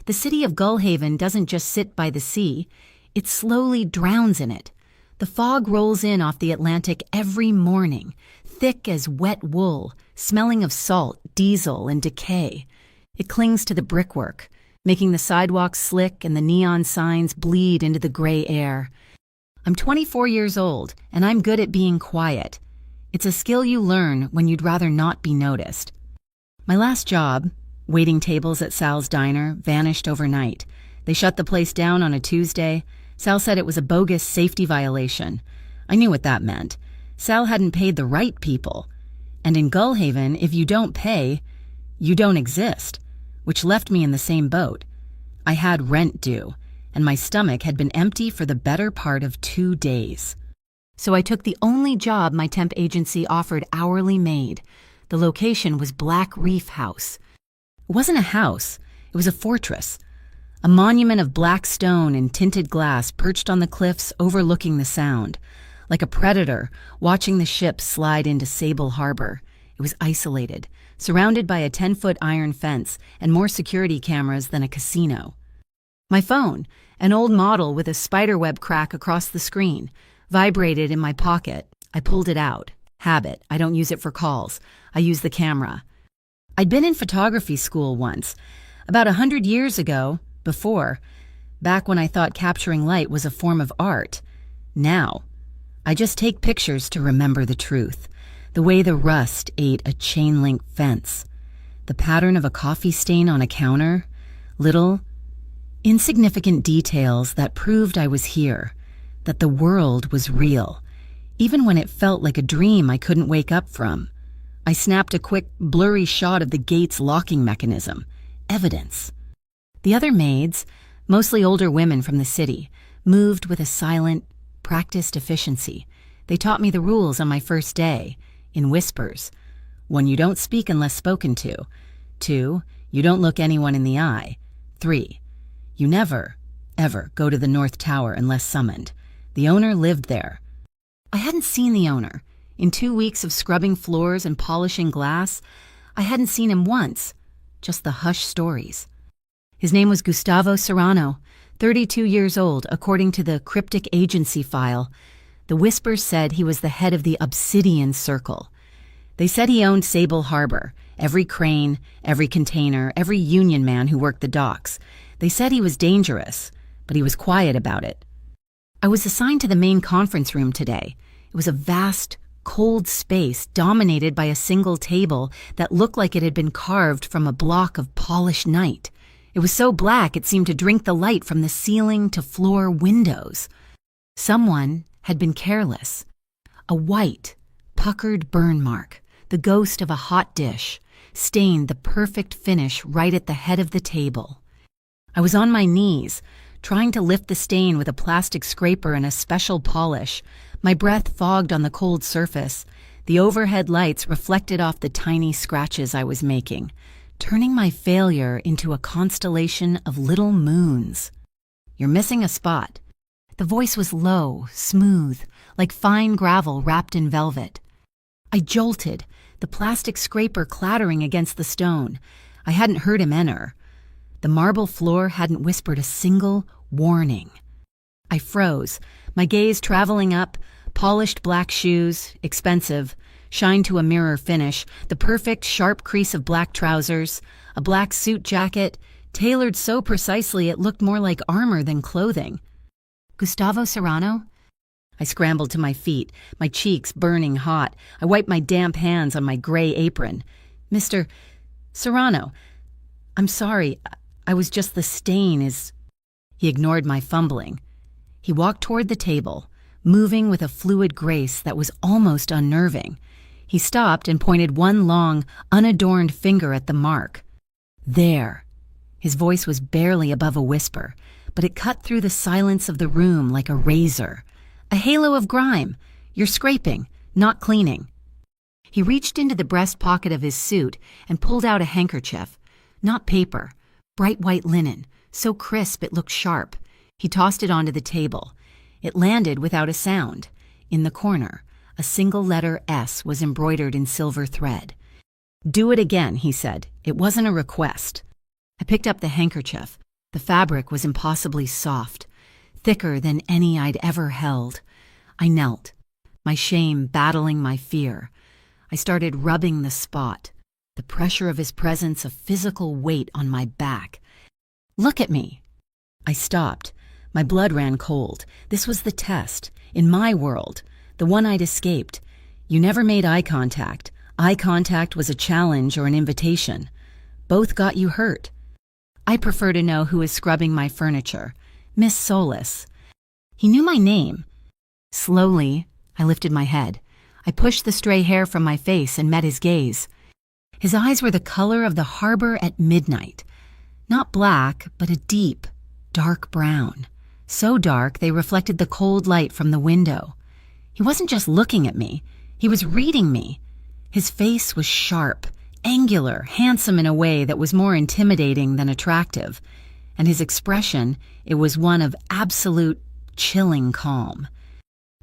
The city of Gullhaven doesn't just sit by the sea, it slowly drowns in it. The fog rolls in off the Atlantic every morning, thick as wet wool, smelling of salt, diesel, and decay. It clings to the brickwork, making the sidewalks slick and the neon signs bleed into the gray air. I'm 24 years old, and I'm good at being quiet. It's a skill you learn when you'd rather not be noticed. My last job, waiting tables at Sal's Diner, vanished overnight. They shut the place down on a Tuesday. Sal said it was a bogus safety violation. I knew what that meant. Sal hadn't paid the right people. And in Gullhaven, if you don't pay, you don't exist, which left me in the same boat. I had rent due, and my stomach had been empty for the better part of 2 days. So I took the only job my temp agency offered hourly made. The location was Black Reef House. It wasn't a house, it was a fortress. A monument of black stone and tinted glass perched on the cliffs overlooking the sound. Like a predator watching the ships slide into Sable Harbor. It was isolated, surrounded by a 10-foot iron fence and more security cameras than a casino. My phone, an old model with a spiderweb crack across the screen, vibrated in my pocket. I pulled it out. Habit, I don't use it for calls. I use the camera. I'd been in photography school once, about 100 years ago, back when I thought capturing light was a form of art. Now, I just take pictures to remember the truth. The way the rust ate a chain-link fence. The pattern of a coffee stain on a counter. Little, insignificant details that proved I was here, that the world was real, even when it felt like a dream I couldn't wake up from. I snapped a quick, blurry shot of the gate's locking mechanism. Evidence. The other maids, mostly older women from the city, moved with a silent, practiced efficiency. They taught me the rules on my first day, in whispers. 1, you don't speak unless spoken to. 2, you don't look anyone in the eye. 3, you never, ever go to the North Tower unless summoned. The owner lived there. I hadn't seen the owner. In 2 weeks of scrubbing floors and polishing glass, I hadn't seen him once, just the hushed stories. His name was Gustavo Serrano, 32 years old, according to the cryptic agency file. The whispers said he was the head of the Obsidian Circle. They said he owned Sable Harbor, every crane, every container, every union man who worked the docks. They said he was dangerous, but he was quiet about it. I was assigned to the main conference room today. It was a vast, cold space dominated by a single table that looked like it had been carved from a block of polished night. It was so black it seemed to drink the light from the ceiling to floor windows. Someone had been careless. A white, puckered burn mark, the ghost of a hot dish, stained the perfect finish right at the head of the table. I was on my knees, trying to lift the stain with a plastic scraper and a special polish. My breath fogged on the cold surface. The overhead lights reflected off the tiny scratches I was making, turning my failure into a constellation of little moons. You're missing a spot. The voice was low, smooth, like fine gravel wrapped in velvet. I jolted, the plastic scraper clattering against the stone. I hadn't heard him enter. The marble floor hadn't whispered a single warning. I froze, my gaze traveling up, polished black shoes, expensive, shined to a mirror finish, the perfect sharp crease of black trousers, a black suit jacket, tailored so precisely it looked more like armor than clothing. Gustavo Serrano? I scrambled to my feet, my cheeks burning hot. I wiped my damp hands on my gray apron. Mr. Serrano, I'm sorry, I was just the stain is... He ignored my fumbling. He walked toward the table, moving with a fluid grace that was almost unnerving. He stopped and pointed one long, unadorned finger at the mark. There. His voice was barely above a whisper, but it cut through the silence of the room like a razor. A halo of grime. You're scraping, not cleaning. He reached into the breast pocket of his suit and pulled out a handkerchief. Not paper, bright white linen, so crisp it looked sharp. He tossed it onto the table. It landed without a sound. In the corner, a single letter S was embroidered in silver thread. Do it again, he said. It wasn't a request. I picked up the handkerchief. The fabric was impossibly soft, thicker than any I'd ever held. I knelt, my shame battling my fear. I started rubbing the spot, the pressure of his presence a physical weight on my back. "Look at me." I stopped. My blood ran cold. This was the test. In my world, the one I'd escaped. You never made eye contact. Eye contact was a challenge or an invitation. Both got you hurt. I prefer to know who is scrubbing my furniture. Miss Solis. He knew my name. Slowly, I lifted my head. I pushed the stray hair from my face and met his gaze. His eyes were the color of the harbor at midnight. Not black, but a deep, dark brown. So dark they reflected the cold light from the window. He wasn't just looking at me. He was reading me. His face was sharp, angular, handsome in a way that was more intimidating than attractive. And his expression, it was one of absolute, chilling calm.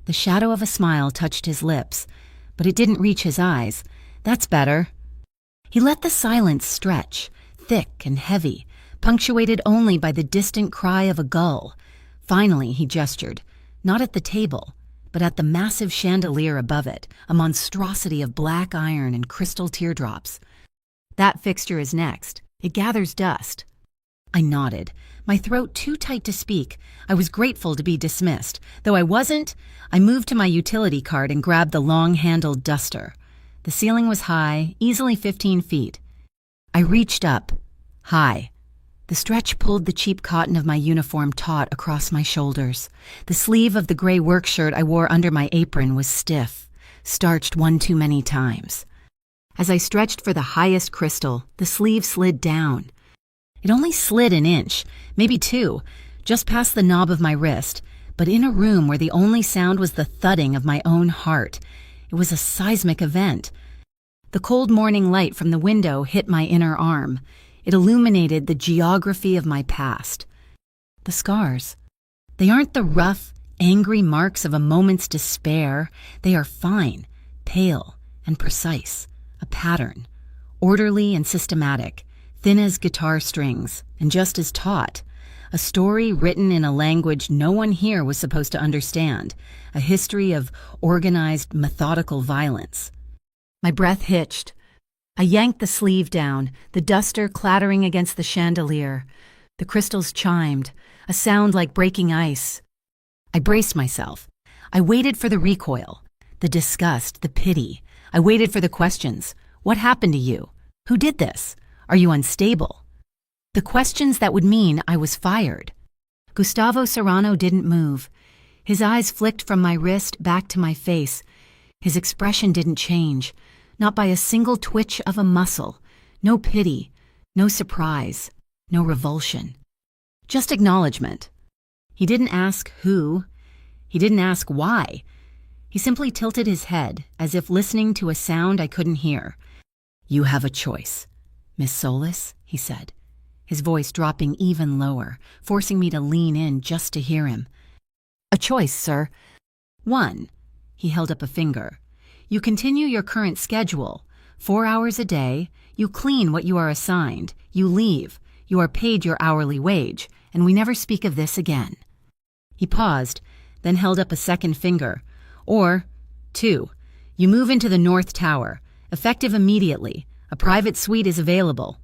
The shadow of a smile touched his lips, but it didn't reach his eyes. That's better. He let the silence stretch, thick and heavy, punctuated only by the distant cry of a gull. Finally, he gestured, not at the table, but at the massive chandelier above it, a monstrosity of black iron and crystal teardrops. That fixture is next. It gathers dust. I nodded, my throat too tight to speak. I was grateful to be dismissed. Though I wasn't, I moved to my utility cart and grabbed the long-handled duster. The ceiling was high, easily 15 feet. I reached up, high. The stretch pulled the cheap cotton of my uniform taut across my shoulders. The sleeve of the gray work shirt I wore under my apron was stiff, starched one too many times. As I stretched for the highest crystal, the sleeve slid down. It only slid an inch, maybe two, just past the knob of my wrist, but in a room where the only sound was the thudding of my own heart. It was a seismic event. The cold morning light from the window hit my inner arm. It illuminated the geography of my past. The scars. They aren't the rough, angry marks of a moment's despair. They are fine, pale, and precise. A pattern. Orderly and systematic. Thin as guitar strings, and just as taut. A story written in a language no one here was supposed to understand. A history of organized, methodical violence. My breath hitched. I yanked the sleeve down, the duster clattering against the chandelier. The crystals chimed, a sound like breaking ice. I braced myself. I waited for the recoil, the disgust, the pity. I waited for the questions. What happened to you? Who did this? Are you unstable? The questions that would mean I was fired. Gustavo Serrano didn't move. His eyes flicked from my wrist back to my face. His expression didn't change, not by a single twitch of a muscle. No pity, no surprise, no revulsion. Just acknowledgement. He didn't ask who. He didn't ask why. He simply tilted his head, as if listening to a sound I couldn't hear. "You have a choice, Miss Solis," he said, his voice dropping even lower, forcing me to lean in just to hear him. "A choice, sir. 1. He held up a finger. "You continue your current schedule. 4 hours a day. You clean what you are assigned. You leave. You are paid your hourly wage, and we never speak of this again." He paused, then held up a second finger. Or 2. You move into the North Tower. Effective immediately. A private suite is available.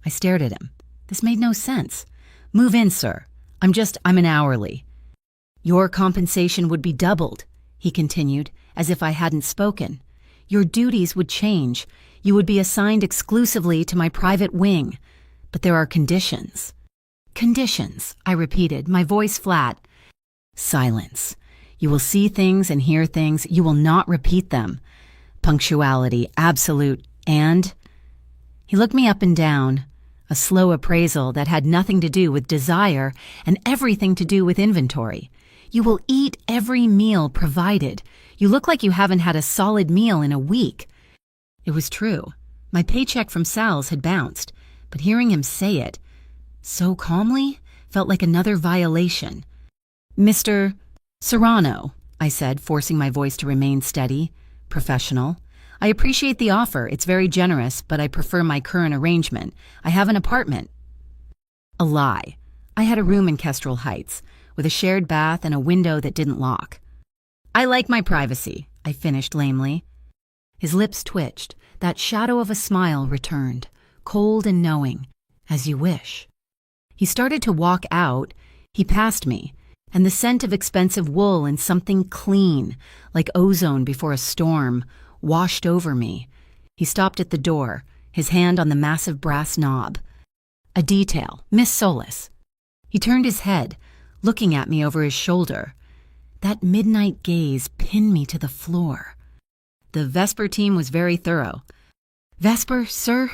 I stared at him. This made no sense. "Move in, sir. I'm an hourly." "Your compensation would be doubled," he continued, as if I hadn't spoken. "Your duties would change. You would be assigned exclusively to my private wing. But there are conditions." "Conditions," I repeated, my voice flat. "Silence. You will see things and hear things. You will not repeat them. Punctuality, absolute, and..." He looked me up and down, a slow appraisal that had nothing to do with desire and everything to do with inventory. "You will eat every meal provided. You look like you haven't had a solid meal in a week." It was true. My paycheck from Sal's had bounced, but hearing him say it so calmly felt like another violation. "Mr. Serrano," I said, forcing my voice to remain steady, professional. "I appreciate the offer. It's very generous, but I prefer my current arrangement. I have an apartment." A lie. I had a room in Kestrel Heights, with a shared bath and a window that didn't lock. I like my privacy, I finished lamely. His lips twitched. That shadow of a smile returned, cold and knowing, as you wish. He started to walk out. He passed me, and the scent of expensive wool and something clean, like ozone before a storm, washed over me. He stopped at the door, his hand on the massive brass knob. A detail, Miss Solis. He turned his head, looking at me over his shoulder. That midnight gaze pinned me to the floor. The Vesper team was very thorough. Vesper, sir?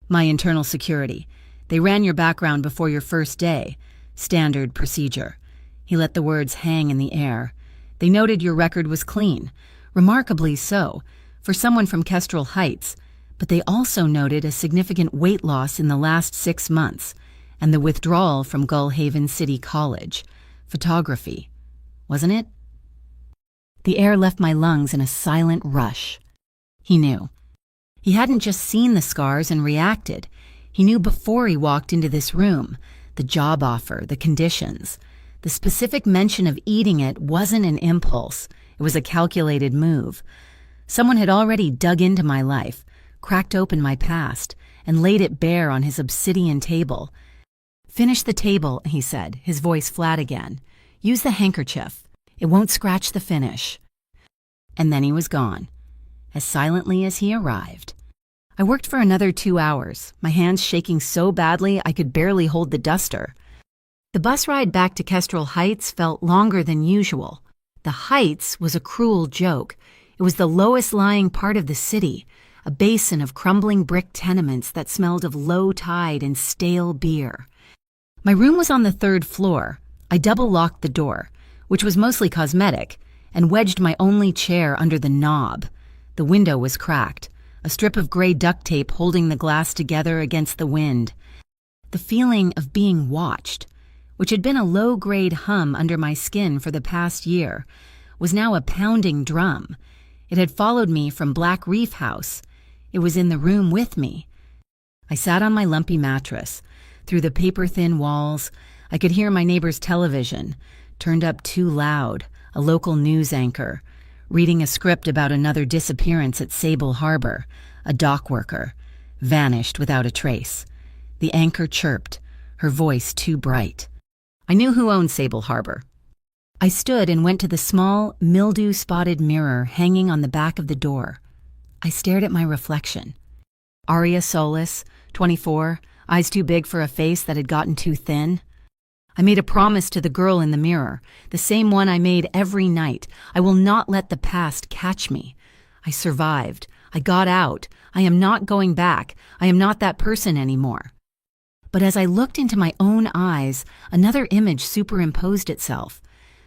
My internal security. They ran your background before your first day. Standard procedure. He let the words hang in the air. They noted your record was clean. Remarkably so, for someone from Kestrel Heights. But they also noted a significant weight loss in the last 6 months, and the withdrawal from Gullhaven City College. Photography. Wasn't it? The air left my lungs in a silent rush. He knew. He hadn't just seen the scars and reacted. He knew before he walked into this room. The job offer, the conditions. The specific mention of eating it wasn't an impulse. It was a calculated move. Someone had already dug into my life, cracked open my past, and laid it bare on his obsidian table. Finish the table, he said, his voice flat again. Use the handkerchief. It won't scratch the finish. And then he was gone, as silently as he arrived. I worked for another 2 hours, my hands shaking so badly I could barely hold the duster. The bus ride back to Kestrel Heights felt longer than usual. The Heights was a cruel joke. It was the lowest lying part of the city, a basin of crumbling brick tenements that smelled of low tide and stale beer. My room was on the 3rd floor. I double-locked the door, which was mostly cosmetic, and wedged my only chair under the knob. The window was cracked, a strip of gray duct tape holding the glass together against the wind. The feeling of being watched, which had been a low-grade hum under my skin for the past year, was now a pounding drum. It had followed me from Black Reef House. It was in the room with me. I sat on my lumpy mattress. Through the paper-thin walls, I could hear my neighbor's television, turned up too loud, a local news anchor, reading a script about another disappearance at Sable Harbor, a dock worker, vanished without a trace. The anchor chirped, her voice too bright. I knew who owned Sable Harbor. I stood and went to the small, mildew-spotted mirror hanging on the back of the door. I stared at my reflection. Aria Solis, 24, eyes too big for a face that had gotten too thin. I made a promise to the girl in the mirror, the same one I made every night. I will not let the past catch me. I survived. I got out. I am not going back. I am not that person anymore. But as I looked into my own eyes, another image superimposed itself.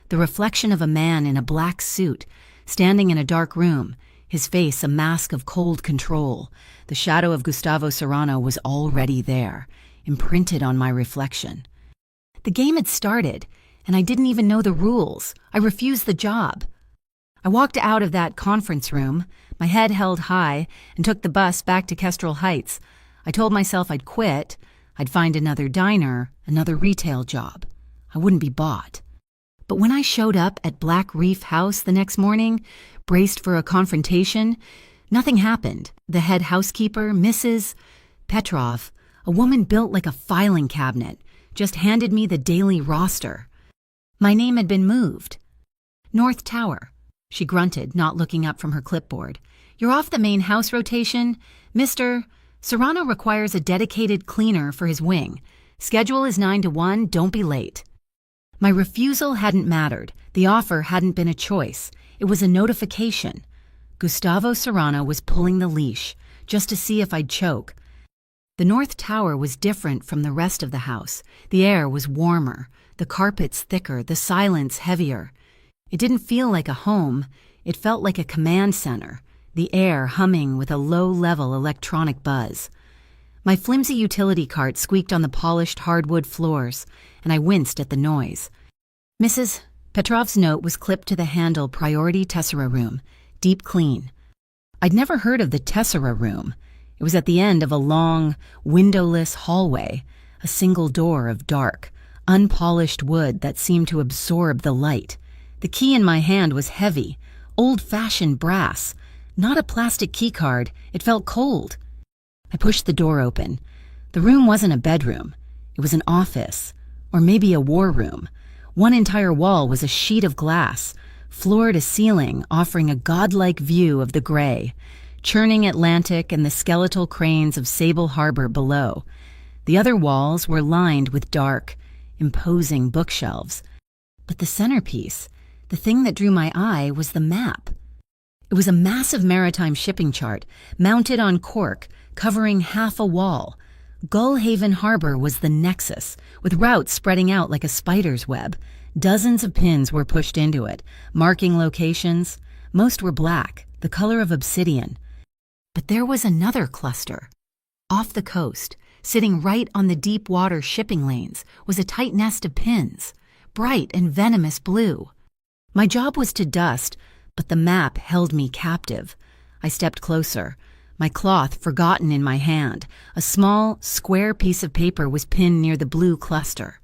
The reflection of a man in a black suit, standing in a dark room, his face a mask of cold control. The shadow of Gustavo Serrano was already there, imprinted on my reflection. The game had started, and I didn't even know the rules. I refused the job. I walked out of that conference room, my head held high, and took the bus back to Kestrel Heights. I told myself I'd quit. I'd find another diner, another retail job. I wouldn't be bought. But when I showed up at Black Reef House the next morning, braced for a confrontation, nothing happened. The head housekeeper, Mrs. Petrov, a woman built like a filing cabinet, just handed me the daily roster. My name had been moved. North Tower, she grunted, not looking up from her clipboard. You're off the main house rotation. Mr. Serrano requires a dedicated cleaner for his wing. Schedule is 9 to 1, don't be late. My refusal hadn't mattered. The offer hadn't been a choice. It was a notification. Gustavo Serrano was pulling the leash, just to see if I'd choke. The North Tower was different from the rest of the house. The air was warmer, the carpets thicker, the silence heavier. It didn't feel like a home. It felt like a command center, the air humming with a low-level electronic buzz. My flimsy utility cart squeaked on the polished hardwood floors, and I winced at the noise. Mrs. Petrov's note was clipped to the handle Priority Tessera Room, deep clean. I'd never heard of the Tessera Room. It was at the end of a long, windowless hallway, a single door of dark, unpolished wood that seemed to absorb the light. The key in my hand was heavy, old-fashioned brass, not a plastic keycard. It felt cold. I pushed the door open. The room wasn't a bedroom. It was an office, or maybe a war room. One entire wall was a sheet of glass, floor to ceiling, offering a godlike view of the gray, churning Atlantic and the skeletal cranes of Sable Harbor below. The other walls were lined with dark, imposing bookshelves. But the centerpiece, the thing that drew my eye, was the map. It was a massive maritime shipping chart, mounted on cork, covering half a wall. Gullhaven Harbor was the nexus, with routes spreading out like a spider's web. Dozens of pins were pushed into it, marking locations. Most were black, the color of obsidian. But there was another cluster. Off the coast, sitting right on the deep water shipping lanes, was a tight nest of pins, bright and venomous blue. My job was to dust, but the map held me captive. I stepped closer, my cloth forgotten in my hand. A small, square piece of paper was pinned near the blue cluster.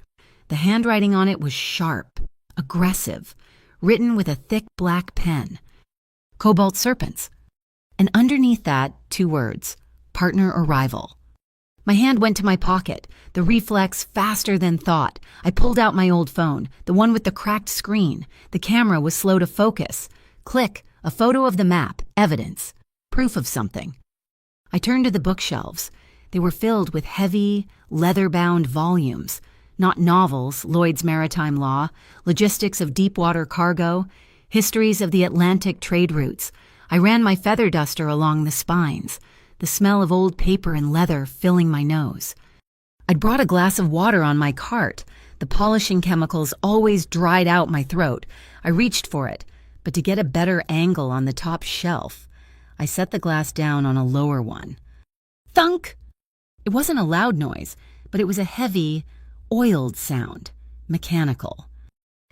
The handwriting on it was sharp, aggressive, written with a thick black pen. Cobalt serpents. And underneath that, 2 words, partner or rival. My hand went to my pocket, the reflex faster than thought. I pulled out my old phone, the one with the cracked screen. The camera was slow to focus. Click, a photo of the map, evidence, proof of something. I turned to the bookshelves. They were filled with heavy, leather-bound volumes. Not novels, Lloyd's Maritime Law, logistics of deep-water cargo, histories of the Atlantic trade routes. I ran my feather duster along the spines, the smell of old paper and leather filling my nose. I'd brought a glass of water on my cart. The polishing chemicals always dried out my throat. I reached for it, but to get a better angle on the top shelf, I set the glass down on a lower one. Thunk! It wasn't a loud noise, but it was a heavy, oiled sound, mechanical.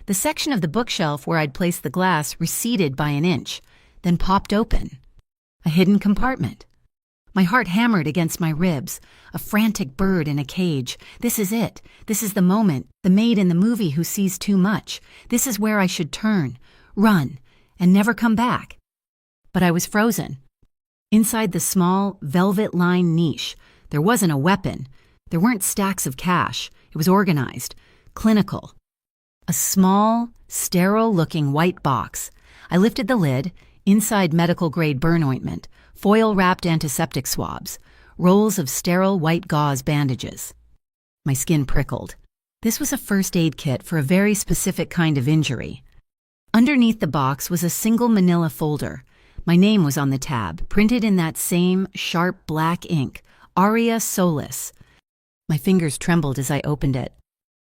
The section of the bookshelf where I'd placed the glass receded by an inch, then popped open. A hidden compartment. My heart hammered against my ribs, a frantic bird in a cage. This is it. This is the moment, the maid in the movie who sees too much. This is where I should turn, run, and never come back. But I was frozen. Inside the small, velvet-lined niche, there wasn't a weapon. There weren't stacks of cash. It was organized, clinical. A small, sterile-looking white box. I lifted the lid, inside medical-grade burn ointment, foil-wrapped antiseptic swabs, rolls of sterile white gauze bandages. My skin prickled. This was a first aid kit for a very specific kind of injury. Underneath the box was a single manila folder. My name was on the tab, printed in that same sharp black ink, Aria Solis. My fingers trembled as I opened it.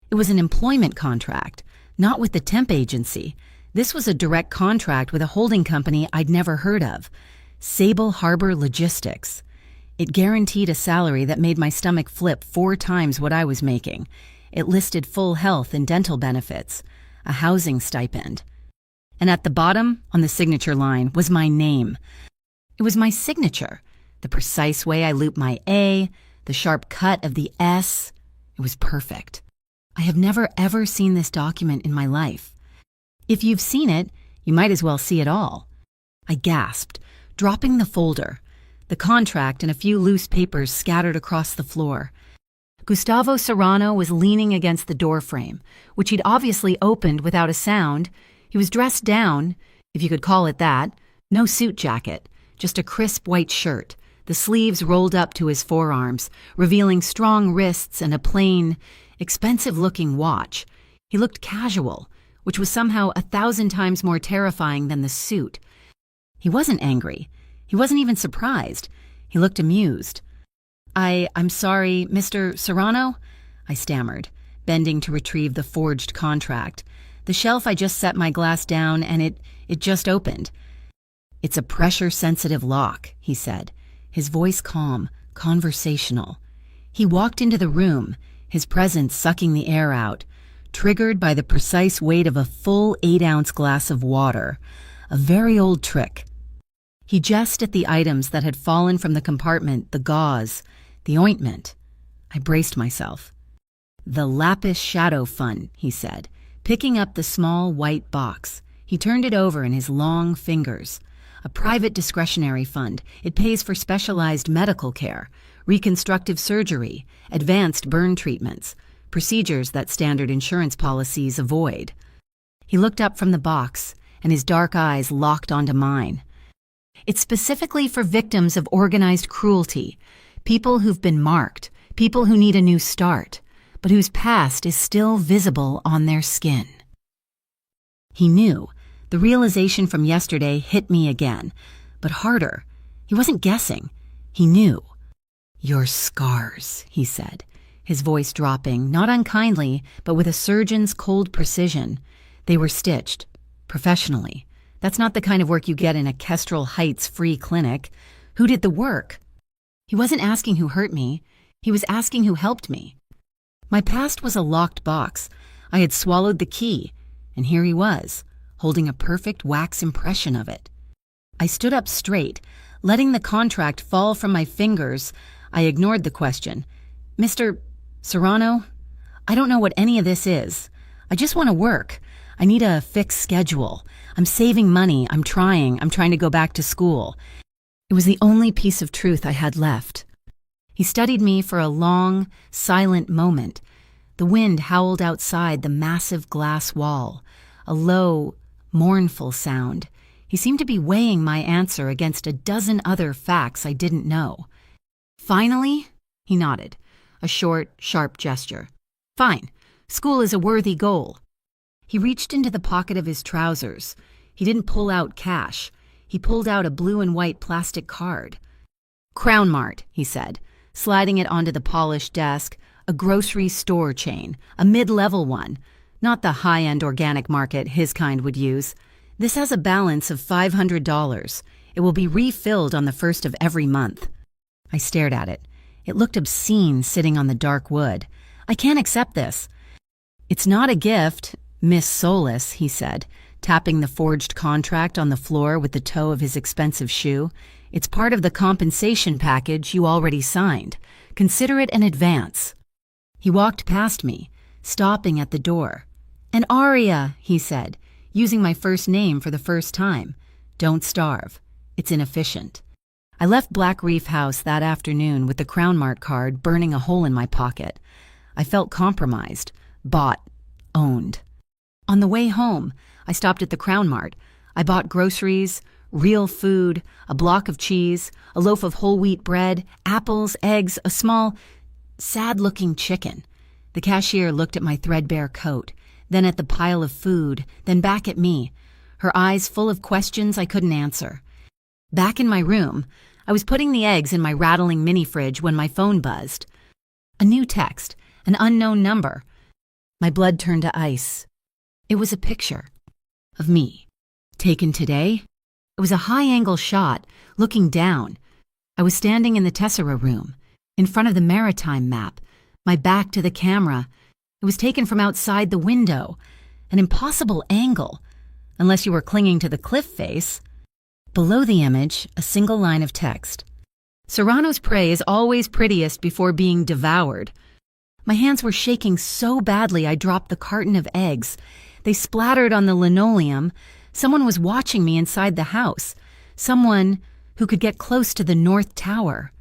It was an employment contract, not with the temp agency. This was a direct contract with a holding company I'd never heard of, Sable Harbor Logistics. It guaranteed a salary that made my stomach flip 4 times what I was making. It listed full health and dental benefits, a housing stipend. And at the bottom, on the signature line, was my name. It was my signature, the precise way I looped my A, the sharp cut of the S. It was perfect. I have never ever seen this document in my life. If you've seen it, you might as well see it all. I gasped, dropping the folder, the contract and a few loose papers scattered across the floor. Gustavo Serrano was leaning against the doorframe, which he'd obviously opened without a sound. He was dressed down, if you could call it that, no suit jacket, just a crisp white shirt, the sleeves rolled up to his forearms, revealing strong wrists and a plain, expensive-looking watch. He looked casual, which was somehow 1,000 times more terrifying than the suit. He wasn't angry. He wasn't even surprised. He looked amused. I'm sorry, Mr. Serrano? I stammered, bending to retrieve the forged contract. The shelf I just set my glass down and it just opened. It's a pressure-sensitive lock, he said, his voice calm, conversational. He walked into the room, his presence sucking the air out, triggered by the precise weight of a full 8-ounce glass of water, a very old trick. He gestured at the items that had fallen from the compartment, the gauze, the ointment. I braced myself. The Lapis Shadow Fund, he said, picking up the small white box. He turned it over in his long fingers. A private discretionary fund. It pays for specialized medical care, reconstructive surgery, advanced burn treatments, procedures that standard insurance policies avoid. He looked up from the box, and his dark eyes locked onto mine. It's specifically for victims of organized cruelty, people who've been marked, people who need a new start, but whose past is still visible on their skin. He knew. The realization from yesterday hit me again, but harder. He wasn't guessing. He knew. Your scars, he said, his voice dropping, not unkindly, but with a surgeon's cold precision. They were stitched, professionally. That's not the kind of work you get in a Kestrel Heights free clinic. Who did the work? He wasn't asking who hurt me. He was asking who helped me. My past was a locked box. I had swallowed the key, and here he was, holding a perfect wax impression of it. I stood up straight, letting the contract fall from my fingers. I ignored the question. Mr. Serrano, I don't know what any of this is. I just want to work. I need a fixed schedule. I'm saving money. I'm trying to go back to school. It was the only piece of truth I had left. He studied me for a long, silent moment. The wind howled outside the massive glass wall, a low, mournful sound. He seemed to be weighing my answer against a dozen other facts I didn't know. Finally, he nodded, a short, sharp gesture. Fine, school is a worthy goal. He reached into the pocket of his trousers. He didn't pull out cash. He pulled out a blue and white plastic card. Crown Mart, he said, sliding it onto the polished desk, a grocery store chain, a mid-level one. Not the high-end organic market his kind would use. This has a balance of $500. It will be refilled on the first of every month. I stared at it. It looked obscene sitting on the dark wood. I can't accept this. It's not a gift, Miss Solis, he said, tapping the forged contract on the floor with the toe of his expensive shoe. It's part of the compensation package you already signed. Consider it an advance. He walked past me, stopping at the door. And Aria, he said, using my first name for the first time. Don't starve. It's inefficient. I left Black Reef House that afternoon with the Crown Mart card burning a hole in my pocket. I felt compromised, bought, owned. On the way home, I stopped at the Crown Mart. I bought groceries, real food, a block of cheese, a loaf of whole wheat bread, apples, eggs, a small, sad-looking chicken. The cashier looked at my threadbare coat, then at the pile of food, then back at me, her eyes full of questions I couldn't answer. Back in my room, I was putting the eggs in my rattling mini-fridge when my phone buzzed. A new text, an unknown number. My blood turned to ice. It was a picture of me, taken today. It was a high-angle shot, looking down. I was standing in the tessera room, in front of the maritime map, my back to the camera. It was taken from outside the window, an impossible angle, unless you were clinging to the cliff face. Below the image, a single line of text. Serrano's prey is always prettiest before being devoured. My hands were shaking so badly I dropped the carton of eggs. They splattered on the linoleum. Someone was watching me inside the house. Someone who could get close to the North Tower.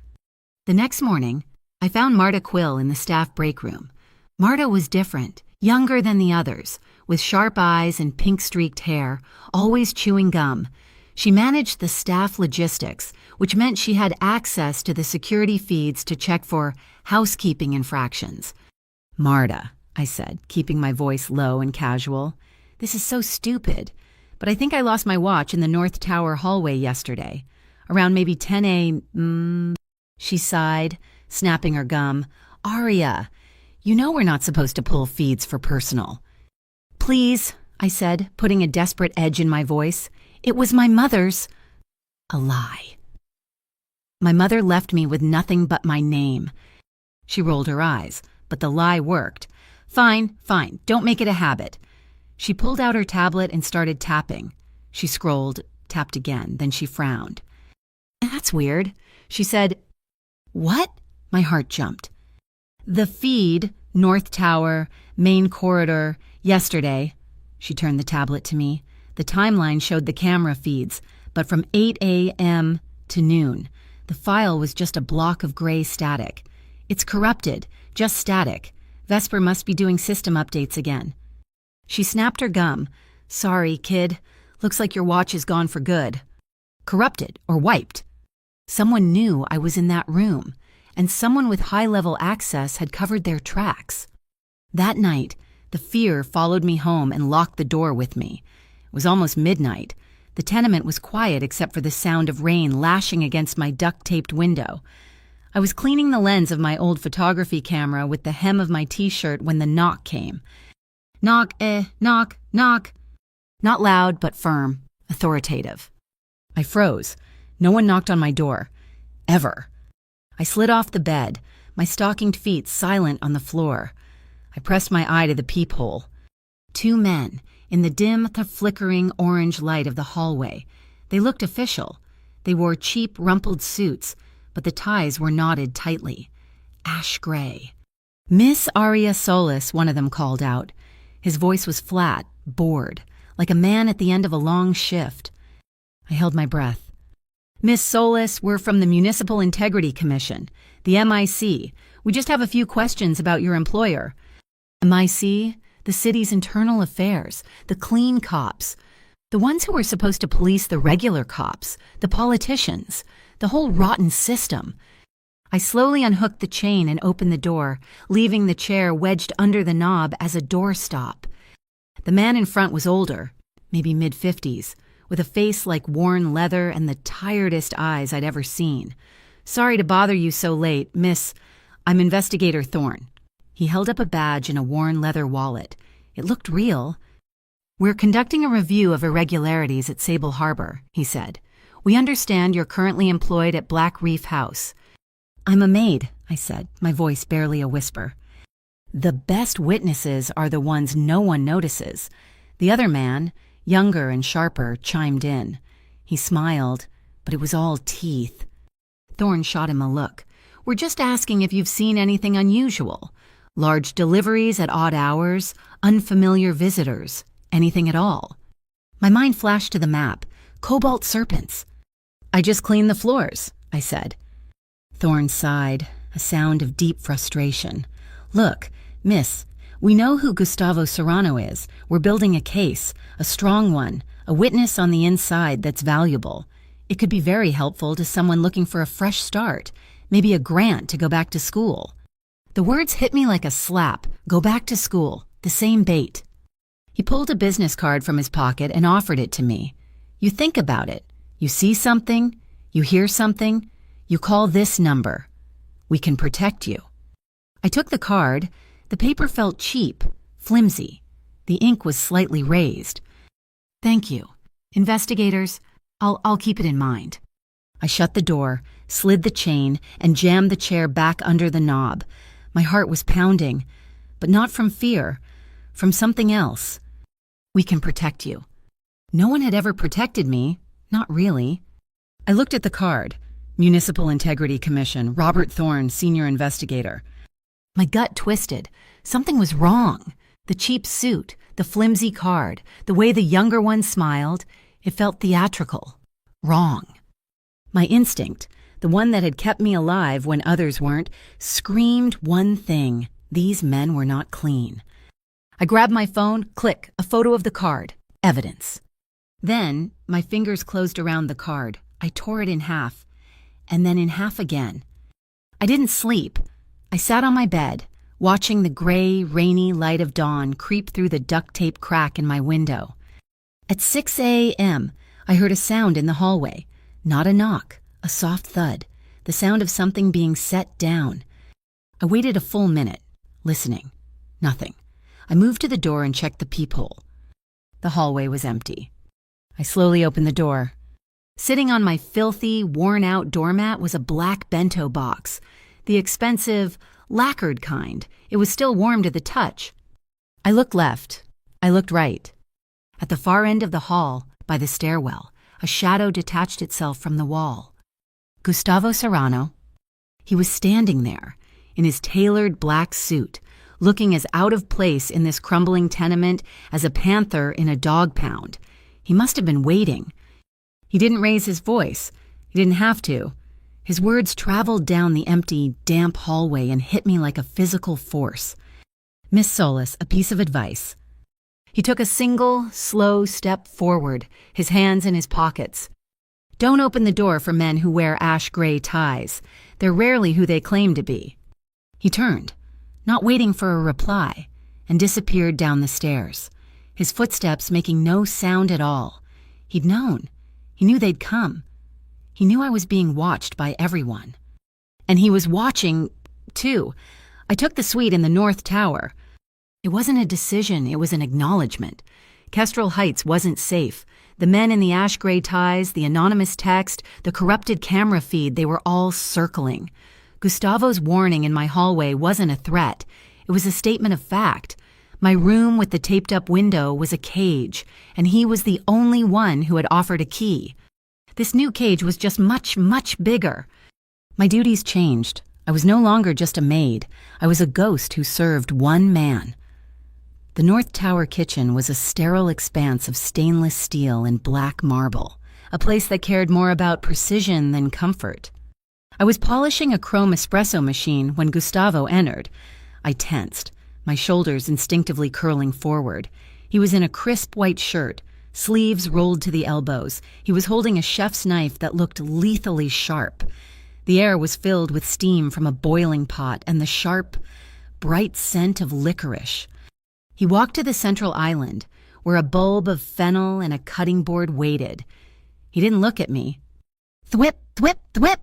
The next morning, I found Marta Quill in the staff break room. Marta was different, younger than the others, with sharp eyes and pink-streaked hair, always chewing gum. She managed the staff logistics, which meant she had access to the security feeds to check for housekeeping infractions. Marta, I said, keeping my voice low and casual. This is so stupid, but I think I lost my watch in the North Tower hallway yesterday. Around maybe 10 a.m. She sighed, snapping her gum. Aria, you know we're not supposed to pull feeds for personal. Please, I said, putting a desperate edge in my voice. It was my mother's. A lie. My mother left me with nothing but my name. She rolled her eyes, but the lie worked. Fine, don't make it a habit. She pulled out her tablet and started tapping. She scrolled, tapped again, then she frowned. That's weird. She said, What? My heart jumped. The feed, North Tower, main corridor, yesterday. She turned the tablet to me. The timeline showed the camera feeds, but from 8 a.m. to noon. The file was just a block of gray static. It's corrupted, just static. Vesper must be doing system updates again. She snapped her gum. Sorry, kid. Looks like your watch is gone for good. Corrupted or wiped. Someone knew I was in that room, and someone with high-level access had covered their tracks. That night, the fear followed me home and locked the door with me. It was almost midnight. The tenement was quiet except for the sound of rain lashing against my duct-taped window. I was cleaning the lens of my old photography camera with the hem of my t-shirt when the knock came. Knock, knock, knock. Not loud, but firm, authoritative. I froze. No one knocked on my door. Ever. I slid off the bed, my stockinged feet silent on the floor. I pressed my eye to the peephole. Two men, in the dim, flickering orange light of the hallway. They looked official. They wore cheap, rumpled suits, but the ties were knotted tightly. Ash gray. Miss Aria Solis, one of them called out. His voice was flat, bored, like a man at the end of a long shift. I held my breath. Miss Solis, we're from the Municipal Integrity Commission, the MIC. We just have a few questions about your employer. MIC? The city's internal affairs, the clean cops, the ones who were supposed to police the regular cops, the politicians, the whole rotten system. I slowly unhooked the chain and opened the door, leaving the chair wedged under the knob as a doorstop. The man in front was older, maybe mid-50s, with a face like worn leather and the tiredest eyes I'd ever seen. Sorry to bother you so late, Miss. I'm Investigator Thorne. He held up a badge in a worn leather wallet. It looked real. We're conducting a review of irregularities at Sable Harbor, he said. We understand you're currently employed at Black Reef House. I'm a maid, I said, my voice barely a whisper. The best witnesses are the ones no one notices. The other man, younger and sharper, chimed in. He smiled, but it was all teeth. Thorne shot him a look. We're just asking if you've seen anything unusual. Large deliveries at odd hours, unfamiliar visitors, anything at all. My mind flashed to the map. Cobalt serpents. I just cleaned the floors, I said. Thorne sighed, a sound of deep frustration. Look, miss, we know who Gustavo Serrano is. We're building a case, a strong one, a witness on the inside that's valuable. It could be very helpful to someone looking for a fresh start, maybe a grant to go back to school. The words hit me like a slap. Go back to school. The same bait. He pulled a business card from his pocket and offered it to me. You think about it. You see something, you hear something, you call this number. We can protect you. I took the card. The paper felt cheap, flimsy. The ink was slightly raised. Thank you. Investigators, I'll keep it in mind. I shut the door, slid the chain, and jammed the chair back under the knob. My heart was pounding, but not from fear, from something else. We can protect you. No one had ever protected me, not really. I looked at the card. Municipal Integrity Commission, Robert Thorne, Senior Investigator. My gut twisted. Something was wrong. The cheap suit, the flimsy card, the way the younger one smiled, it felt theatrical. Wrong. My instinct, the one that had kept me alive when others weren't, screamed one thing. These men were not clean. I grabbed my phone, click, a photo of the card. Evidence. Then, my fingers closed around the card. I tore it in half, and then in half again. I didn't sleep. I sat on my bed, watching the gray, rainy light of dawn creep through the duct tape crack in my window. At 6 a.m., I heard a sound in the hallway. Not a knock, a soft thud, the sound of something being set down. I waited a full minute, listening. Nothing. I moved to the door and checked the peephole. The hallway was empty. I slowly opened the door. Sitting on my filthy, worn-out doormat was a black bento box, the expensive, lacquered kind. It was still warm to the touch. I looked left. I looked right. At the far end of the hall, by the stairwell, a shadow detached itself from the wall. Gustavo Serrano. He was standing there, in his tailored black suit, looking as out of place in this crumbling tenement as a panther in a dog pound. He must have been waiting. He didn't raise his voice. He didn't have to. His words traveled down the empty, damp hallway and hit me like a physical force. "Miss Solis, a piece of advice." He took a single, slow step forward, his hands in his pockets. "Don't open the door for men who wear ash-gray ties. They're rarely who they claim to be." He turned, not waiting for a reply, and disappeared down the stairs, his footsteps making no sound at all. He'd known. He knew they'd come. He knew I was being watched by everyone. And he was watching, too. I took the suite in the North Tower. It wasn't a decision, it was an acknowledgement. Kestrel Heights wasn't safe. The men in the ash-gray ties, the anonymous text, the corrupted camera feed, they were all circling. Gustavo's warning in my hallway wasn't a threat. It was a statement of fact. My room with the taped-up window was a cage, and he was the only one who had offered a key. This new cage was just much, much bigger. My duties changed. I was no longer just a maid. I was a ghost who served one man. The North Tower kitchen was a sterile expanse of stainless steel and black marble, a place that cared more about precision than comfort. I was polishing a chrome espresso machine when Gustavo entered. I tensed, my shoulders instinctively curling forward. He was in a crisp white shirt, sleeves rolled to the elbows. He was holding a chef's knife that looked lethally sharp. The air was filled with steam from a boiling pot and the sharp, bright scent of licorice. He walked to the central island, where a bulb of fennel and a cutting board waited. He didn't look at me. Thwip, thwip, thwip!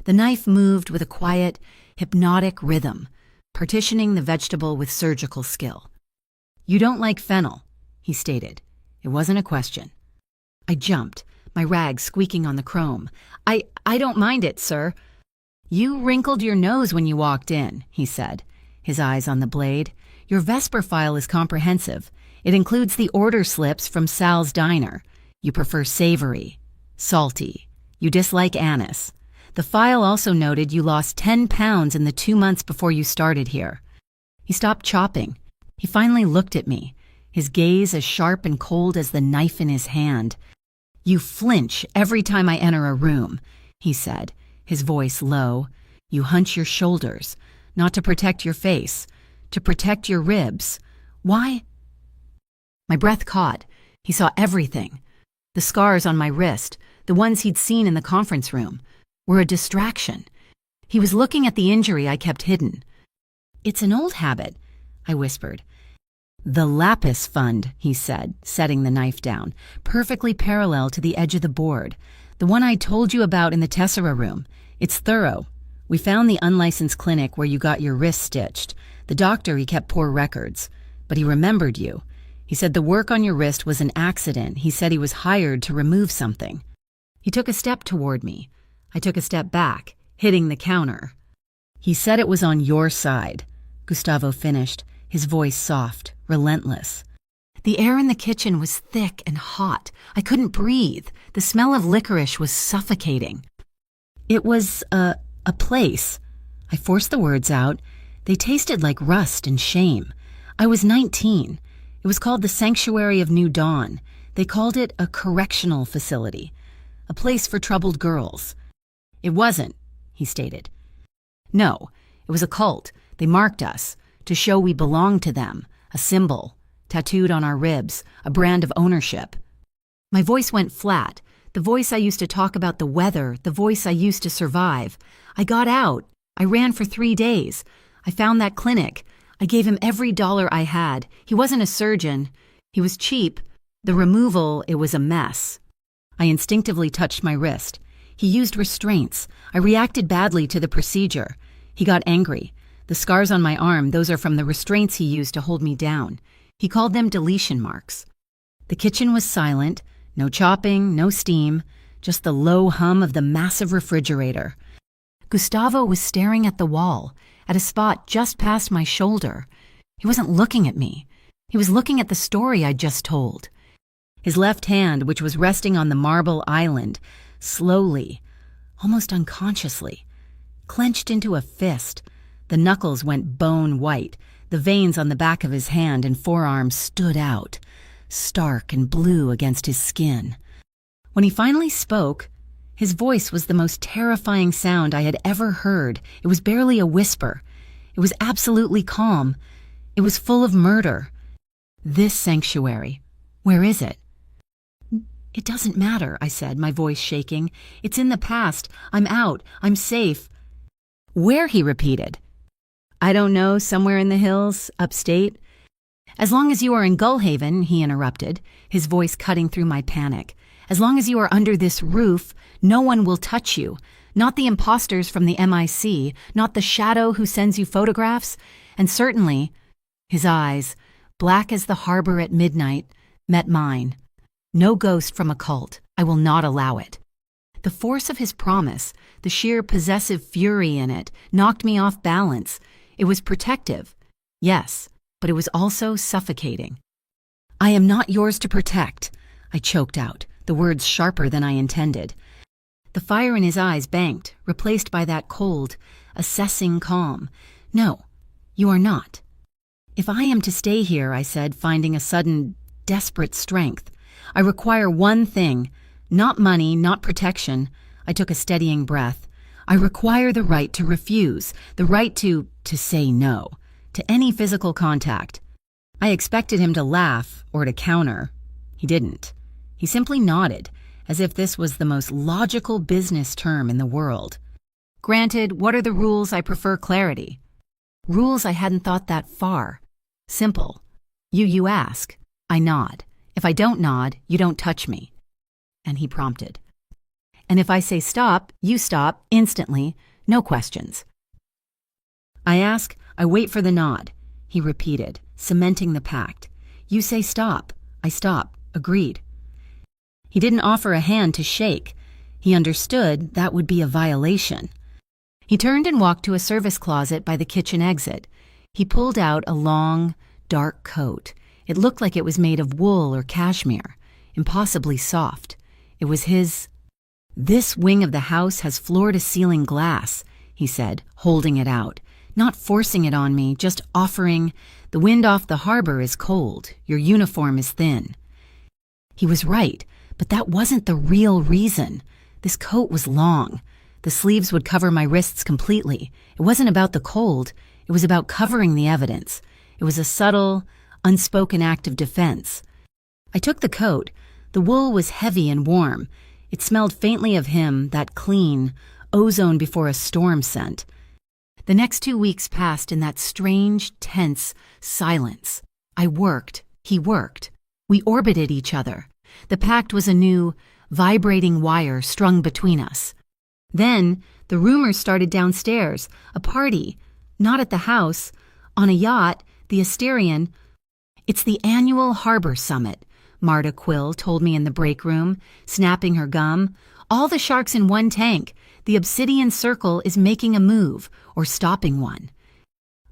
The knife moved with a quiet, hypnotic rhythm, partitioning the vegetable with surgical skill. "You don't like fennel," he stated. It wasn't a question. I jumped, my rag squeaking on the chrome. I don't mind it, sir." "You wrinkled your nose when you walked in," he said, his eyes on the blade. "Your Vesper file is comprehensive. It includes the order slips from Sal's Diner. You prefer savory, salty. You dislike anise. The file also noted you lost 10 pounds in the 2 months before you started here." He stopped chopping. He finally looked at me, his gaze as sharp and cold as the knife in his hand. "You flinch every time I enter a room," he said, his voice low. "You hunch your shoulders, not to protect your face, to protect your ribs. Why?" My breath caught. He saw everything. The scars on my wrist, the ones he'd seen in the conference room, were a distraction. He was looking at the injury I kept hidden. "It's an old habit," I whispered. "The Lapis Fund," he said, setting the knife down, perfectly parallel to the edge of the board. "The one I told you about in the Tessera room. It's thorough. We found the unlicensed clinic where you got your wrist stitched. The doctor, he kept poor records, but he remembered you. He said the work on your wrist was an accident. He said he was hired to remove something." He took a step toward me. I took a step back, hitting the counter. "He said it was on your side," Gustavo finished, his voice soft, relentless. The air in the kitchen was thick and hot. I couldn't breathe. The smell of licorice was suffocating. "It was a place." I forced the words out. They tasted like rust and shame. I was 19. It was called the Sanctuary of New Dawn. They called it a correctional facility, a place for troubled girls. "It wasn't," he stated. "No, it was a cult. They marked us to show we belonged to them, a symbol, tattooed on our ribs, a brand of ownership." My voice went flat, the voice I used to talk about the weather, the voice I used to survive. I got out. I ran for 3 days. I found that clinic. I gave him every dollar I had. He wasn't a surgeon. He was cheap. The removal, it was a mess. I instinctively touched my wrist. He used restraints. I reacted badly to the procedure. He got angry. The scars on my arm, those are from the restraints he used to hold me down. He called them deletion marks. The kitchen was silent. No chopping, no steam, just the low hum of the massive refrigerator. Gustavo was staring at the wall, at a spot just past my shoulder. He wasn't looking at me. He was looking at the story I'd just told. His left hand, which was resting on the marble island, slowly, almost unconsciously, clenched into a fist. The knuckles went bone white. The The veins on the back of his hand and forearm stood out, stark and blue against his skin. When he finally spoke, his voice was the most terrifying sound I had ever heard. It was barely a whisper. It was absolutely calm. It was full of murder. This sanctuary, where is it? It doesn't matter, I said, my voice shaking. It's in the past. I'm out. I'm safe. Where? He repeated. I don't know, somewhere in the hills, upstate. As long as you are in Gullhaven, he interrupted, his voice cutting through my panic. As long as you are under this roof, no one will touch you. Not the imposters from the MIC, not the shadow who sends you photographs, and certainly, his eyes, black as the harbor at midnight, met mine. No ghost from a cult. I will not allow it. The force of his promise, the sheer possessive fury in it, knocked me off balance. It was protective, yes, but it was also suffocating. I am not yours to protect, I choked out, the words sharper than I intended. The fire in his eyes banked, replaced by that cold, assessing calm. No, you are not. If I am to stay here, I said, finding a sudden, desperate strength, I require one thing, not money, not protection. I took a steadying breath. I require the right to refuse, the right to say no, to any physical contact. I expected him to laugh or to counter. He didn't. He simply nodded, as if this was the most logical business term in the world. Granted, what are the rules? I prefer clarity. Rules I hadn't thought that far. Simple. You ask. I nod. If I don't nod, you don't touch me. And he prompted. And if I say stop, you stop, instantly, no questions. I ask, I wait for the nod, he repeated, cementing the pact. You say stop, I stop, agreed. He didn't offer a hand to shake. He understood that would be a violation. He turned and walked to a service closet by the kitchen exit. He pulled out a long, dark coat. It looked like it was made of wool or cashmere, impossibly soft. It was his. This wing of the house has floor-to-ceiling glass, he said, holding it out, not forcing it on me, just offering. The wind off the harbor is cold. Your uniform is thin. He was right, but that wasn't the real reason. This coat was long. The sleeves would cover my wrists completely. It wasn't about the cold. It was about covering the evidence. It was a subtle, unspoken act of defense. I took the coat. The wool was heavy and warm. It smelled faintly of him, that clean, ozone before a storm scent. The next 2 weeks passed in that strange, tense silence. I worked. He worked. We orbited each other. The pact was a new, vibrating wire strung between us. Then, the rumors started downstairs. A party. Not at the house. On a yacht, the Asterian. It's the annual Harbor Summit, Marta Quill told me in the break room, snapping her gum. All the sharks in one tank. The Obsidian Circle is making a move, or stopping one.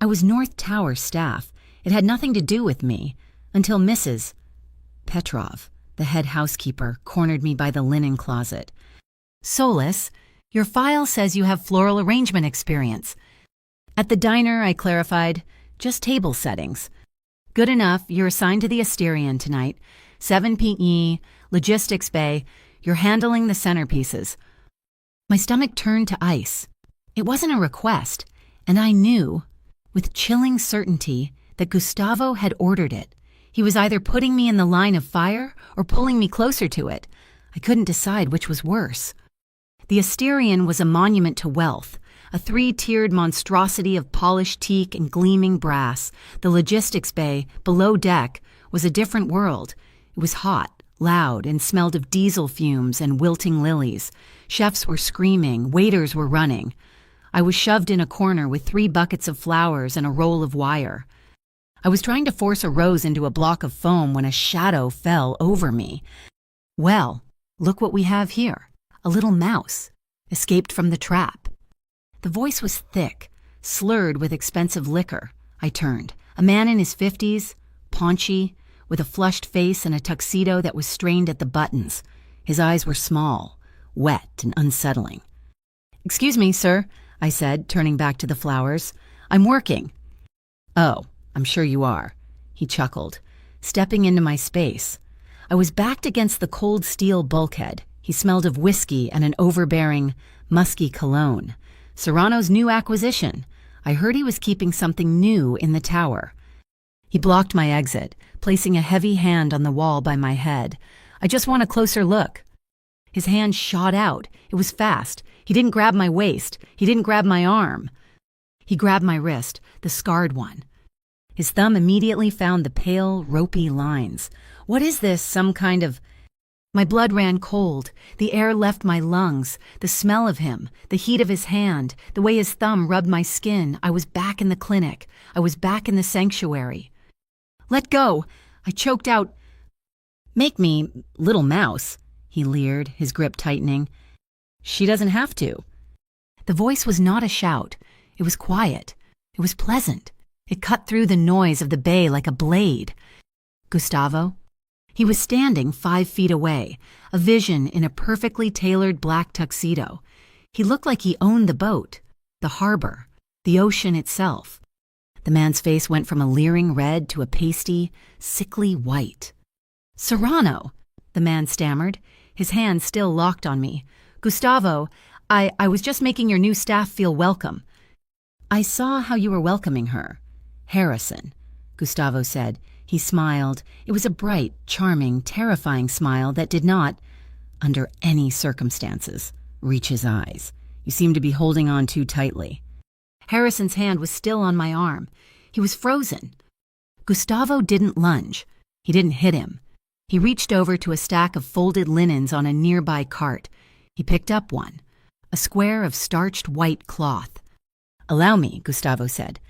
I was North Tower staff. It had nothing to do with me, until Mrs. Petrov, the head housekeeper, cornered me by the linen closet. Solus, your file says you have floral arrangement experience. At the diner, I clarified, just table settings. Good enough, you're assigned to the Asterian tonight. 7 P.E., logistics bay. You're handling the centerpieces. My stomach turned to ice. It wasn't a request, and I knew, with chilling certainty, that Gustavo had ordered it. He was either putting me in the line of fire or pulling me closer to it. I couldn't decide which was worse. The Asterian was a monument to wealth, a 3-tiered monstrosity of polished teak and gleaming brass. The logistics bay, below deck, was a different world. It was hot, loud, and smelled of diesel fumes and wilting lilies. Chefs were screaming, waiters were running. I was shoved in a corner with 3 buckets of flowers and a roll of wire. I was trying to force a rose into a block of foam when a shadow fell over me. Well, look what we have here. A little mouse, escaped from the trap. The voice was thick, slurred with expensive liquor. I turned. A man in his 50s, paunchy, with a flushed face and a tuxedo that was strained at the buttons. His eyes were small, wet and unsettling. "Excuse me, sir," I said, turning back to the flowers. "I'm working." "Oh, I'm sure you are, he chuckled, stepping into my space. I was backed against the cold steel bulkhead. He smelled of whiskey and an overbearing, musky cologne. Serrano's new acquisition. I heard he was keeping something new in the tower. He blocked my exit, placing a heavy hand on the wall by my head. I just want a closer look. His hand shot out. It was fast. He didn't grab my waist. He didn't grab my arm. He grabbed my wrist, the scarred one. His thumb immediately found the pale, ropey lines. What is this, some kind of... My blood ran cold. The air left my lungs. The smell of him, the heat of his hand, the way his thumb rubbed my skin. I was back in the clinic. I was back in the sanctuary. Let go! I choked out. Make me, little mouse, he leered, his grip tightening. She doesn't have to. The voice was not a shout. It was quiet. It was pleasant. It cut through the noise of the bay like a blade. Gustavo? He was standing 5 feet away, a vision in a perfectly tailored black tuxedo. He looked like he owned the boat, the harbor, the ocean itself. The man's face went from a leering red to a pasty, sickly white. Serrano, the man stammered, his hand still locked on me. Gustavo, I was just making your new staff feel welcome. I saw how you were welcoming her. Harrison, Gustavo said. He smiled. It was a bright, charming, terrifying smile that did not, under any circumstances, reach his eyes. You seemed to be holding on too tightly. Harrison's hand was still on my arm. He was frozen. Gustavo didn't lunge. He didn't hit him. He reached over to a stack of folded linens on a nearby cart. He picked up one, a square of starched white cloth. Allow me, Gustavo said.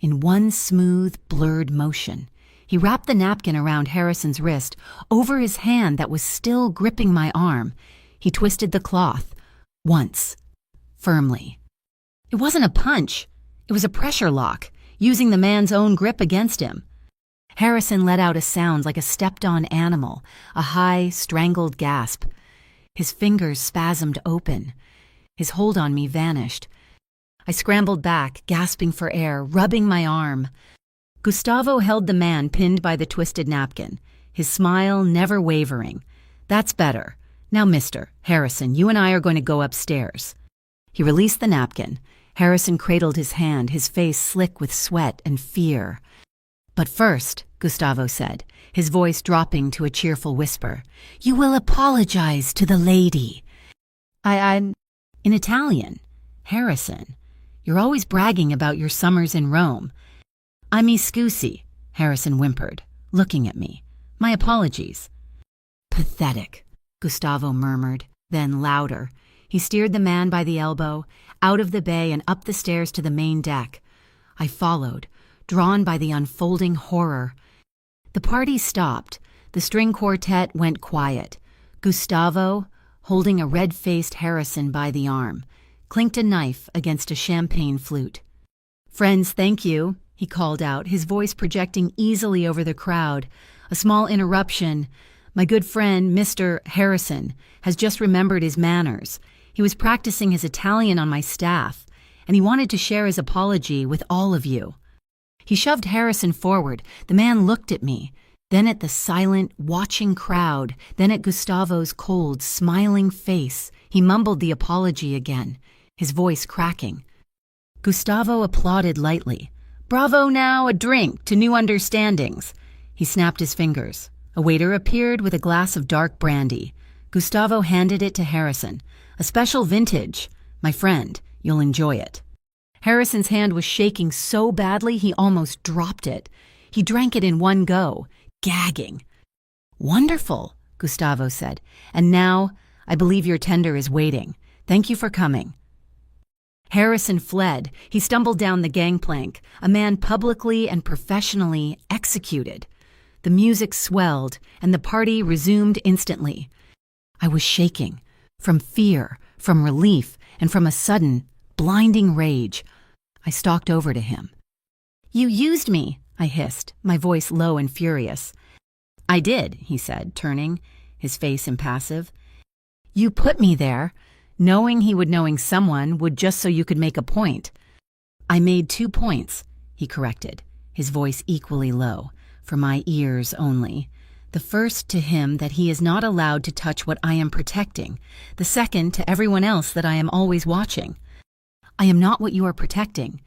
In one smooth, blurred motion, he wrapped the napkin around Harrison's wrist, over his hand that was still gripping my arm. He twisted the cloth, once, firmly. It wasn't a punch. It was a pressure lock, using the man's own grip against him. Harrison let out a sound like a stepped-on animal, a high, strangled gasp. His fingers spasmed open. His hold on me vanished. I scrambled back, gasping for air, rubbing my arm. Gustavo held the man pinned by the twisted napkin, his smile never wavering. That's better. Now, Mr. Harrison, you and I are going to go upstairs. He released the napkin. Harrison cradled his hand, his face slick with sweat and fear. But first, Gustavo said, his voice dropping to a cheerful whisper, you will apologize to the lady. I'm in Italian. Harrison, you're always bragging about your summers in Rome. Mi scusi, Harrison whimpered, looking at me. My apologies. Pathetic, Gustavo murmured, then louder. He steered the man by the elbow, out of the bay and up the stairs to the main deck. I followed, drawn by the unfolding horror. The party stopped. The string quartet went quiet. Gustavo, holding a red-faced Harrison by the arm, clinked a knife against a champagne flute. Friends, thank you, he called out, his voice projecting easily over the crowd. A small interruption. My good friend, Mr. Harrison, has just remembered his manners. He was practicing his Italian on my staff, and he wanted to share his apology with all of you. He shoved Harrison forward. The man looked at me, then at the silent, watching crowd, then at Gustavo's cold, smiling face. He mumbled the apology again, his voice cracking. Gustavo applauded lightly. Bravo now, a drink to new understandings. He snapped his fingers. A waiter appeared with a glass of dark brandy. Gustavo handed it to Harrison. A special vintage. My friend, you'll enjoy it. Harrison's hand was shaking so badly he almost dropped it. He drank it in one go, gagging. Wonderful, Gustavo said. And now, I believe your tender is waiting. Thank you for coming. Harrison fled. He stumbled down the gangplank, a man publicly and professionally executed. The music swelled, and the party resumed instantly. I was shaking, from fear, from relief, and from a sudden, blinding rage. I stalked over to him. You used me, I hissed, my voice low and furious. I did, he said, turning, his face impassive. You put me there, knowing he would knowing someone would just so you could make a point. I made 2 points, he corrected, his voice equally low, for my ears only. The first to him that he is not allowed to touch what I am protecting. The second to everyone else that I am always watching. I am not what you are protecting.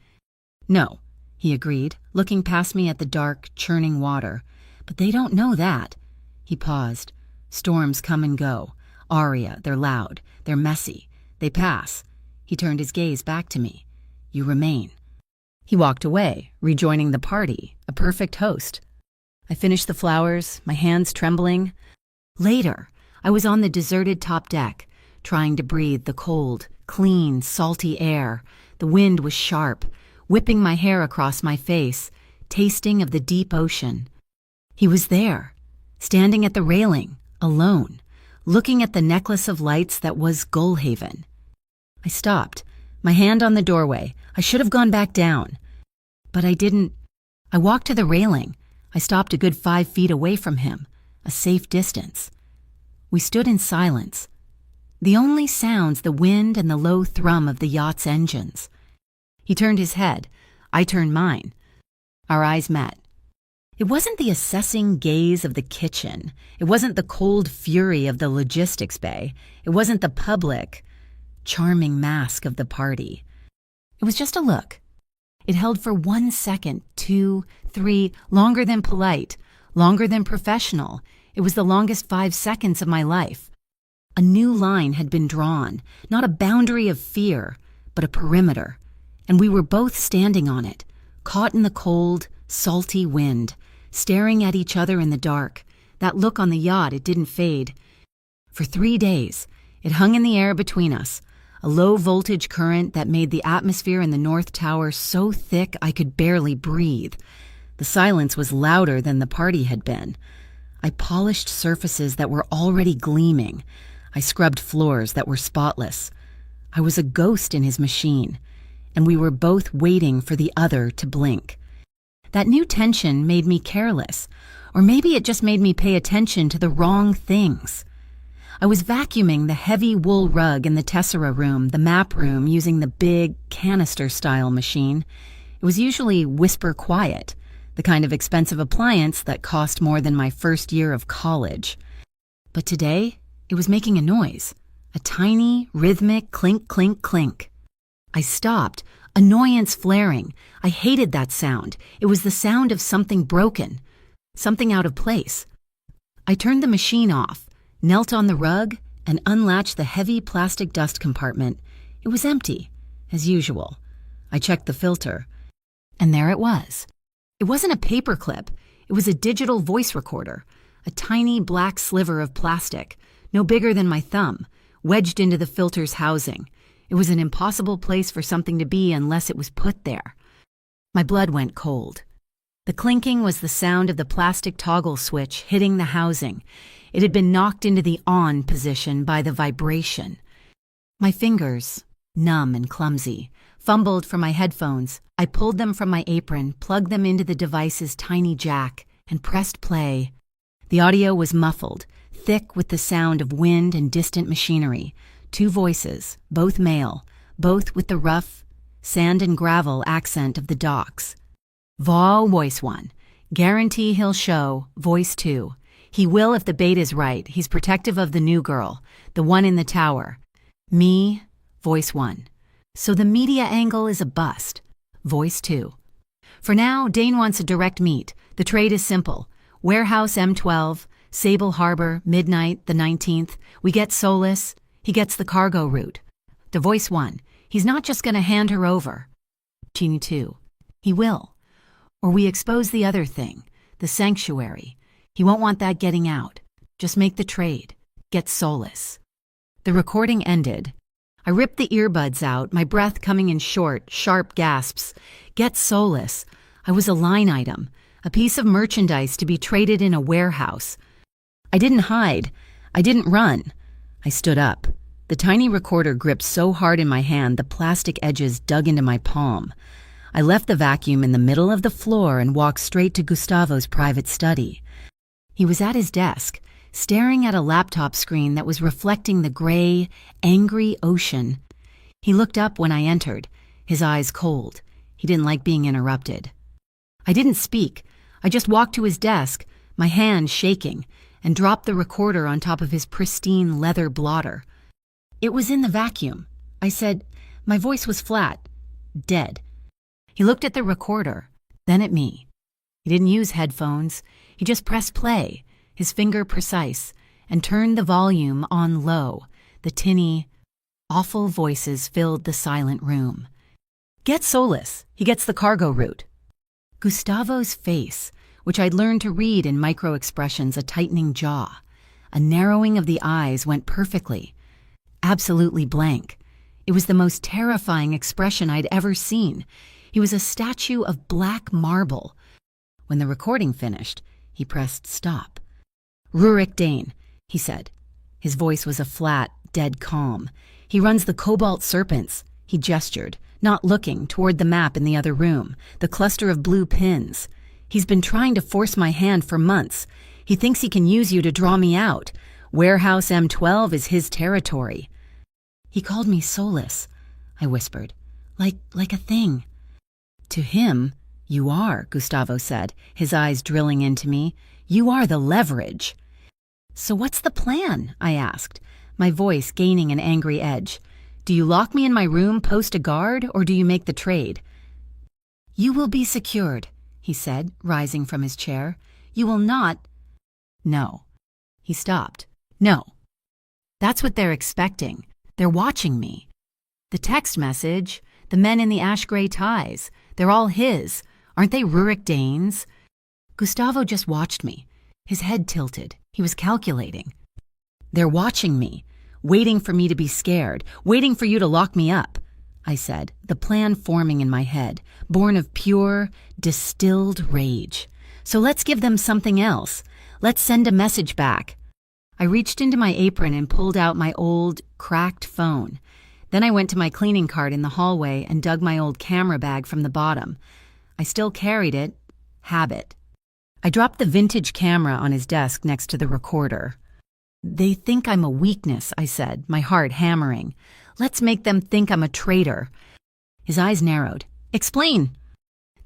No, he agreed, looking past me at the dark, churning water. But they don't know that. He paused. Storms come and go. Aria, they're loud. They're messy. They pass. He turned his gaze back to me. You remain. He walked away, rejoining the party, a perfect host. I finished the flowers, my hands trembling. Later, I was on the deserted top deck, trying to breathe the cold, clean, salty air. The wind was sharp, whipping my hair across my face, tasting of the deep ocean. He was there, standing at the railing, alone, looking at the necklace of lights that was Gullhaven. I stopped, my hand on the doorway. I should have gone back down. But I didn't. I walked to the railing. I stopped a good 5 feet away from him, a safe distance. We stood in silence. The only sounds the wind and the low thrum of the yacht's engines. He turned his head. I turned mine. Our eyes met. It wasn't the assessing gaze of the kitchen. It wasn't the cold fury of the logistics bay. It wasn't the public, charming mask of the party. It was just a look. It held for 1 second, 2, 3, longer than polite, longer than professional. It was the longest 5 seconds of my life. A new line had been drawn, not a boundary of fear, but a perimeter. And we were both standing on it, caught in the cold, salty wind, staring at each other in the dark. That look on the yacht, it didn't fade. For 3 days, it hung in the air between us, a low-voltage current that made the atmosphere in the North Tower so thick I could barely breathe. The silence was louder than the party had been. I polished surfaces that were already gleaming. I scrubbed floors that were spotless. I was a ghost in his machine, and we were both waiting for the other to blink. That new tension made me careless, or maybe it just made me pay attention to the wrong things. I was vacuuming the heavy wool rug in the tessera room, the map room, using the big canister-style machine. It was usually whisper quiet, the kind of expensive appliance that cost more than my first year of college. But today, it was making a noise, a tiny, rhythmic clink, clink, clink. I stopped, annoyance flaring. I hated that sound. It was the sound of something broken, something out of place. I turned the machine off, knelt on the rug, and unlatched the heavy plastic dust compartment. It was empty, as usual. I checked the filter, and there it was. It wasn't a paperclip. It was a digital voice recorder, a tiny black sliver of plastic, no bigger than my thumb, wedged into the filter's housing. It was an impossible place for something to be unless it was put there. My blood went cold. The clinking was the sound of the plastic toggle switch hitting the housing. It had been knocked into the on position by the vibration. My fingers, numb and clumsy, fumbled for my headphones. I pulled them from my apron, plugged them into the device's tiny jack, and pressed play. The audio was muffled, thick with the sound of wind and distant machinery. 2 voices, both male, both with the rough, sand and gravel accent of the docks. Voice 1. Guarantee he'll show. Voice 2. He will if the bait is right. He's protective of the new girl, the one in the tower. Me. Voice 1. So the media angle is a bust. Voice 2. For now, Dane wants a direct meet. The trade is simple. Warehouse M12, Sable Harbor, midnight, the 19th. We get Solis. He gets the cargo route. The Voice 1. He's not just going to hand her over. Genie 2. He will. Or we expose the other thing, the sanctuary. He won't want that getting out. Just make the trade. Get Solis. The recording ended. I ripped the earbuds out, my breath coming in short, sharp gasps. Get Solis. I was a line item, a piece of merchandise to be traded in a warehouse. I didn't hide. I didn't run. I stood up. The tiny recorder gripped so hard in my hand the plastic edges dug into my palm. I left the vacuum in the middle of the floor and walked straight to Gustavo's private study. He was at his desk, staring at a laptop screen that was reflecting the gray, angry ocean. He looked up when I entered, his eyes cold. He didn't like being interrupted. I didn't speak. I just walked to his desk, my hand shaking, and dropped the recorder on top of his pristine leather blotter. "It was in the vacuum," I said. My voice was flat, dead. He looked at the recorder, then at me. He didn't use headphones. He just pressed play, his finger precise, and turned the volume on low. The tinny, awful voices filled the silent room. "Get Solis. He gets the cargo route." Gustavo's face, which I'd learned to read in micro-expressions, a tightening jaw, a narrowing of the eyes, went perfectly, absolutely blank. It was the most terrifying expression I'd ever seen. He was a statue of black marble. When the recording finished, he pressed stop. "Rurik Dane," he said. His voice was a flat, dead calm. "He runs the Cobalt Serpents." He gestured, not looking, toward the map in the other room, the cluster of blue pins. "He's been trying to force my hand for months. He thinks he can use you to draw me out. Warehouse M12 is his territory." "He called me Solis," I whispered, like a thing. "To him, you are," Gustavo said, his eyes drilling into me. "You are the leverage." "So what's the plan?" I asked, my voice gaining an angry edge. "Do you lock me in my room, post a guard, or do you make the trade?" "You will be secured," he said, rising from his chair. "You will not—" "No." He stopped. "No. That's what they're expecting. They're watching me. The text message, the men in the ash-gray ties, they're all his. Aren't they Rurik Dane's?" Gustavo just watched me, his head tilted. He was calculating. "They're watching me, waiting for me to be scared, waiting for you to lock me up," I said, the plan forming in my head, born of pure, distilled rage. "So let's give them something else. Let's send a message back." I reached into my apron and pulled out my old, cracked phone. Then I went to my cleaning cart in the hallway and dug my old camera bag from the bottom. I still carried it. Habit. I dropped the vintage camera on his desk next to the recorder. "They think I'm a weakness," I said, my heart hammering. "Let's make them think I'm a traitor." His eyes narrowed. "Explain."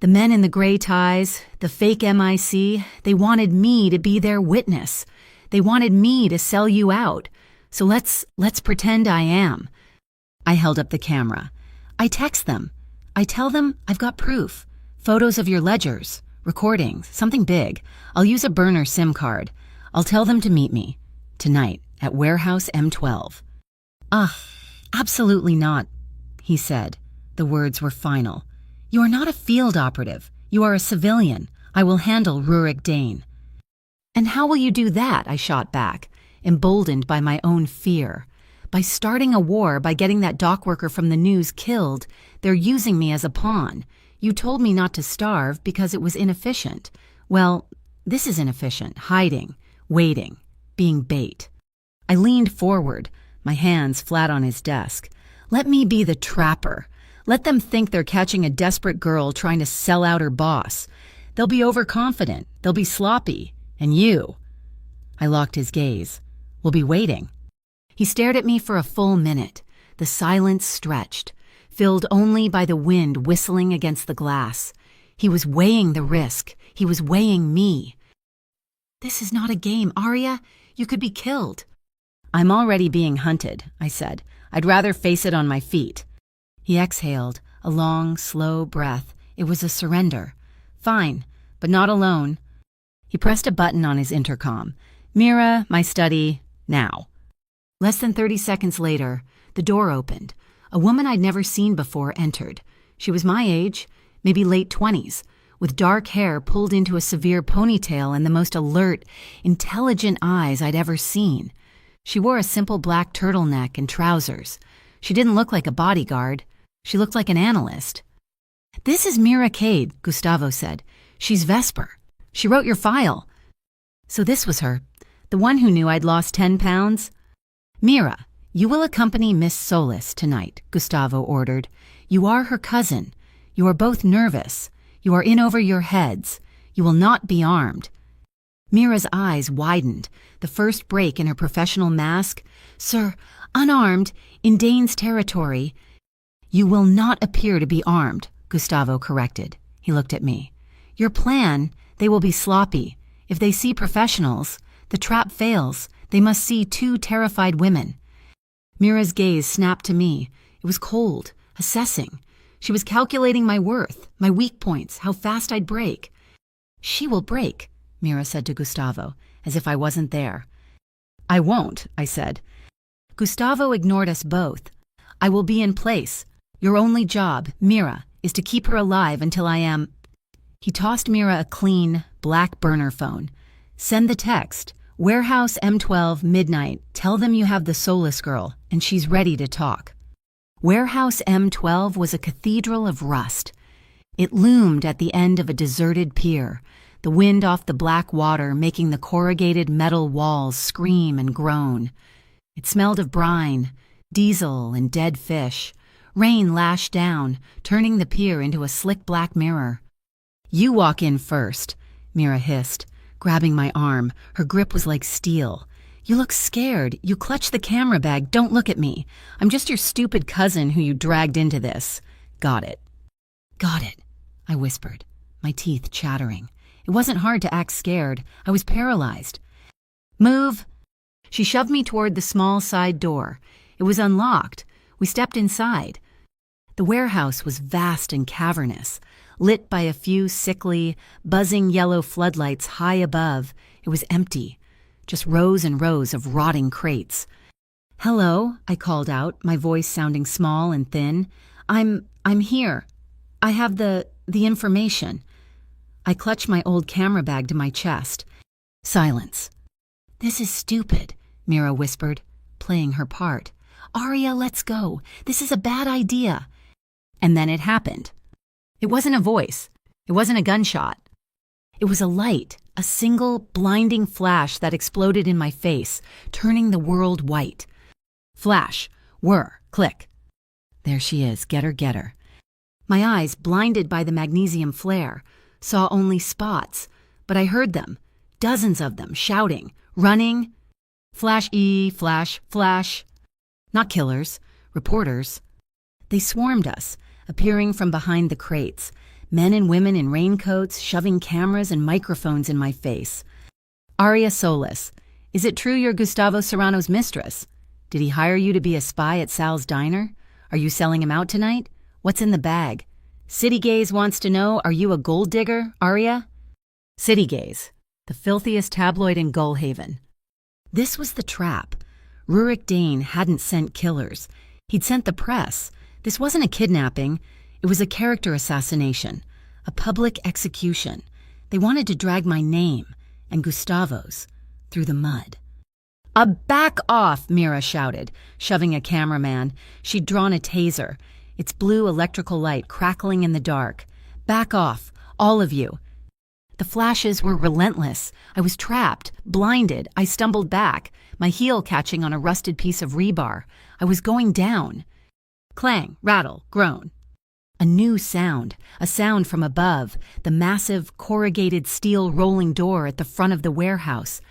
"The men in the gray ties, the fake MIC, they wanted me to be their witness. They wanted me to sell you out. So let's pretend I am." I held up the camera. "I text them. I tell them I've got proof. Photos of your ledgers, recordings, something big. I'll use a burner SIM card. I'll tell them to meet me. Tonight, at Warehouse M12. Absolutely not," he said. The words were final. "You are not a field operative. You are a civilian. I will handle Rurik Dane." "And how will you do that?" I shot back, emboldened by my own fear. "By starting a war, by getting that dock worker from the news killed. They're using me as a pawn. You told me not to starve because it was inefficient. Well, this is inefficient. Hiding, waiting, being bait." I leaned forward, my hands flat on his desk. "Let me be the trapper. Let them think they're catching a desperate girl trying to sell out her boss. They'll be overconfident. They'll be sloppy. And you—" I locked his gaze. "Will be waiting." He stared at me for a full minute. The silence stretched, filled only by the wind whistling against the glass. He was weighing the risk. He was weighing me. "This is not a game, Arya. You could be killed." "I'm already being hunted," I said. "I'd rather face it on my feet." He exhaled, a long, slow breath. It was a surrender. "Fine, but not alone." He pressed a button on his intercom. "Mira, my study, now." Less than 30 seconds later, the door opened. A woman I'd never seen before entered. She was my age, maybe late 20s, with dark hair pulled into a severe ponytail and the most alert, intelligent eyes I'd ever seen. She wore a simple black turtleneck and trousers. She didn't look like a bodyguard. She looked like an analyst. "This is Mira Cade," Gustavo said. "She's Vesper. She wrote your file." So this was her, the one who knew I'd lost 10 pounds. "Mira, you will accompany Miss Solis tonight," Gustavo ordered. "You are her cousin. You are both nervous. You are in over your heads. You will not be armed." Mira's eyes widened, the first break in her professional mask. "Sir, unarmed, in Dane's territory." "You will not appear to be armed," Gustavo corrected. He looked at me. Your plan, they will be sloppy. If they see professionals, the trap fails. They must see two terrified women. Mira's gaze snapped to me. It was cold, assessing. She was calculating my worth, my weak points, how fast I'd break. She will break, Mira said to Gustavo, as if I wasn't there. I won't, I said. Gustavo ignored us both. I will be in place. Your only job, Mira, is to keep her alive until I am... He tossed Mira a clean, black burner phone. Send the text. Warehouse M12, midnight. Tell them you have the Soulless girl, and she's ready to talk. Warehouse M12 was a cathedral of rust. It loomed at the end of a deserted pier, the wind off the black water making the corrugated metal walls scream and groan. It smelled of brine, diesel, and dead fish. Rain lashed down, turning the pier into a slick black mirror. You walk in first, Mira hissed, grabbing my arm. Her grip was like steel. You look scared. You clutch the camera bag. Don't look at me. I'm just your stupid cousin who you dragged into this. Got it. Got it, I whispered, my teeth chattering. It wasn't hard to act scared. I was paralyzed. Move. She shoved me toward the small side door. It was unlocked. We stepped inside. The warehouse was vast and cavernous, lit by a few sickly, buzzing yellow floodlights high above. It was empty, just rows and rows of rotting crates. Hello, I called out, my voice sounding small and thin. I'm here. I have the information. I clutched my old camera bag to my chest. Silence. This is stupid, Mira whispered, playing her part. Aria, let's go. This is a bad idea. And then it happened. It wasn't a voice. It wasn't a gunshot. It was a light, a single blinding flash that exploded in my face, turning the world white. Flash, whir, click. There she is, get her, get her. My eyes, blinded by the magnesium flare, saw only spots, but I heard them, dozens of them, shouting, running. Flash, flash, flash. Not killers, reporters. They swarmed us, appearing from behind the crates, men and women in raincoats, shoving cameras and microphones in my face. Aria Solis, is it true you're Gustavo Serrano's mistress? Did he hire you to be a spy at Sal's diner? Are you selling him out tonight? What's in the bag? City Gaze wants to know, are you a gold digger, Aria? City Gaze, the filthiest tabloid in Gullhaven. This was the trap. Rurik Dane hadn't sent killers. He'd sent the press. This wasn't a kidnapping. It was a character assassination, a public execution. They wanted to drag my name and Gustavo's through the mud. Back off, Mira shouted, shoving a cameraman. She'd drawn a taser, its blue electrical light crackling in the dark. Back off, all of you. The flashes were relentless. I was trapped, blinded. I stumbled back, my heel catching on a rusted piece of rebar. I was going down. Clang, rattle, groan. A new sound, a sound from above, the massive, corrugated steel rolling door at the front of the warehouse.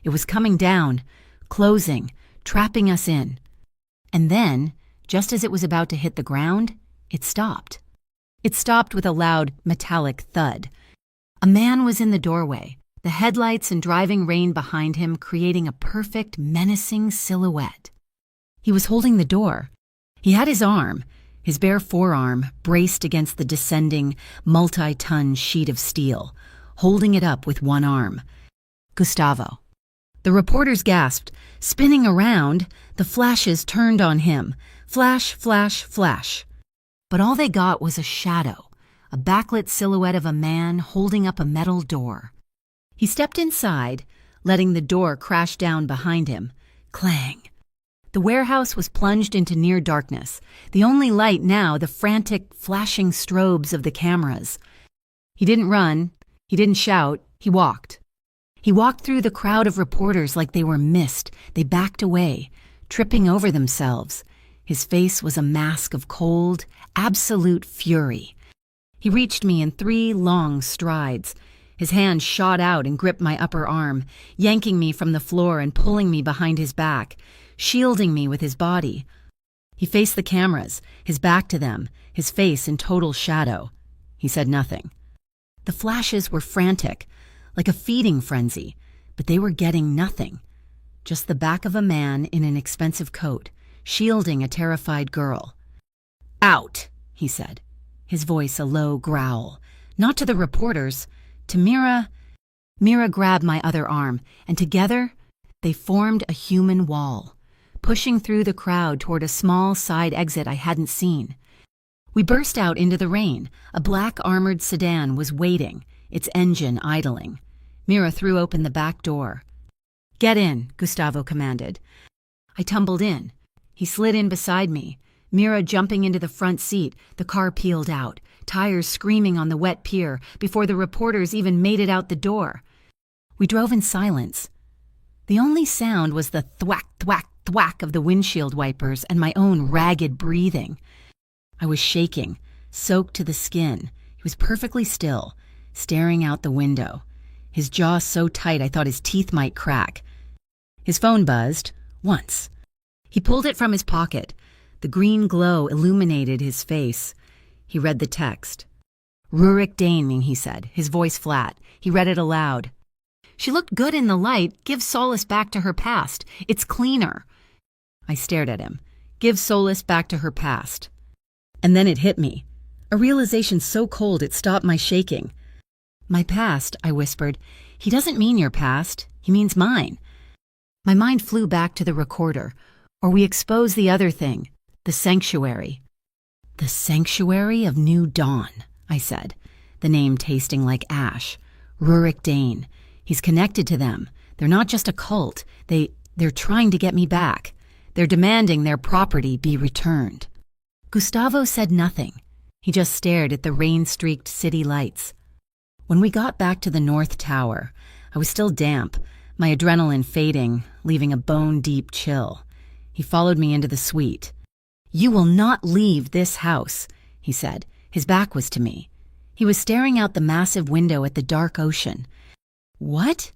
It was coming down, closing, trapping us in. And then, just as it was about to hit the ground, it stopped. It stopped with a loud, metallic thud. A man was in the doorway, the headlights and driving rain behind him creating a perfect, menacing silhouette. He was holding the door. He had his arm, his bare forearm, braced against the descending, multi-ton sheet of steel, holding it up with one arm. Gustavo. The reporters gasped. Spinning around, the flashes turned on him. Flash, flash, flash. But all they got was a shadow, a backlit silhouette of a man holding up a metal door. He stepped inside, letting the door crash down behind him. Clang. The warehouse was plunged into near darkness, the only light now the frantic, flashing strobes of the cameras. He didn't run. He didn't shout. He walked. He walked through the crowd of reporters like they were mist. They backed away, tripping over themselves. His face was a mask of cold, absolute fury. He reached me in 3 long strides. His hand shot out and gripped my upper arm, yanking me from the floor and pulling me behind his back, shielding me with his body. He faced the cameras, his back to them, his face in total shadow. He said nothing. The flashes were frantic, like a feeding frenzy, but they were getting nothing. Just the back of a man in an expensive coat, shielding a terrified girl. "Out," he said, his voice a low growl. Not to the reporters, to Mira. Mira grabbed my other arm, and together they formed a human wall, pushing through the crowd toward a small side exit I hadn't seen. We burst out into the rain. A black armored sedan was waiting, its engine idling. Mira threw open the back door. "Get in," Gustavo commanded. I tumbled in. He slid in beside me, Mira jumping into the front seat. The car peeled out, tires screaming on the wet pier before the reporters even made it out the door. We drove in silence. The only sound was the thwack, thwack, thwack of the windshield wipers and my own ragged breathing. I was shaking, soaked to the skin. He was perfectly still, staring out the window, his jaw so tight I thought his teeth might crack. His phone buzzed, once. He pulled it from his pocket. The green glow illuminated his face. He read the text. "Rurik Dane," he said, his voice flat. He read it aloud. "She looked good in the light. Give solace back to her past. It's cleaner." I stared at him. Give solace back to her past. And then it hit me. A realization so cold it stopped my shaking. "My past," I whispered. "He doesn't mean your past. He means mine." My mind flew back to the recorder. Or we expose the other thing, the sanctuary. "The Sanctuary of New Dawn," I said, the name tasting like ash. Rurik Dane. He's connected to them. They're not just a cult. They're trying to get me back. They're demanding their property be returned. Gustavo said nothing. He just stared at the rain-streaked city lights. When we got back to the North Tower, I was still damp, my adrenaline fading, leaving a bone-deep chill. He followed me into the suite. "You will not leave this house," he said. His back was to me. He was staring out the massive window at the dark ocean. "What?"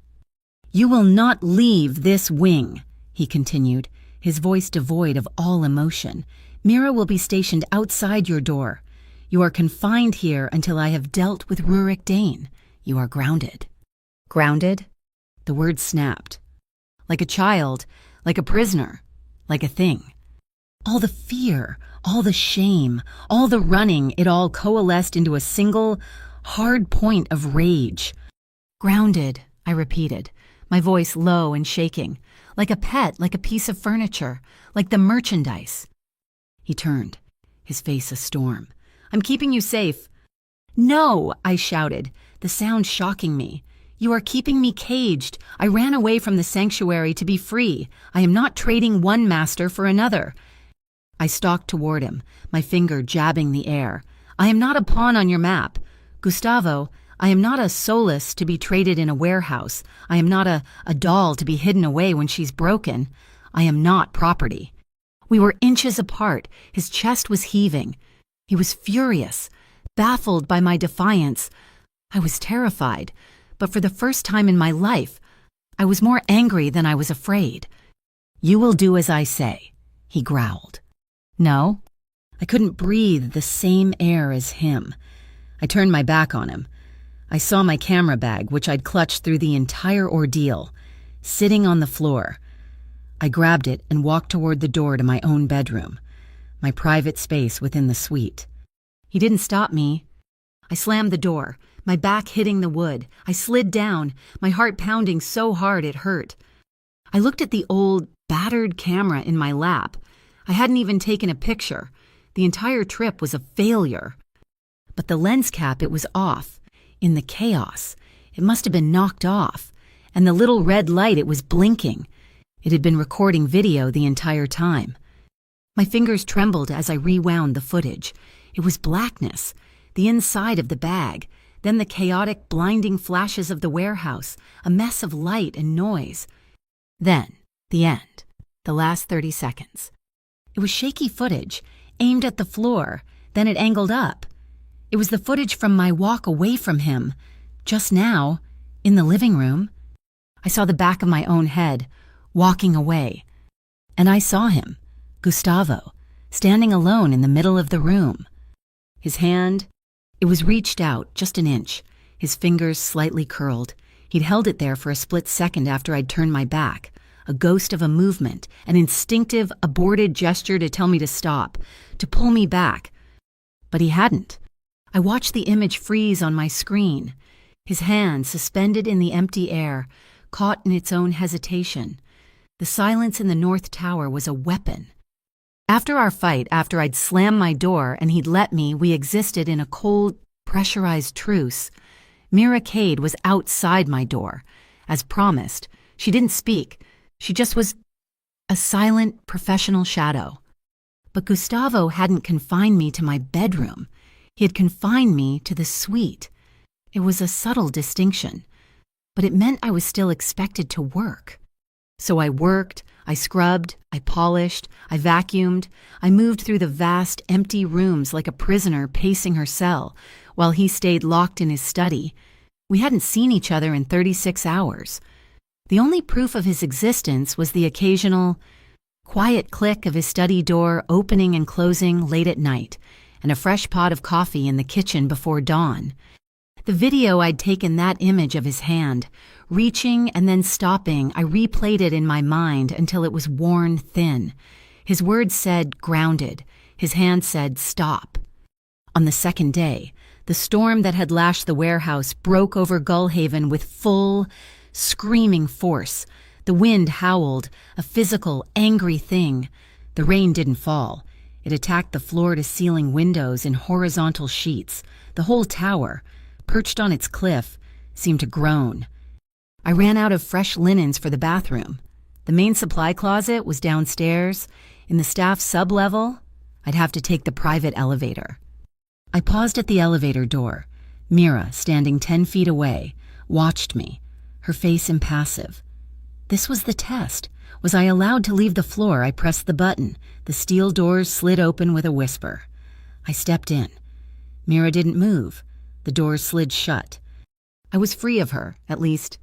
"You will not leave this wing," he continued, his voice devoid of all emotion. "Mira will be stationed outside your door. You are confined here until I have dealt with Rurik Dane. You are grounded." Grounded? The word snapped. Like a child, like a prisoner, like a thing. All the fear, all the shame, all the running, it all coalesced into a single, hard point of rage. "Grounded," I repeated, my voice low and shaking. "Like a pet, like a piece of furniture, like the merchandise." He turned, his face a storm. "I'm keeping you safe." "No," I shouted, the sound shocking me. "You are keeping me caged. I ran away from the sanctuary to be free. I am not trading one master for another." I stalked toward him, my finger jabbing the air. "I am not a pawn on your map. Gustavo, I am not a solace to be traded in a warehouse. I am not a doll to be hidden away when she's broken. I am not property." We were inches apart. His chest was heaving. He was furious, baffled by my defiance. I was terrified, but for the first time in my life, I was more angry than I was afraid. "You will do as I say," he growled. No, I couldn't breathe the same air as him. I turned my back on him. I saw my camera bag, which I'd clutched through the entire ordeal, sitting on the floor. I grabbed it and walked toward the door to my own bedroom, my private space within the suite. He didn't stop me. I slammed the door, my back hitting the wood. I slid down, my heart pounding so hard it hurt. I looked at the old, battered camera in my lap. I hadn't even taken a picture. The entire trip was a failure. But the lens cap, it was off. In the chaos, it must have been knocked off. And the little red light, it was blinking. It had been recording video the entire time. My fingers trembled as I rewound the footage. It was blackness, the inside of the bag, then the chaotic, blinding flashes of the warehouse, a mess of light and noise. Then, the end, the last 30 seconds. It was shaky footage, aimed at the floor, then it angled up. It was the footage from my walk away from him, just now, in the living room. I saw the back of my own head, walking away. And I saw him, Gustavo, standing alone in the middle of the room. His hand, it was reached out just an inch, his fingers slightly curled. He'd held it there for a split second after I'd turned my back, a ghost of a movement, an instinctive, aborted gesture to tell me to stop, to pull me back. But he hadn't. I watched the image freeze on my screen, his hand suspended in the empty air, caught in its own hesitation. The silence in the North Tower was a weapon. After our fight, after I'd slammed my door and he'd let me, we existed in a cold, pressurized truce. Mira Cade was outside my door. As promised, she didn't speak. She just was a silent, professional shadow. But Gustavo hadn't confined me to my bedroom. He had confined me to the suite. It was a subtle distinction, but it meant I was still expected to work. So I worked, I scrubbed, I polished, I vacuumed, I moved through the vast, empty rooms like a prisoner pacing her cell, while he stayed locked in his study. We hadn't seen each other in 36 hours. The only proof of his existence was the occasional, quiet click of his study door opening and closing late at night, and a fresh pot of coffee in the kitchen before dawn. The video I'd taken that image of his hand, reaching and then stopping, I replayed it in my mind until it was worn thin. His words said, grounded. His hand said, stop. On the second day, the storm that had lashed the warehouse broke over Gullhaven with full, screaming force. The wind howled, a physical, angry thing. The rain didn't fall. It attacked the floor-to-ceiling windows in horizontal sheets. The whole tower, perched on its cliff, seemed to groan. I ran out of fresh linens for the bathroom. The main supply closet was downstairs. In the staff sub-level, I'd have to take the private elevator. I paused at the elevator door. Mira, standing 10 feet away, watched me, her face impassive. This was the test. Was I allowed to leave the floor? I pressed the button. The steel doors slid open with a whisper. I stepped in. Mira didn't move. The doors slid shut. I was free of her, at least.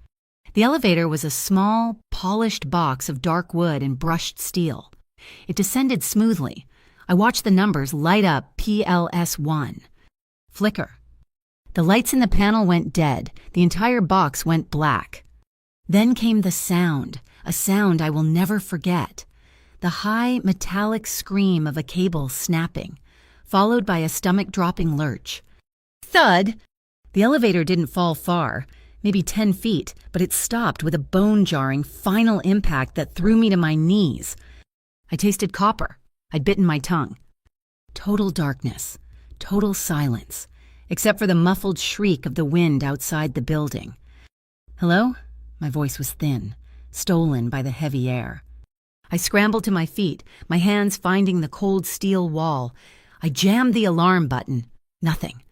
The elevator was a small, polished box of dark wood and brushed steel. It descended smoothly. I watched the numbers light up PLS1. Flicker. The lights in the panel went dead. The entire box went black. Then came the sound, a sound I will never forget. The high, metallic scream of a cable snapping, followed by a stomach-dropping lurch. Thud! The elevator didn't fall far, maybe 10 feet, but it stopped with a bone-jarring final impact that threw me to my knees. I tasted copper. I'd bitten my tongue. Total darkness, total silence, except for the muffled shriek of the wind outside the building. Hello? My voice was thin, stolen by the heavy air. I scrambled to my feet, my hands finding the cold steel wall. I jammed the alarm button. Nothing.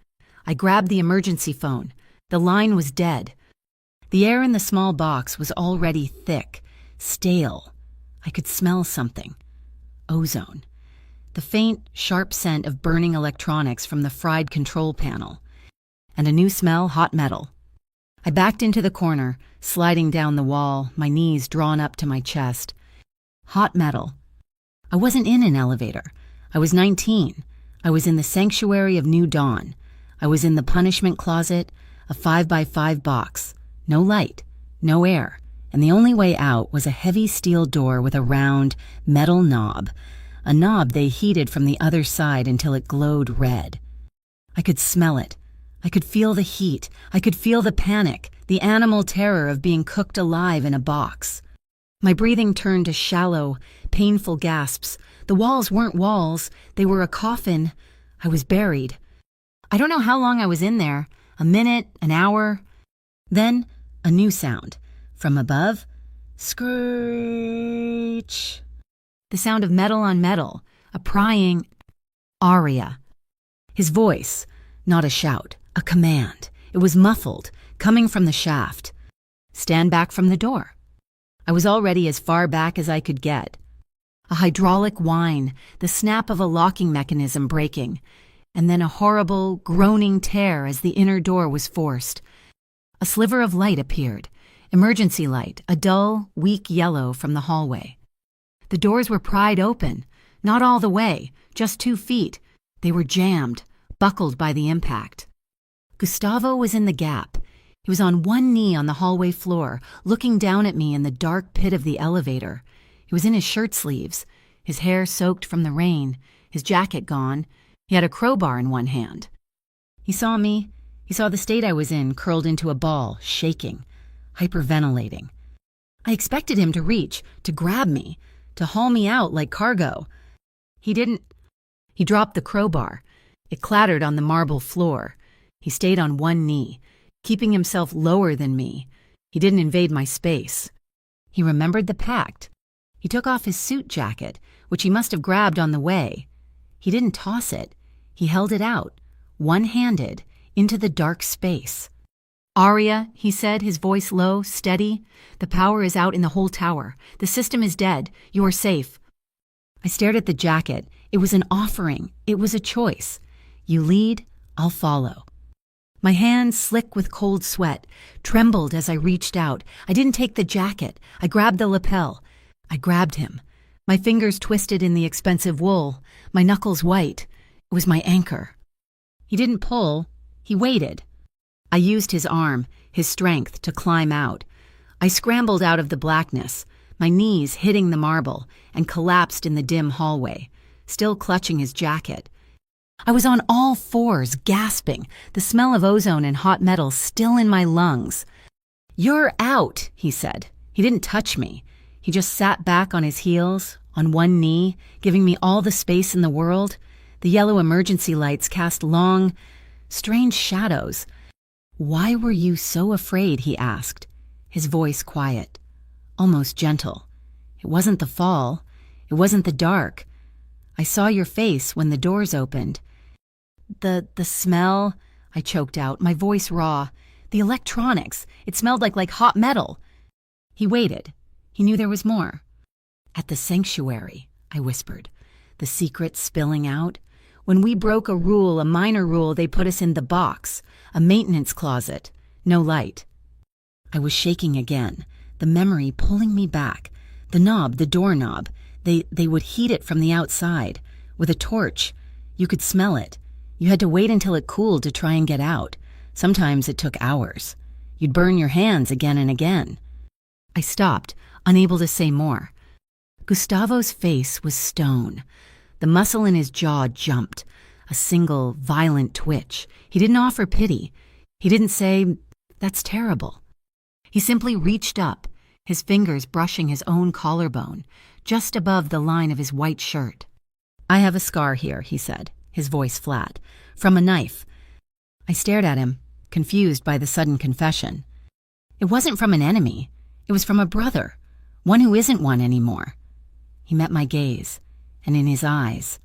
I grabbed the emergency phone. The line was dead. The air in the small box was already thick, stale. I could smell something. Ozone. The faint, sharp scent of burning electronics from the fried control panel. And a new smell, hot metal. I backed into the corner, sliding down the wall, my knees drawn up to my chest. Hot metal. I wasn't in an elevator. I was 19. I was in the sanctuary of New Dawn. I was in the punishment closet, a 5x5 box. No light, no air, and the only way out was a heavy steel door with a round, metal knob. A knob they heated from the other side until it glowed red. I could smell it. I could feel the heat. I could feel the panic, the animal terror of being cooked alive in a box. My breathing turned to shallow, painful gasps. The walls weren't walls. They were a coffin. I was buried. I don't know how long I was in there. A minute, an hour. Then, a new sound. From above, screech. The sound of metal on metal, a prying aria. His voice, not a shout, a command. It was muffled, coming from the shaft. Stand back from the door. I was already as far back as I could get. A hydraulic whine, the snap of a locking mechanism breaking, and then a horrible, groaning tear as the inner door was forced. A sliver of light appeared, emergency light, a dull, weak yellow from the hallway. The doors were pried open, not all the way, just 2 feet. They were jammed, buckled by the impact. Gustavo was in the gap. He was on one knee on the hallway floor, looking down at me in the dark pit of the elevator. He was in his shirt sleeves, his hair soaked from the rain, his jacket gone. He had a crowbar in one hand. He saw me. He saw the state I was in, curled into a ball, shaking, hyperventilating. I expected him to reach, to grab me, to haul me out like cargo. He didn't. He dropped the crowbar. It clattered on the marble floor. He stayed on one knee, keeping himself lower than me. He didn't invade my space. He remembered the pact. He took off his suit jacket, which he must have grabbed on the way. He didn't toss it. He held it out, one-handed, into the dark space. "Arya," he said, his voice low, steady. "The power is out in the whole tower. The system is dead. You are safe." I stared at the jacket. It was an offering. It was a choice. You lead, I'll follow. My hands, slick with cold sweat, trembled as I reached out. I didn't take the jacket. I grabbed the lapel. I grabbed him. My fingers twisted in the expensive wool, my knuckles white. It was my anchor. He didn't pull. He waited. I used his arm, his strength, to climb out. I scrambled out of the blackness, my knees hitting the marble, and collapsed in the dim hallway, still clutching his jacket. I was on all fours, gasping, the smell of ozone and hot metal still in my lungs. "You're out," he said. He didn't touch me. He just sat back on his heels, on one knee, giving me all the space in the world. The yellow emergency lights cast long, strange shadows. "Why were you so afraid?" he asked, his voice quiet, almost gentle. "It wasn't the fall. It wasn't the dark. I saw your face when the doors opened. The smell," I choked out, my voice raw. "The electronics. It smelled like hot metal." He waited. He knew there was more. "At the sanctuary," I whispered, the secret spilling out. "When we broke a rule, a minor rule, they put us in the box, a maintenance closet, no light." I was shaking again, the memory pulling me back. The knob, the doorknob, they would heat it from the outside. With a torch, you could smell it. You had to wait until it cooled to try and get out. Sometimes it took hours. You'd burn your hands again and again. I stopped, unable to say more. Gustavo's face was stone. The muscle in his jaw jumped, a single, violent twitch. He didn't offer pity. He didn't say, "That's terrible." He simply reached up, his fingers brushing his own collarbone, just above the line of his white shirt. "I have a scar here," he said, his voice flat, "from a knife." I stared at him, confused by the sudden confession. It wasn't from an enemy. It was from a brother, one who isn't one anymore. He met my gaze, and in his eyes,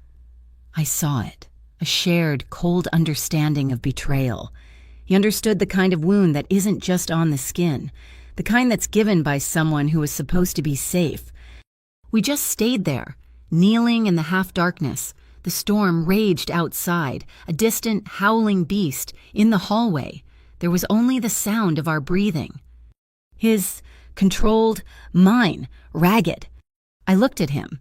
I saw it, a shared, cold understanding of betrayal. He understood the kind of wound that isn't just on the skin, the kind that's given by someone who was supposed to be safe. We just stayed there, kneeling in the half-darkness. The storm raged outside, a distant, howling beast in the hallway. There was only the sound of our breathing. His, controlled, mine, ragged. I looked at him,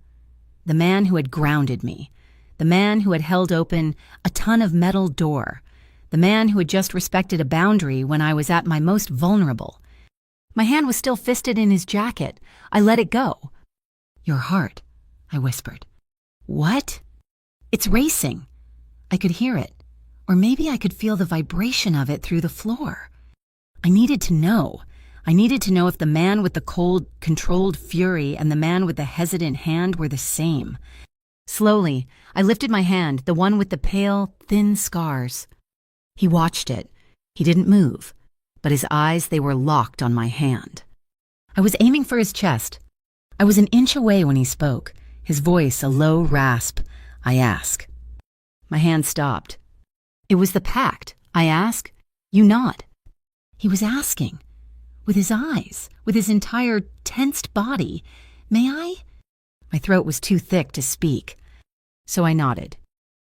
the man who had grounded me, the man who had held open a ton of metal door, the man who had just respected a boundary when I was at my most vulnerable. My hand was still fisted in his jacket. I let it go. "Your heart," I whispered. "What?" "It's racing." I could hear it, or maybe I could feel the vibration of it through the floor. I needed to know. I needed to know if the man with the cold, controlled fury and the man with the hesitant hand were the same. Slowly, I lifted my hand, the one with the pale, thin scars. He watched it. He didn't move, but his eyes, they were locked on my hand. I was aiming for his chest. I was an inch away when he spoke, his voice a low rasp. I asked. My hand stopped. "It was the pact," I asked. "You nod." He was asking. With his eyes, with his entire tensed body. "May I?" My throat was too thick to speak. So I nodded.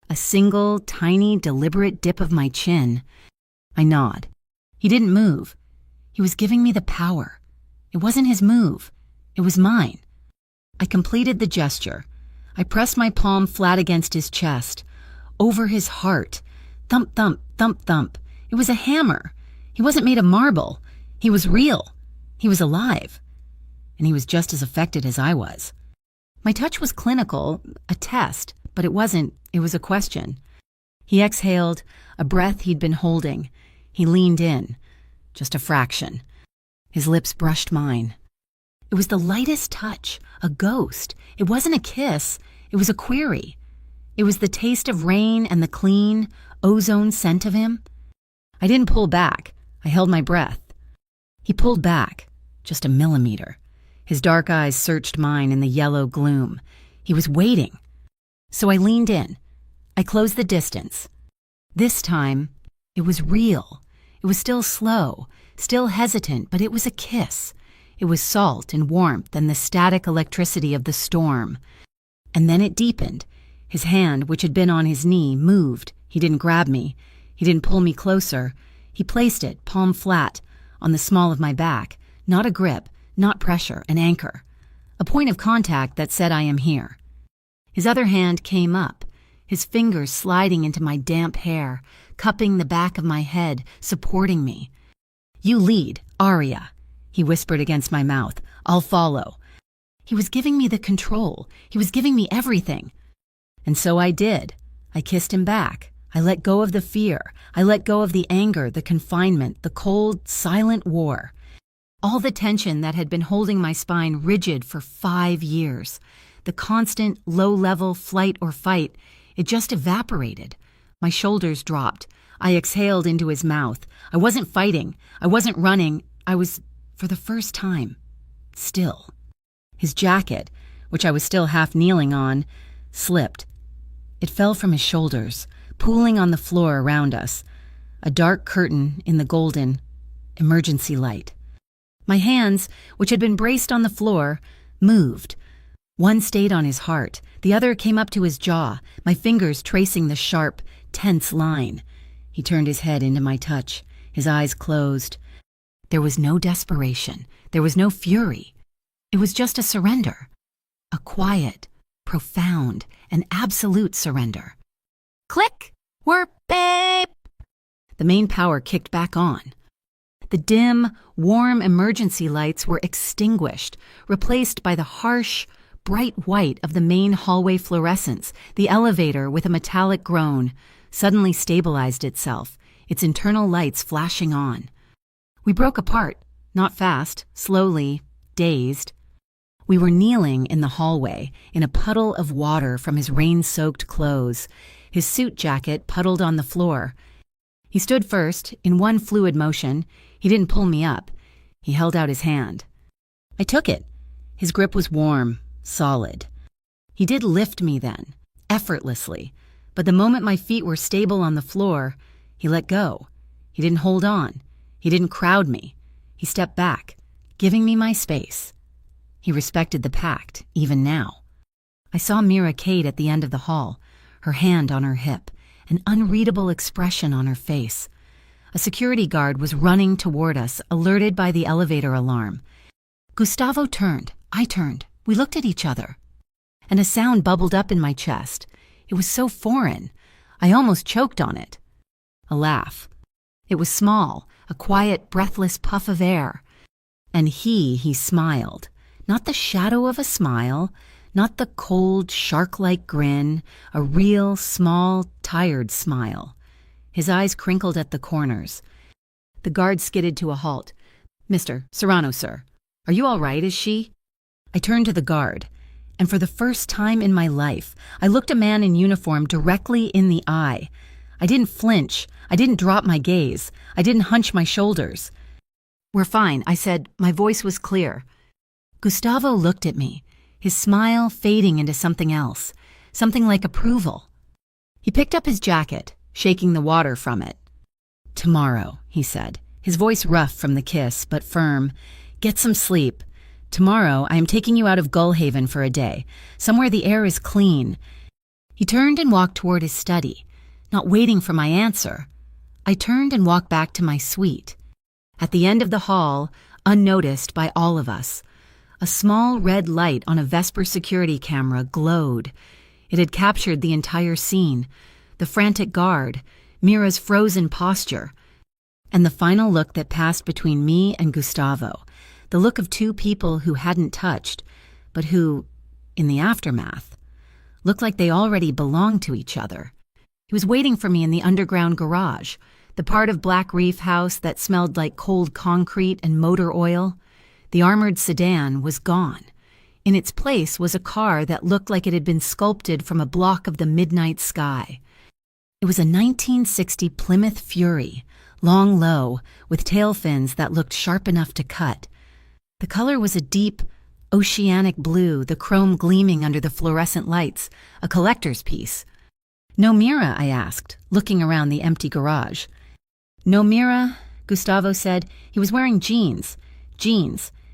A single, tiny, deliberate dip of my chin. I nod. He didn't move. He was giving me the power. It wasn't his move. It was mine. I completed the gesture. I pressed my palm flat against his chest, over his heart. Thump, thump, thump, thump. It was a hammer. He wasn't made of marble. He was real. He was alive. And he was just as affected as I was. My touch was clinical, a test, but it wasn't. It was a question. He exhaled, a breath he'd been holding. He leaned in, just a fraction. His lips brushed mine. It was the lightest touch, a ghost. It wasn't a kiss. It was a query. It was the taste of rain and the clean, ozone scent of him. I didn't pull back. I held my breath. He pulled back, just a millimeter. His dark eyes searched mine in the yellow gloom. He was waiting. So I leaned in. I closed the distance. This time, it was real. It was still slow, still hesitant, but it was a kiss. It was salt and warmth and the static electricity of the storm. And then it deepened. His hand, which had been on his knee, moved. He didn't grab me. He didn't pull me closer. He placed it, palm flat, on the small of my back. Not a grip, not pressure, an anchor. A point of contact that said I am here. His other hand came up, his fingers sliding into my damp hair, cupping the back of my head, supporting me. "You lead, Aria," he whispered against my mouth. "I'll follow." He was giving me the control. He was giving me everything. And so I did. I kissed him back. I let go of the fear. I let go of the anger, the confinement, the cold, silent war. All the tension that had been holding my spine rigid for 5 years. The constant, low-level flight or fight, it just evaporated. My shoulders dropped. I exhaled into his mouth. I wasn't fighting. I wasn't running. I was, for the first time, still. His jacket, which I was still half kneeling on, slipped. It fell from his shoulders, pooling on the floor around us. A dark curtain in the golden emergency light. My hands, which had been braced on the floor, moved. One stayed on his heart. The other came up to his jaw, my fingers tracing the sharp, tense line. He turned his head into my touch, his eyes closed. There was no desperation. There was no fury. It was just a surrender. A quiet, profound, and absolute surrender. Click! We're babe! The main power kicked back on. The dim, warm emergency lights were extinguished, replaced by the harsh, bright white of the main hallway fluorescence. The elevator, with a metallic groan, suddenly stabilized itself, its internal lights flashing on. We broke apart, not fast, slowly, dazed. We were kneeling in the hallway, in a puddle of water from his rain-soaked clothes, his suit jacket puddled on the floor. He stood first, in one fluid motion. He didn't pull me up. He held out his hand. I took it. His grip was warm, solid. He did lift me then, effortlessly, but the moment my feet were stable on the floor, he let go. He didn't hold on. He didn't crowd me. He stepped back, giving me my space. He respected the pact, even now. I saw Mira Kate at the end of the hall, her hand on her hip, an unreadable expression on her face. A security guard was running toward us, alerted by the elevator alarm. Gustavo turned. I turned. We looked at each other. And a sound bubbled up in my chest. It was so foreign. I almost choked on it. A laugh. It was small, a quiet, breathless puff of air. And he smiled. Not the shadow of a smile, not the cold, shark-like grin, a real, small, tired smile. His eyes crinkled at the corners. The guard skidded to a halt. "Mr. Serrano, sir. Are you all right, is she?" I turned to the guard, and for the first time in my life, I looked a man in uniform directly in the eye. I didn't flinch. I didn't drop my gaze. I didn't hunch my shoulders. "We're fine," I said. My voice was clear. Gustavo looked at me, his smile fading into something else, something like approval. He picked up his jacket, shaking the water from it. "Tomorrow," he said, his voice rough from the kiss, but firm. "Get some sleep. Tomorrow I am taking you out of Gullhaven for a day, somewhere the air is clean." He turned and walked toward his study, not waiting for my answer. I turned and walked back to my suite. At the end of the hall, unnoticed by all of us, a small red light on a Vesper security camera glowed. It had captured the entire scene. The frantic guard, Mira's frozen posture, And the final look that passed between me and Gustavo, the look of two people who hadn't touched, but who, in the aftermath, looked like they already belonged to each other. He was waiting for me in the underground garage, the part of Black Reef House that smelled like cold concrete and motor oil. The armored sedan was gone. In its place was a car that looked like it had been sculpted from a block of the midnight sky. It was a 1960 Plymouth Fury, long low, with tail fins that looked sharp enough to cut. The color was a deep, oceanic blue, the chrome gleaming under the fluorescent lights, a collector's piece. "No Mira?" I asked, looking around the empty garage. "No Mira," Gustavo said. He was wearing jeans,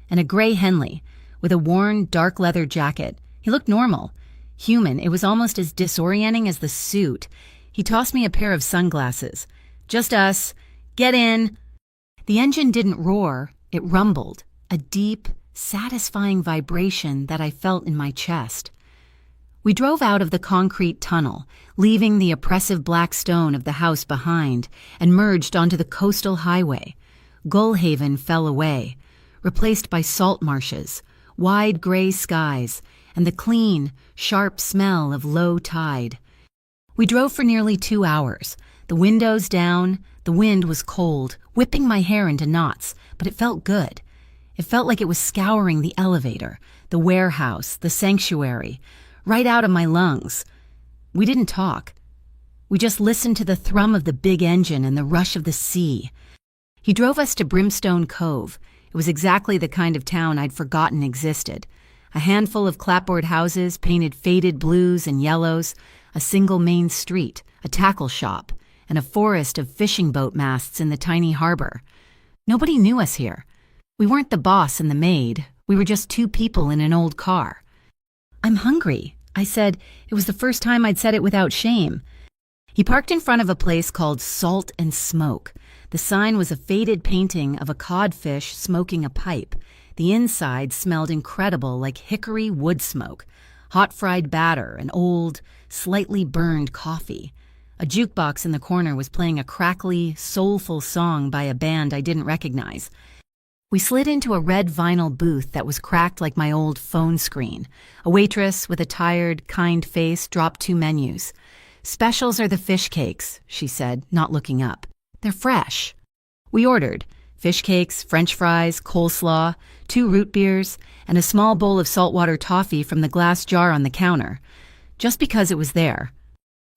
and a gray Henley, with a worn, dark leather jacket. He looked normal, human. It was almost as disorienting as the suit. He tossed me a pair of sunglasses. "Just us. Get in." The engine didn't roar, it rumbled, a deep, satisfying vibration that I felt in my chest. We drove out of the concrete tunnel, leaving the oppressive black stone of the house behind, and merged onto the coastal highway. Gullhaven fell away, replaced by salt marshes, wide gray skies, and the clean, sharp smell of low tide. We drove for nearly 2 hours, the windows down. The wind was cold, whipping my hair into knots, but it felt good. It felt like it was scouring the elevator, the warehouse, the sanctuary, right out of my lungs. We didn't talk. We just listened to the thrum of the big engine and the rush of the sea. He drove us to Brimstone Cove. It was exactly the kind of town I'd forgotten existed. A handful of clapboard houses painted faded blues and yellows, a single main street, a tackle shop, and a forest of fishing boat masts in the tiny harbor. Nobody knew us here. We weren't the boss and the maid. We were just two people in an old car. "I'm hungry," I said. It was the first time I'd said it without shame. He parked in front of a place called Salt and Smoke. The sign was a faded painting of a codfish smoking a pipe. The inside smelled incredible, like hickory wood smoke, hot fried batter, and old, slightly burned coffee. A jukebox in the corner was playing a crackly, soulful song by a band I didn't recognize. We slid into a red vinyl booth that was cracked like my old phone screen. A waitress with a tired, kind face dropped 2 menus. "Specials are the fish cakes," she said, not looking up. "They're fresh." We ordered fish cakes, French fries, coleslaw, 2 root beers, and a small bowl of saltwater toffee from the glass jar on the counter, just because it was there.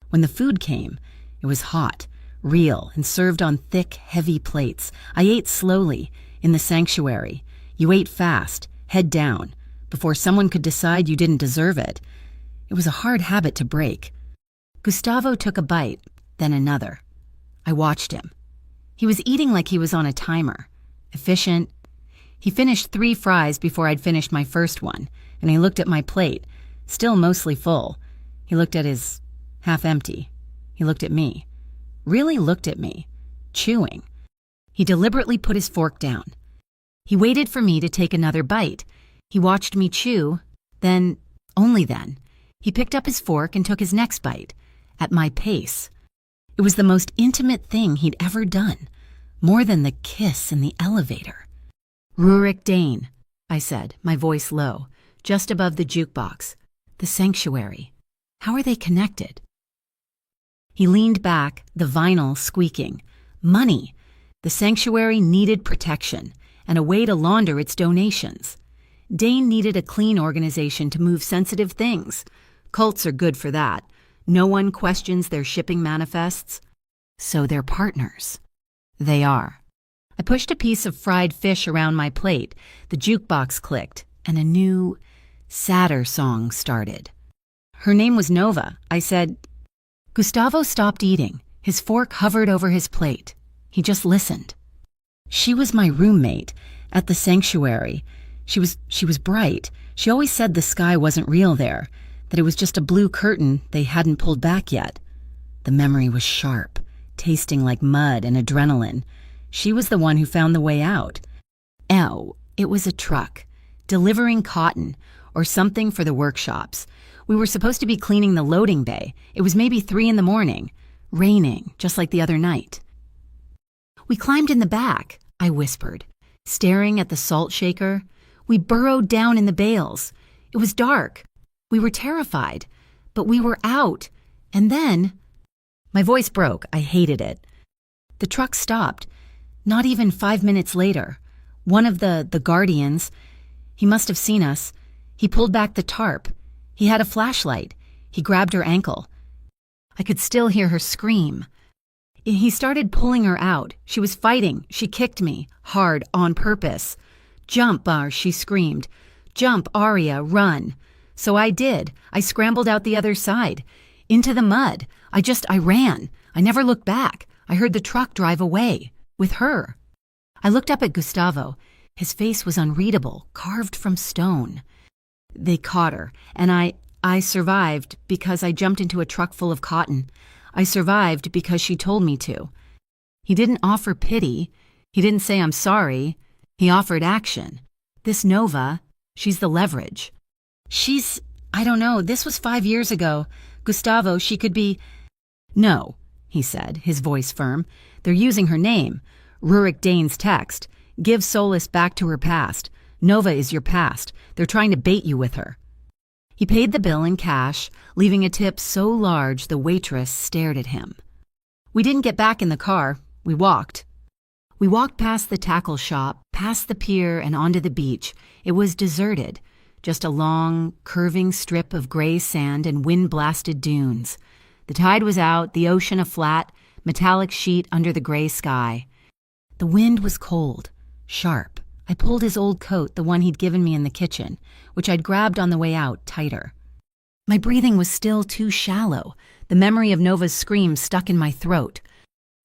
When the food came, it was hot, real, and served on thick, heavy plates. I ate slowly, in the sanctuary. You ate fast, head down, before someone could decide you didn't deserve it. It was a hard habit to break. Gustavo took a bite, then another. I watched him. He was eating like he was on a timer, efficient. He finished 3 fries before I'd finished my first one, and he looked at my plate, still mostly full. He looked at his half empty. He looked at me. Really looked at me, chewing. He deliberately put his fork down. He waited for me to take another bite. He watched me chew, then, only then, he picked up his fork and took his next bite, at my pace. It was the most intimate thing he'd ever done, more than the kiss in the elevator. "Rurik Dane," I said, my voice low, just above the jukebox. "The sanctuary. How are they connected?" He leaned back, the vinyl squeaking. Money! The sanctuary needed protection, and a way to launder its donations. Dane needed a clean organization to move sensitive things. Cults are good for that. No one questions their shipping manifests. So they're partners. They are. I pushed a piece of fried fish around my plate. The jukebox clicked, and a new, sadder song started. Her name was Nova. I said. Gustavo stopped eating. His fork hovered over his plate. He just listened. She was my roommate at the sanctuary. She was bright. She always said the sky wasn't real there, that it was just a blue curtain they hadn't pulled back yet. The memory was sharp, tasting like mud and adrenaline. She was the one who found the way out. Oh, it was a truck, delivering cotton or something for the workshops. We were supposed to be cleaning the loading bay. It was maybe 3 a.m, raining, just like the other night. We climbed in the back, I whispered, staring at the salt shaker. We burrowed down in the bales. It was dark. We were terrified, but we were out. And then, my voice broke. I hated it. The truck stopped. Not even 5 minutes later, one of the guardians, he must have seen us. He pulled back the tarp. He had a flashlight. He grabbed her ankle. I could still hear her scream. He started pulling her out. She was fighting. She kicked me, hard, on purpose. "Jump, Bar," she screamed. "Jump, Aria, run." So I did. I scrambled out the other side. Into the mud. I ran. I never looked back. I heard the truck drive away. With her. I looked up at Gustavo. His face was unreadable, carved from stone. They caught her, and I survived because I jumped into a truck full of cotton. I survived because she told me to. He didn't offer pity. He didn't say I'm sorry. He offered action. This Nova, she's the leverage. I don't know, this was 5 years ago. Gustavo, she could be... No, he said, his voice firm. They're using her name. Rurik Dane's text. Give solace back to her past. Nova is your past. They're trying to bait you with her. He paid the bill in cash, leaving a tip so large the waitress stared at him. We didn't get back in the car. We walked. We walked past the tackle shop, past the pier, and onto the beach. It was deserted, just a long, curving strip of gray sand and wind-blasted dunes. The tide was out, the ocean a flat, metallic sheet under the gray sky. The wind was cold, sharp. I pulled his old coat, the one he'd given me in the kitchen, which I'd grabbed on the way out, tighter. My breathing was still too shallow. The memory of Nova's scream stuck in my throat.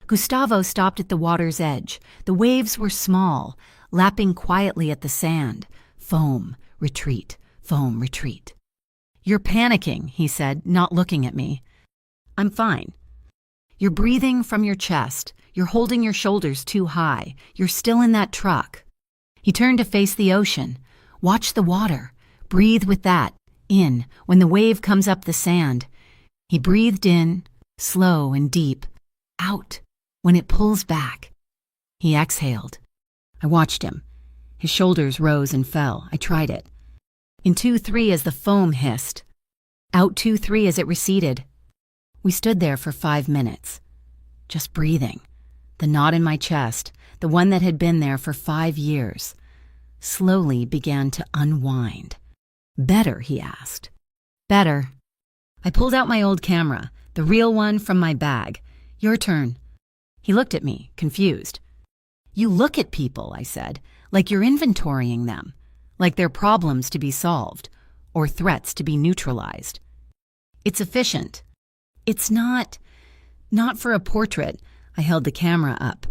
Gustavo stopped at the water's edge. The waves were small, lapping quietly at the sand. Foam, retreat, foam, retreat. "You're panicking," he said, not looking at me. "I'm fine." "You're breathing from your chest. You're holding your shoulders too high. You're still in that truck." He turned to face the ocean. "Watch the water. Breathe with that. In, when the wave comes up the sand." He breathed in, slow and deep. Out, when it pulls back. He exhaled. I watched him. His shoulders rose and fell. I tried it. In 2-3 as the foam hissed. Out 2-3 as it receded. We stood there for 5 minutes. Just breathing. The knot in my chest, the one that had been there for 5 years, slowly began to unwind. "Better?" he asked. "Better." I pulled out my old camera, the real one from my bag. "Your turn." He looked at me, confused. "You look at people," I said, "like you're inventorying them, like they're problems to be solved, or threats to be neutralized. It's efficient. It's not for a portrait." I held the camera up.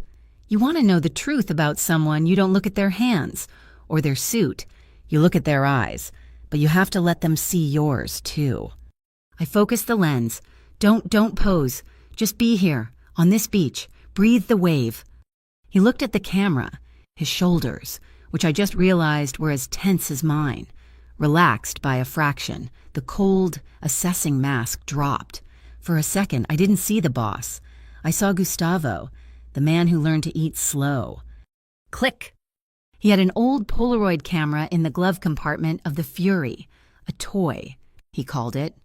"You want to know the truth about someone, you don't look at their hands or their suit. You look at their eyes, but you have to let them see yours, too." I focused the lens. Don't pose. Just be here, on this beach. Breathe the wave." He looked at the camera, his shoulders, which I just realized were as tense as mine, relaxed by a fraction. The cold, assessing mask dropped. For a second, I didn't see the boss. I saw Gustavo, the man who learned to eat slow. Click! He had an old Polaroid camera in the glove compartment of the Fury, a toy, he called it.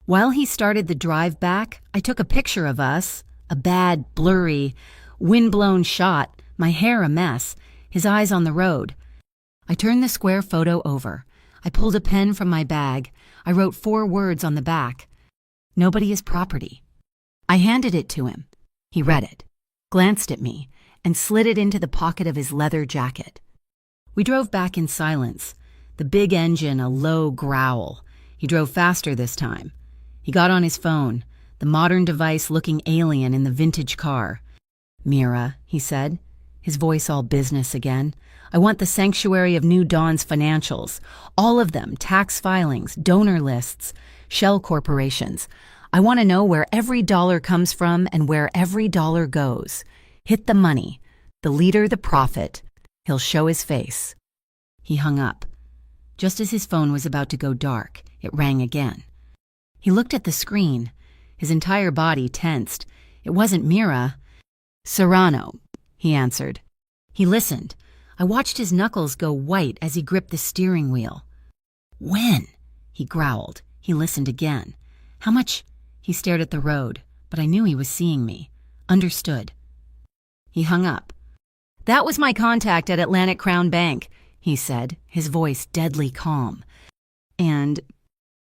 While he started the drive back, I took a picture of us, a bad, blurry, wind-blown shot, my hair a mess, his eyes on the road. I turned the square photo over. I pulled a pen from my bag. I wrote 4 words on the back. "Nobody is property." I handed it to him. He read it, glanced at me, and slid it into the pocket of his leather jacket. We drove back in silence, the big engine a low growl. He drove faster this time. He got on his phone, the modern device looking alien in the vintage car. "Mira," he said, his voice all business again, "I want the sanctuary of New Dawn's financials, all of them, tax filings, donor lists, shell corporations. I want to know where every dollar comes from and where every dollar goes. Hit the money, the leader, the prophet. He'll show his face." He hung up. Just as his phone was about to go dark, it rang again. He looked at the screen, his entire body tensed. It wasn't Mira. "Serrano, he answered. He listened. I watched his knuckles go white as he gripped the steering wheel. When? He growled. He listened again. How much? He stared at the road, but I knew he was seeing me. Understood. He hung up. That was my contact at Atlantic Crown Bank, he said, his voice deadly calm. And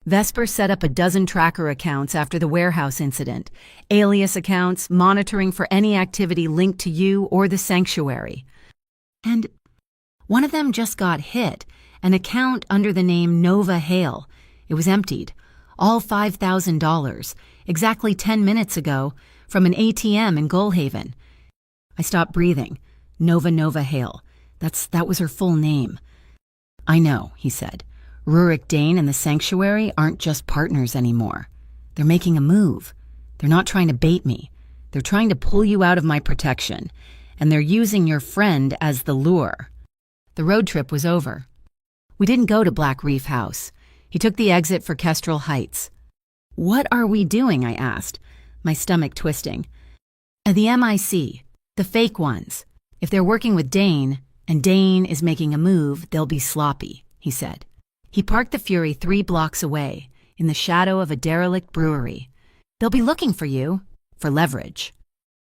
Vesper set up a dozen tracker accounts after the warehouse incident, alias accounts monitoring for any activity linked to you or the sanctuary. And one of them just got hit, an account under the name Nova Hale. It was emptied, all $5,000, exactly 10 minutes ago, from an ATM in Gullhaven. I stopped breathing. Nova Hale. That was her full name. I know, he said. Rurik Dane and the Sanctuary aren't just partners anymore. They're making a move. They're not trying to bait me. They're trying to pull you out of my protection. And they're using your friend as the lure. The road trip was over. We didn't go to Black Reef House. He took the exit for Kestrel Heights. What are we doing? I asked, my stomach twisting. The MIC, the fake ones. If they're working with Dane, and Dane is making a move, they'll be sloppy, he said. He parked the Fury 3 blocks away, in the shadow of a derelict brewery. They'll be looking for you, for leverage.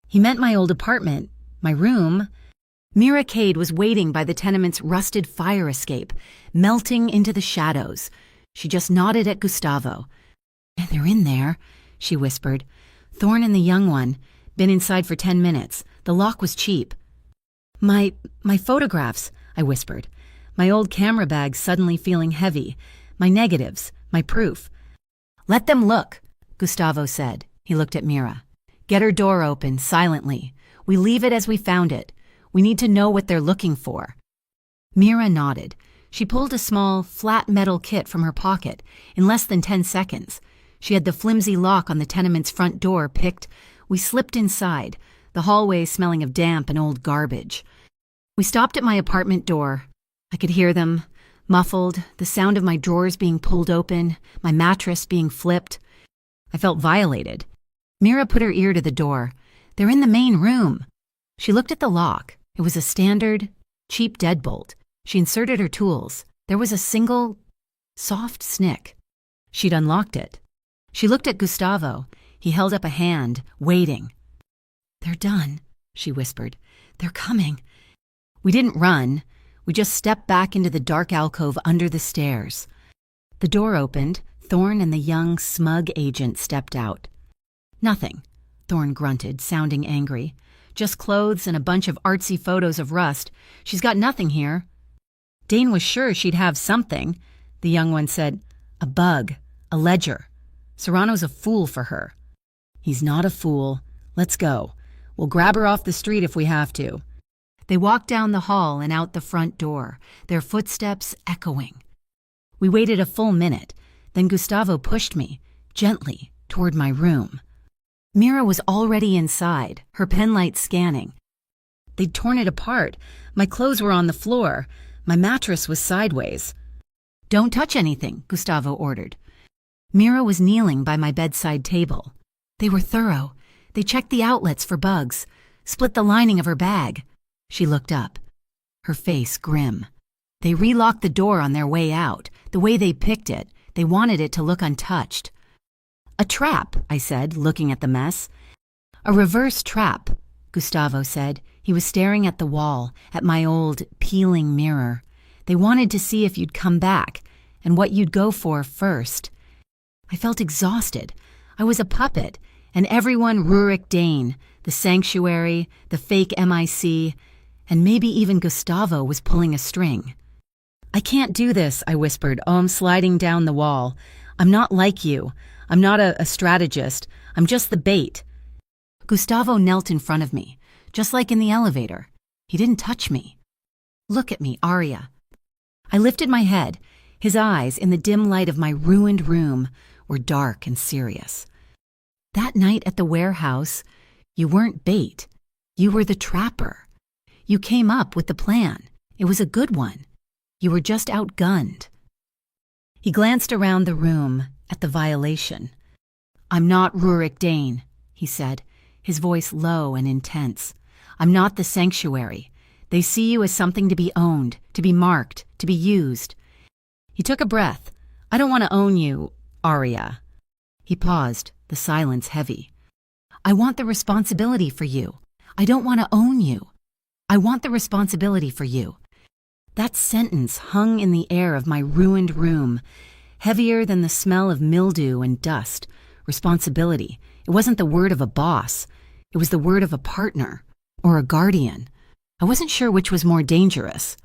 He meant my old apartment, my room. Mira Cade was waiting by the tenement's rusted fire escape, melting into the shadows. She just nodded at Gustavo. And they're in there, she whispered. Thorne and the young one. Been inside for 10 minutes. The lock was cheap. My photographs, I whispered. My old camera bag suddenly feeling heavy. My negatives, my proof. Let them look, Gustavo said. He looked at Mira. Get her door open, silently. We leave it as we found it. We need to know what they're looking for. Mira nodded. She pulled a small, flat metal kit from her pocket. In less than 10 seconds. She had the flimsy lock on the tenement's front door picked. We slipped inside, the hallway smelling of damp and old garbage. We stopped at my apartment door. I could hear them, muffled, the sound of my drawers being pulled open, my mattress being flipped. I felt violated. Mira put her ear to the door. They're in the main room. She looked at the lock. It was a standard, cheap deadbolt. She inserted her tools. There was a single, soft snick. She'd unlocked it. She looked at Gustavo. He held up a hand, waiting. They're done, she whispered. They're coming. We didn't run. We just stepped back into the dark alcove under the stairs. The door opened. Thorne and the young, smug agent stepped out. Nothing, Thorne grunted, sounding angry. Just clothes and a bunch of artsy photos of Rust. She's got nothing here. Dane was sure she'd have something. The young one said, a bug, a ledger. Serrano's a fool for her. He's not a fool. Let's go. We'll grab her off the street if we have to. They walked down the hall and out the front door, their footsteps echoing. We waited a full minute. Then Gustavo pushed me, gently, toward my room. Mira was already inside, her penlight scanning. They'd torn it apart. My clothes were on the floor. My mattress was sideways. Don't touch anything, Gustavo ordered. Mira was kneeling by my bedside table. They were thorough. They checked the outlets for bugs, split the lining of her bag. She looked up, her face grim. They relocked the door on their way out, the way they picked it. They wanted it to look untouched. A trap, I said, looking at the mess. A reverse trap, Gustavo said. He was staring at the wall, at my old, peeling mirror. They wanted to see if you'd come back, and what you'd go for first. I felt exhausted. I was a puppet, and everyone Rurik Dane, the Sanctuary, the fake MIC, and maybe even Gustavo was pulling a string. I can't do this, I whispered, sliding down the wall. I'm not like you. I'm not a strategist. I'm just the bait. Gustavo knelt in front of me, just like in the elevator. He didn't touch me. Look at me, Arya. I lifted my head. His eyes, in the dim light of my ruined room, were dark and serious. That night at the warehouse, you weren't bait. You were the trapper. You came up with the plan. It was a good one. You were just outgunned. He glanced around the room at the violation. I'm not Rurik Dane, he said, his voice low and intense. I'm not the sanctuary. They see you as something to be owned, to be marked, to be used. He took a breath. I don't want to own you, Arya. He paused, the silence heavy. I want the responsibility for you. I don't want to own you. I want the responsibility for you. That sentence hung in the air of my ruined room, heavier than the smell of mildew and dust. Responsibility. It wasn't the word of a boss. It was the word of a partner, or a guardian. I wasn't sure which was more dangerous.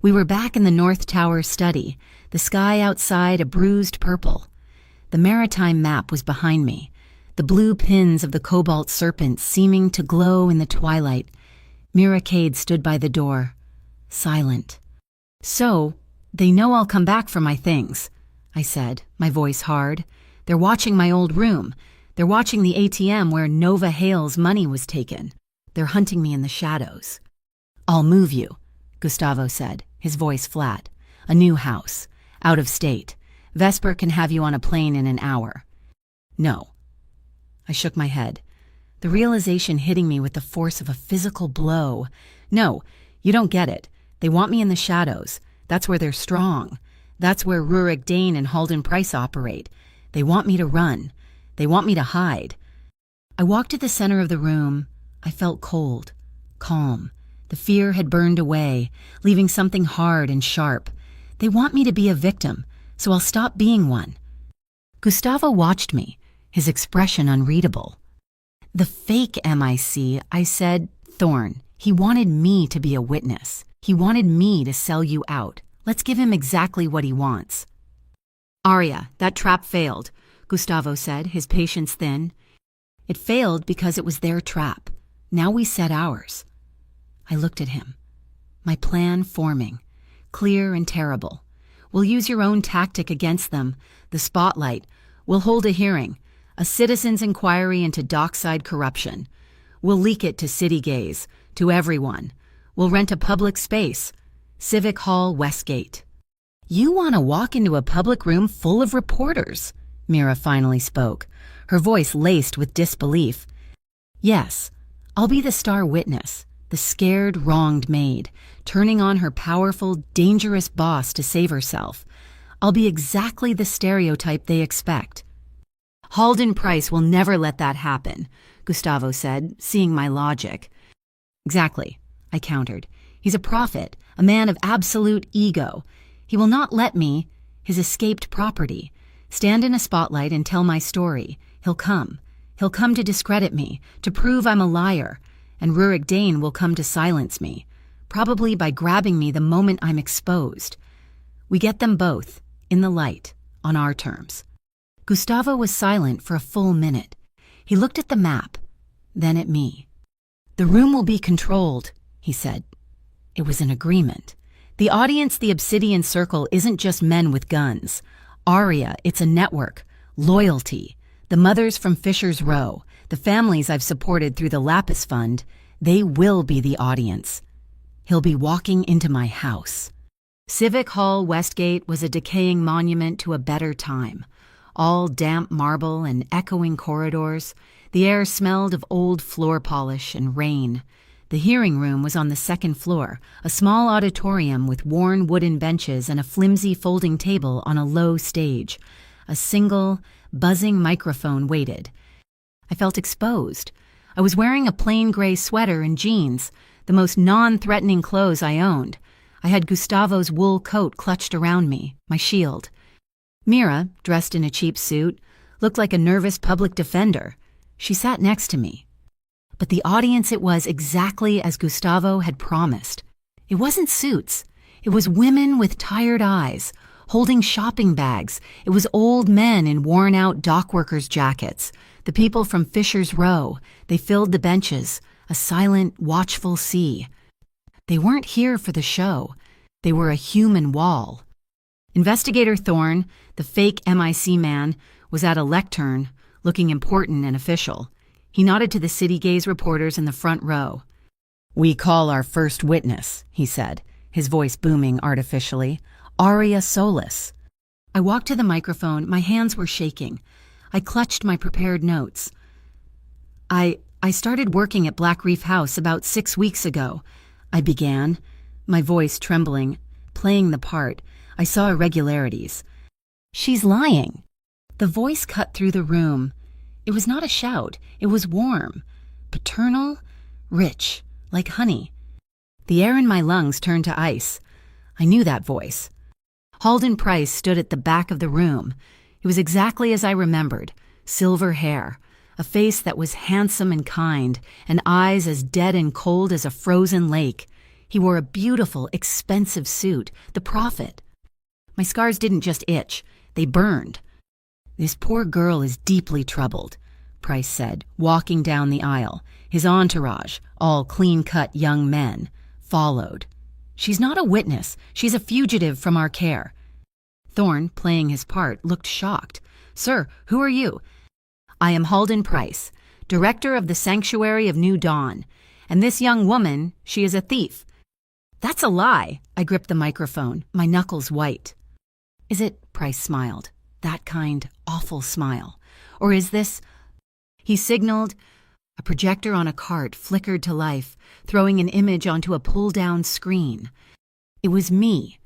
We were back in the North Tower study, the sky outside a bruised purple. The maritime map was behind me, the blue pins of the cobalt serpent seeming to glow in the twilight. Mira Cade stood by the door, silent. So, they know I'll come back for my things, I said, my voice hard. They're watching my old room. They're watching the ATM where Nova Hale's money was taken. They're hunting me in the shadows. I'll move you, Gustavo said, his voice flat. A new house, out of state. Vesper can have you on a plane in an hour. No. I shook my head, the realization hitting me with the force of a physical blow. No, you don't get it. They want me in the shadows. That's where they're strong. That's where Rurik Dane and Halden Price operate. They want me to run. They want me to hide. I walked to the center of the room. I felt cold, calm. The fear had burned away, leaving something hard and sharp. They want me to be a victim, so I'll stop being one. Gustavo watched me, his expression unreadable. The fake MIC, I said, Thorn. He wanted me to be a witness. He wanted me to sell you out. Let's give him exactly what he wants. Arya, that trap failed, Gustavo said, his patience thin. It failed because it was their trap. Now we set ours. I looked at him. My plan forming, clear and terrible. We'll use your own tactic against them, the spotlight. We'll hold a hearing, a citizen's inquiry into dockside corruption. We'll leak it to City Gaze, to everyone. We'll rent a public space, Civic Hall Westgate. You want to walk into a public room full of reporters, Mira finally spoke, her voice laced with disbelief. Yes, I'll be the star witness, the scared, wronged maid, turning on her powerful, dangerous boss to save herself. I'll be exactly the stereotype they expect. Halden Price will never let that happen, Gustavo said, seeing my logic. Exactly, I countered. He's a prophet, a man of absolute ego. He will not let me, his escaped property, stand in a spotlight and tell my story. He'll come. He'll come to discredit me, to prove I'm a liar, and Rurik Dane will come to silence me, probably by grabbing me the moment I'm exposed. We get them both, in the light, on our terms. Gustavo was silent for a full minute. He looked at the map, then at me. The room will be controlled, he said. It was an agreement. The audience, the Obsidian Circle, isn't just men with guns. Arya, it's a network. Loyalty. The mothers from Fisher's Row, the families I've supported through the Lapis Fund, they will be the audience. He'll be walking into my house. Civic Hall Westgate was a decaying monument to a better time. All damp marble and echoing corridors. The air smelled of old floor polish and rain. The hearing room was on the second floor, a small auditorium with worn wooden benches and a flimsy folding table on a low stage. A single, buzzing microphone waited. I felt exposed. I was wearing a plain gray sweater and jeans, the most non-threatening clothes I owned. I had Gustavo's wool coat clutched around me, my shield. Mira, dressed in a cheap suit, looked like a nervous public defender. She sat next to me. But the audience, it was exactly as Gustavo had promised. It wasn't suits. It was women with tired eyes, holding shopping bags. It was old men in worn-out dockworkers' jackets. The people from Fisher's Row. They filled the benches, a silent, watchful sea. They weren't here for the show. They were a human wall. Investigator Thorne, the fake MIC man, was at a lectern, looking important and official. He nodded to the City Gaze reporters in the front row. "We call our first witness," he said, his voice booming artificially. "Arya Solis." I walked to the microphone. My hands were shaking. I clutched my prepared notes. I I started working at Black Reef House about 6 weeks ago. I began, my voice trembling, playing the part. I saw irregularities. She's lying. The voice cut through the room. It was not a shout. It was warm, paternal, rich, like honey. The air in my lungs turned to ice. I knew that voice. Halden Price stood at the back of the room. It was exactly as I remembered. Silver hair, a face that was handsome and kind, and eyes as dead and cold as a frozen lake. He wore a beautiful, expensive suit, the Prophet. My scars didn't just itch, they burned. "This poor girl is deeply troubled," Price said, walking down the aisle. His entourage, all clean-cut young men, followed. "She's not a witness. She's a fugitive from our care." Thorne, playing his part, looked shocked. "Sir, who are you?" "I am Halden Price, director of the Sanctuary of New Dawn. And this young woman, she is a thief." "That's a lie." I gripped the microphone, my knuckles white. "Is it?" Price smiled. That kind, awful smile. "Or is this—" He signaled. A projector on a cart flickered to life, throwing an image onto a pull-down screen. It was me,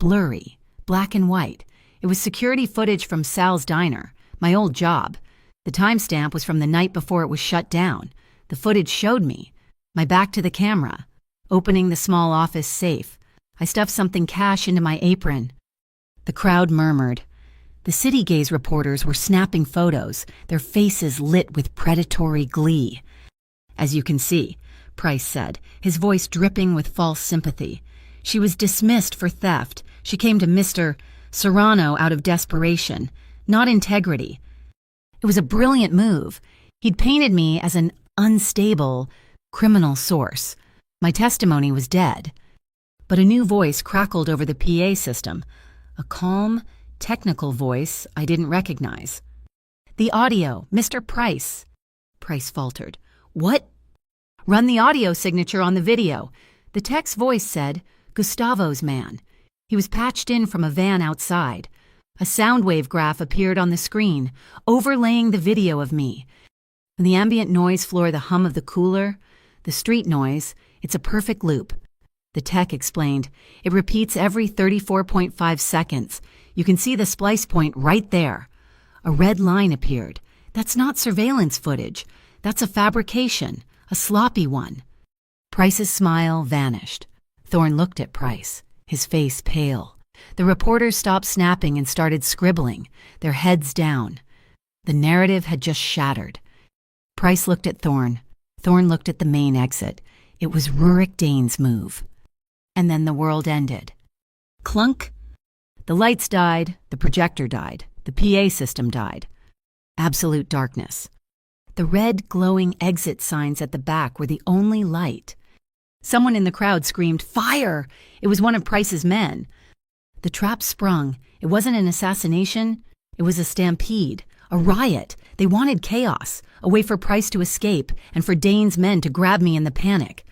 blurry, black and white. It was security footage from Sal's Diner, my old job. The timestamp was from the night before it was shut down. The footage showed me, my back to the camera, opening the small office safe. I stuffed something cash into my apron. The crowd murmured. The City Gaze reporters were snapping photos, their faces lit with predatory glee. "As you can see," Price said, his voice dripping with false sympathy. "She was dismissed for theft. She came to Mr. Serrano out of desperation, not integrity. It was a brilliant move. He'd painted me as an unstable, criminal source. My testimony was dead." But a new voice crackled over the PA system, a calm, technical voice I didn't recognize. "The audio, Mr. Price." Price faltered. "What?" "Run the audio signature on the video." The tech's voice said, "Gustavo's man." He was patched in from a van outside. A sound wave graph appeared on the screen, overlaying the video of me. When the ambient noise floor the hum of the cooler, the street noise, it's a perfect loop. The tech explained, "It repeats every 34.5 seconds. You can see the splice point right there." A red line appeared. "That's not surveillance footage. That's a fabrication, a sloppy one." Price's smile vanished. Thorne looked at Price, his face pale. The reporters stopped snapping and started scribbling, their heads down. The narrative had just shattered. Price looked at Thorne. Thorne looked at the main exit. It was Rurik Dane's move. And then the world ended. Clunk! The lights died, the projector died, the PA system died. Absolute darkness. The red, glowing exit signs at the back were the only light. Someone in the crowd screamed, "Fire!" It was one of Price's men. The trap sprung. It wasn't an assassination. It was a stampede, a riot. They wanted chaos, a way for Price to escape and for Dane's men to grab me in the panic.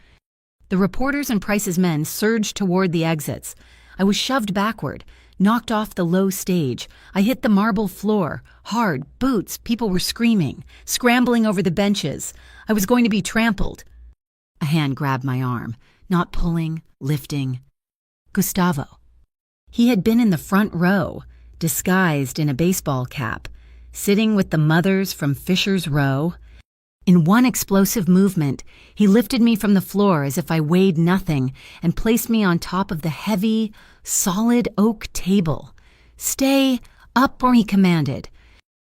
The reporters and Price's men surged toward the exits. I was shoved backward, knocked off the low stage. I hit the marble floor, hard, boots. People were screaming, scrambling over the benches. I was going to be trampled. A hand grabbed my arm, not pulling, lifting. Gustavo. He had been in the front row, disguised in a baseball cap, sitting with the mothers from Fisher's Row. In one explosive movement, he lifted me from the floor as if I weighed nothing and placed me on top of the heavy, solid oak table. "Stay up," he commanded.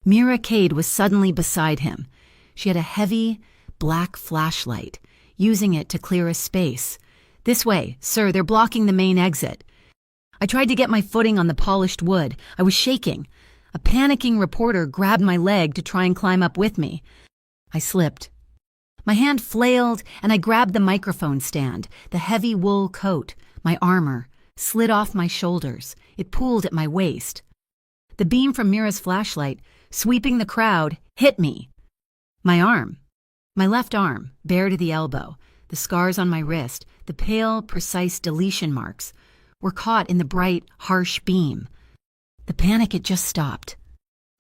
Mira Cade was suddenly beside him. She had a heavy, black flashlight, using it to clear a space. "This way, sir, they're blocking the main exit." I tried to get my footing on the polished wood. I was shaking. A panicking reporter grabbed my leg to try and climb up with me. I slipped. My hand flailed, and I grabbed the microphone stand, the heavy wool coat, my armor, slid off my shoulders. It pooled at my waist. The beam from Mira's flashlight, sweeping the crowd, hit me. My arm, my left arm, bare to the elbow, the scars on my wrist, the pale, precise deletion marks, were caught in the bright, harsh beam. The panic had just stopped.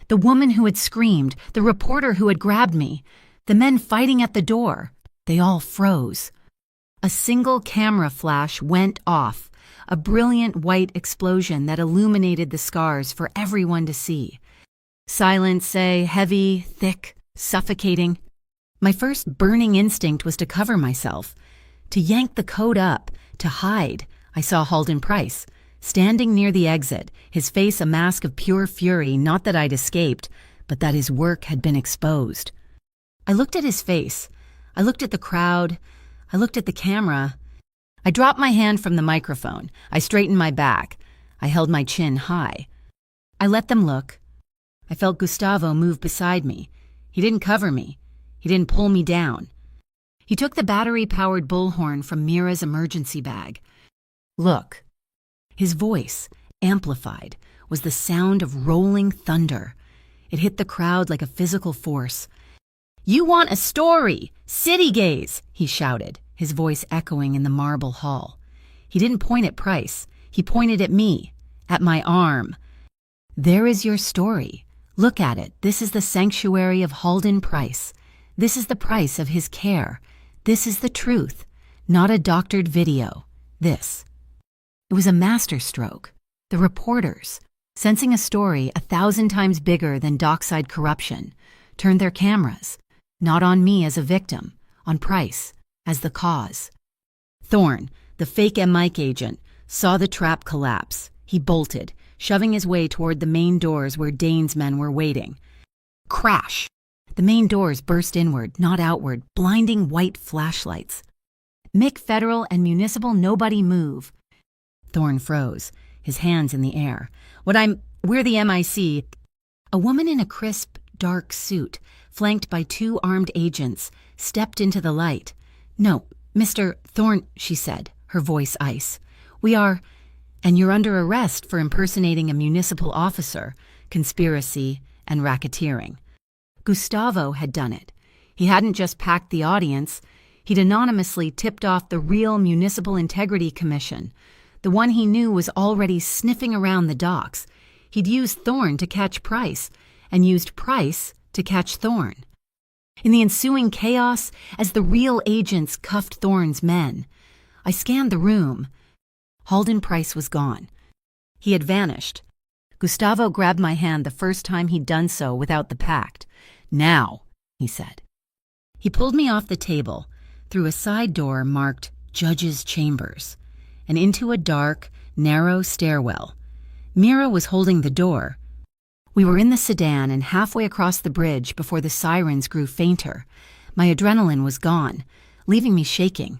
The woman who had screamed, the reporter who had grabbed me, The men fighting at the door. They all froze. A single camera flash went off, a brilliant white explosion that illuminated the scars for everyone to see. Silence, heavy, thick, suffocating. My first burning instinct was to cover myself, to yank the coat up, to hide. I saw Halden Price, standing near the exit, his face a mask of pure fury, not that I'd escaped, but that his work had been exposed. I looked at his face. I looked at the crowd. I looked at the camera. I dropped my hand from the microphone. I straightened my back. I held my chin high. I let them look. I felt Gustavo move beside me. He didn't cover me. He didn't pull me down. He took the battery-powered bullhorn from Mira's emergency bag. Look. His voice, amplified, was the sound of rolling thunder. It hit the crowd like a physical force. "You want a story! City gaze!" he shouted, his voice echoing in the marble hall. He didn't point at Price. He pointed at me, at my arm. "There is your story. Look at it. This is the sanctuary of Halden Price. This is the price of his care. This is the truth, not a doctored video. This." It was a masterstroke. The reporters, sensing a story 1,000 times bigger than dockside corruption, turned their cameras, not on me as a victim, on Price as the cause. Thorne, the fake MIC agent, saw the trap collapse. He bolted, shoving his way toward the main doors where Dane's men were waiting. Crash! The main doors burst inward, not outward, blinding white flashlights. "Mick Federal and Municipal, nobody move." Thorne froze, his hands in the air. We're the MIC." A woman in a crisp, dark suit, flanked by 2 armed agents, stepped into the light. "No, Mr. Thorne," she said, her voice ice. "We are, and you're under arrest for impersonating a municipal officer, conspiracy, and racketeering." Gustavo had done it. He hadn't just packed the audience. He'd anonymously tipped off the real Municipal Integrity Commission, the one he knew was already sniffing around the docks. He'd used Thorne to catch Price, and used Price to catch Thorne. In the ensuing chaos, as the real agents cuffed Thorne's men, I scanned the room. Halden Price was gone. He had vanished. Gustavo grabbed my hand the first time he'd done so without the pact. "Now," he said. He pulled me off the table, through a side door marked Judge's Chambers, and into a dark, narrow stairwell. Mira was holding the door. We were in the sedan and halfway across the bridge before the sirens grew fainter. My adrenaline was gone, leaving me shaking.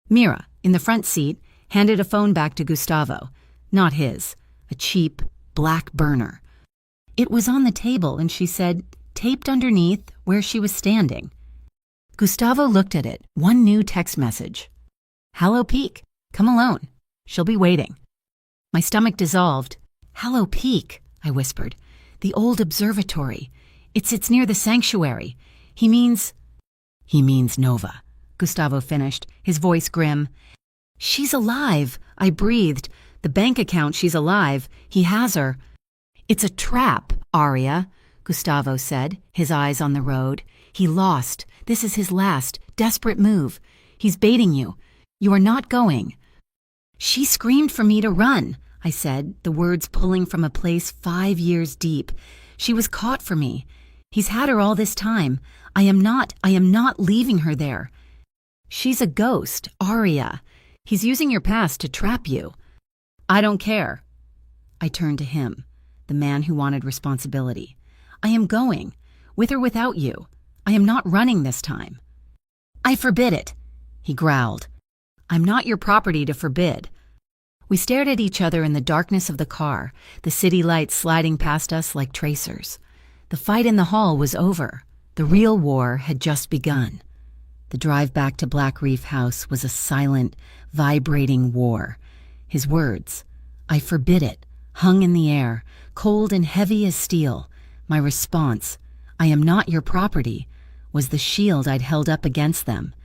Mira, in the front seat, handed a phone back to Gustavo. Not his, a cheap, black burner. It was on the table, and she said, taped underneath where she was standing. Gustavo looked at it, one new text message. "Hallow Peak. Come alone. She'll be waiting." My stomach dissolved. "Hallow Peak," I whispered. "The old observatory. It's near the sanctuary. He means Nova," Gustavo finished, his voice grim. "She's alive," I breathed. "The bank account, she's alive. He has her." "It's a trap, Aria," Gustavo said, his eyes on the road. "He lost. This is his last, desperate move. He's baiting you. You are not going." "She screamed for me to run," I said, the words pulling from a place 5 years deep. "She was caught for me. He's had her all this time. I am not leaving her there. She's a ghost, Aria. He's using your past to trap you." "I don't care." I turned to him, the man who wanted responsibility. "I am going, with or without you. I am not running this time." "I forbid it," he growled. "I'm not your property to forbid." We stared at each other in the darkness of the car, the city lights sliding past us like tracers. The fight in the hall was over. The real war had just begun. The drive back to Black Reef House was a silent, vibrating war. His words, "I forbid it," hung in the air, cold and heavy as steel. My response, "I am not your property," was the shield I'd held up against them.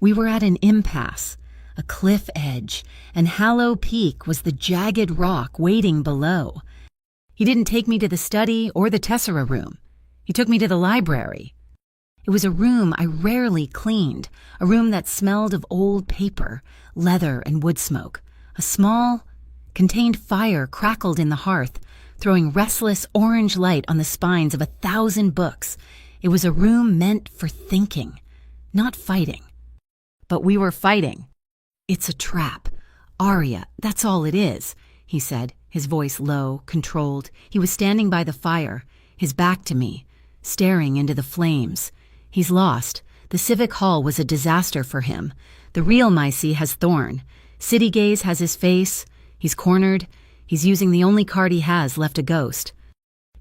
We were at an impasse, a cliff edge, and Hallow Peak was the jagged rock waiting below. He didn't take me to the study or the tessera room. He took me to the library. It was a room I rarely cleaned, a room that smelled of old paper, leather, and wood smoke. A small, contained fire crackled in the hearth, throwing restless orange light on the spines of 1,000 books. It was a room meant for thinking, not fighting. But we were fighting. "It's a trap. Arya, that's all it is," he said, his voice low, controlled. He was standing by the fire, his back to me, staring into the flames. He's lost. The Civic Hall was a disaster for him. The real Mycie has Thorn. City Gaze has his face. He's cornered. He's using the only card he has left, a ghost.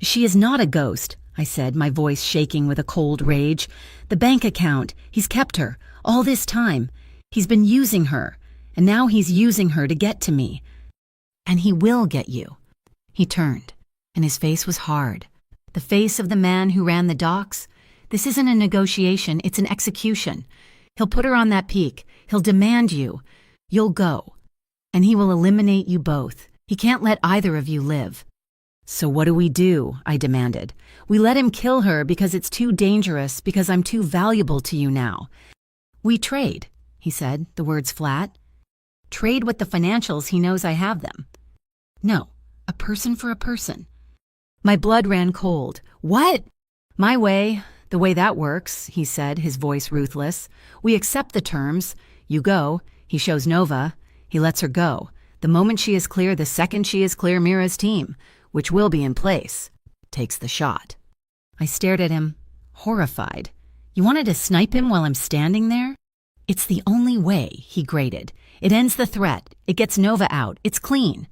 "She is not a ghost," I said, my voice shaking with a cold rage. "The bank account. He's kept her. All this time. He's been using her. And now he's using her to get to me. And he will get you." He turned, and his face was hard. The face of the man who ran the docks. "This isn't a negotiation, it's an execution. He'll put her on that peak. He'll demand you. You'll go. And he will eliminate you both. He can't let either of you live." "So what do?" I demanded. "We let him kill her because it's too dangerous, because I'm too valuable to you now." "We trade," he said, the words flat. "Trade with the financials, he knows I have them." "No, a person for a person." My blood ran cold. "What?" "My way, the way that works," he said, his voice ruthless. "We accept the terms. You go. He shows Nova. He lets her go. The moment she is clear, the second she is clear, Mira's team, which will be in place, takes the shot." I stared at him, horrified. "You wanted to snipe him while I'm standing there?" "It's the only way," he grated. "It ends the threat. It gets Nova out. It's clean."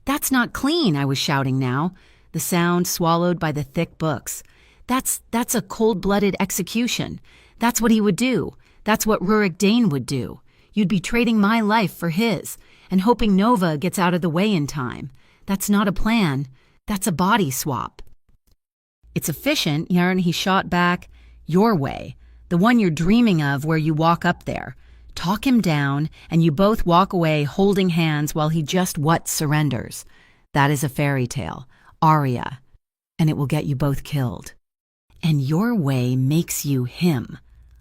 "That's not clean," I was shouting now, the sound swallowed by the thick books. That's a cold-blooded execution. That's what he would do. That's what Rurik Dane would do. You'd be trading my life for his, and hoping Nova gets out of the way in time. That's not a plan. That's a body swap." "It's efficient," he shot back. "Your way. The one you're dreaming of, where you walk up there. Talk him down, and you both walk away holding hands while he just surrenders. That is a fairy tale. Arya. And it will get you both killed. And your way makes you him."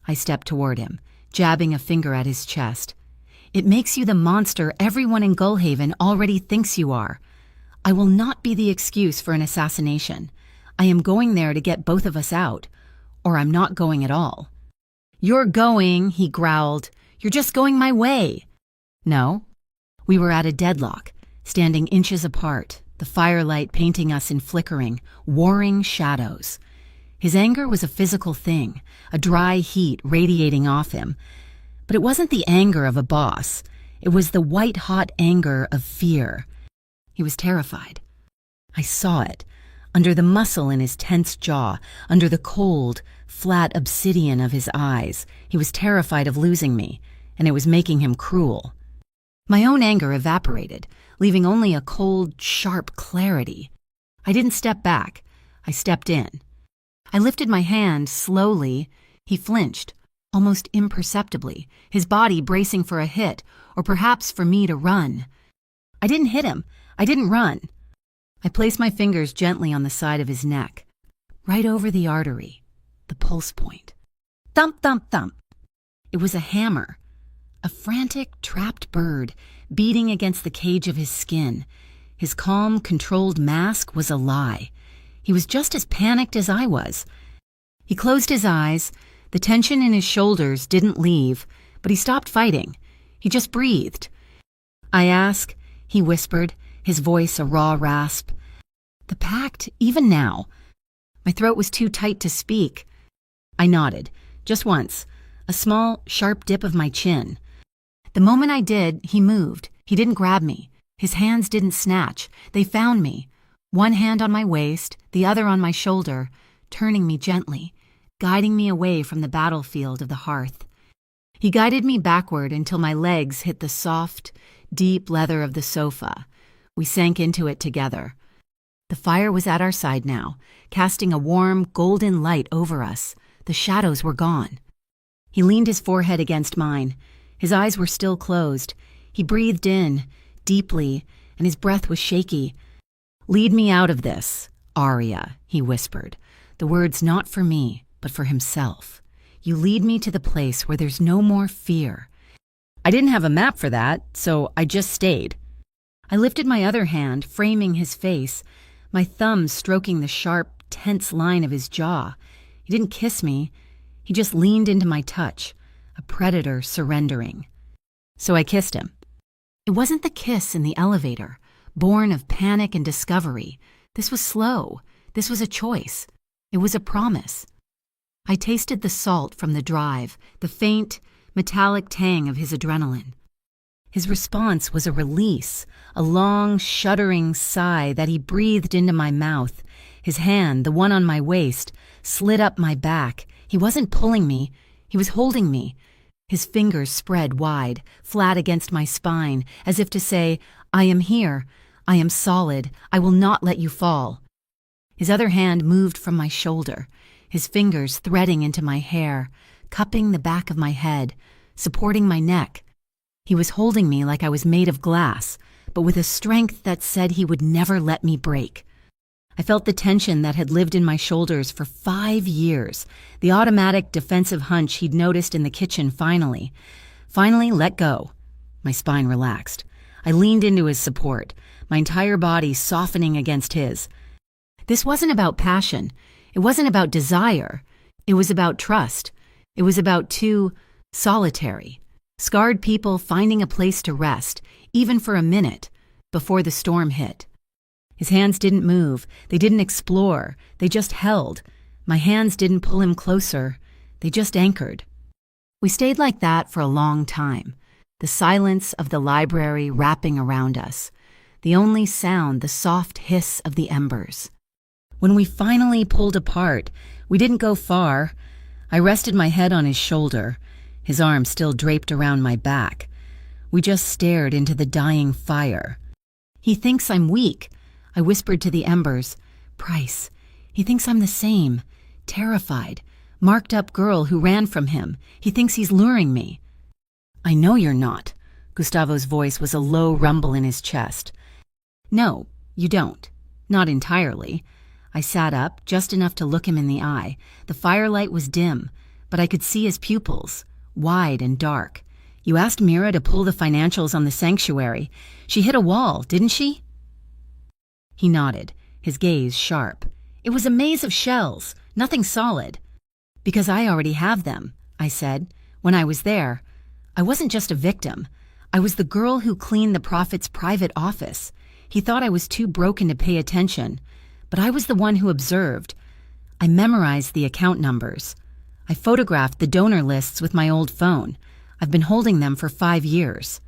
I stepped toward him, jabbing a finger at his chest. "It makes you the monster everyone in Gullhaven already thinks you are. I will not be the excuse for an assassination. I am going there to get both of us out, or I'm not going at all." "You're going," he growled. "You're just going my way." "No." We were at a deadlock, standing inches apart, the firelight painting us in flickering, warring shadows. His anger was a physical thing, a dry heat radiating off him. But it wasn't the anger of a boss. It was the white-hot anger of fear. He was terrified. I saw it, under the muscle in his tense jaw, under the cold, flat obsidian of his eyes. He was terrified of losing me, and it was making him cruel. My own anger evaporated, leaving only a cold, sharp clarity. I didn't step back. I stepped in. I lifted my hand slowly. He flinched, almost imperceptibly, his body bracing for a hit, or perhaps for me to run. I didn't hit him. I didn't run. I placed my fingers gently on the side of his neck, right over the artery, the pulse point. Thump, thump, thump. It was a hammer, a frantic, trapped bird beating against the cage of his skin. His calm, controlled mask was a lie. He was just as panicked as I was. He closed his eyes. The tension in his shoulders didn't leave, but he stopped fighting. He just breathed. "I ask," he whispered, his voice a raw rasp. "The pact, even now." My throat was too tight to speak. I nodded, just once, a small, sharp dip of my chin. The moment I did, he moved. He didn't grab me. His hands didn't snatch. They found me. One hand on my waist, the other on my shoulder, turning me gently, guiding me away from the battlefield of the hearth. He guided me backward until my legs hit the soft, deep leather of the sofa. We sank into it together. The fire was at our side now, casting a warm, golden light over us. The shadows were gone. He leaned his forehead against mine. His eyes were still closed. He breathed in, deeply, and his breath was shaky. "Lead me out of this, Arya," he whispered, the words not for me, but for himself. You lead me to the place where there's no more fear. I didn't have a map for that, so I just stayed. I lifted my other hand, framing his face, my thumb stroking the sharp, tense line of his jaw. He didn't kiss me. He just leaned into my touch, a predator surrendering. So I kissed him. It wasn't the kiss in the elevator, born of panic and discovery. This was slow. This was a choice. It was a promise. I tasted the salt from the drive, the faint, metallic tang of his adrenaline. His response was a release, a long, shuddering sigh that he breathed into my mouth. His hand, the one on my waist, slid up my back. He wasn't pulling me. He was holding me. His fingers spread wide, flat against my spine, as if to say, I am here. I am solid. I will not let you fall. His other hand moved from my shoulder, his fingers threading into my hair, cupping the back of my head, supporting my neck. He was holding me like I was made of glass, but with a strength that said he would never let me break. I felt the tension that had lived in my shoulders for 5 years, the automatic defensive hunch he'd noticed in the kitchen finally let go. My spine relaxed. I leaned into his support, my entire body softening against his. This wasn't about passion. It wasn't about desire. It was about trust. It was about two solitary, scarred people finding a place to rest, even for a minute, before the storm hit. His hands didn't move. They didn't explore. They just held. My hands didn't pull him closer. They just anchored. We stayed like that for a long time, the silence of the library wrapping around us, the only sound the soft hiss of the embers. When we finally pulled apart, we didn't go far. I rested my head on his shoulder, his arm still draped around my back. We just stared into the dying fire. He thinks I'm weak, I whispered to the embers. Price, he thinks I'm the same, terrified, marked up girl who ran from him. He thinks he's luring me. I know you're not. Gustavo's voice was a low rumble in his chest. No, you don't. Not entirely. I sat up, just enough to look him in the eye. The firelight was dim, but I could see his pupils, wide and dark. You asked Mira to pull the financials on the sanctuary. She hit a wall, didn't she? He nodded, his gaze sharp. It was a maze of shells, nothing solid. Because I already have them, I said. When I was there, I wasn't just a victim. I was the girl who cleaned the prophet's private office. He thought I was too broken to pay attention, but I was the one who observed. I memorized the account numbers. I photographed the donor lists with my old phone. I've been holding them for 5 years.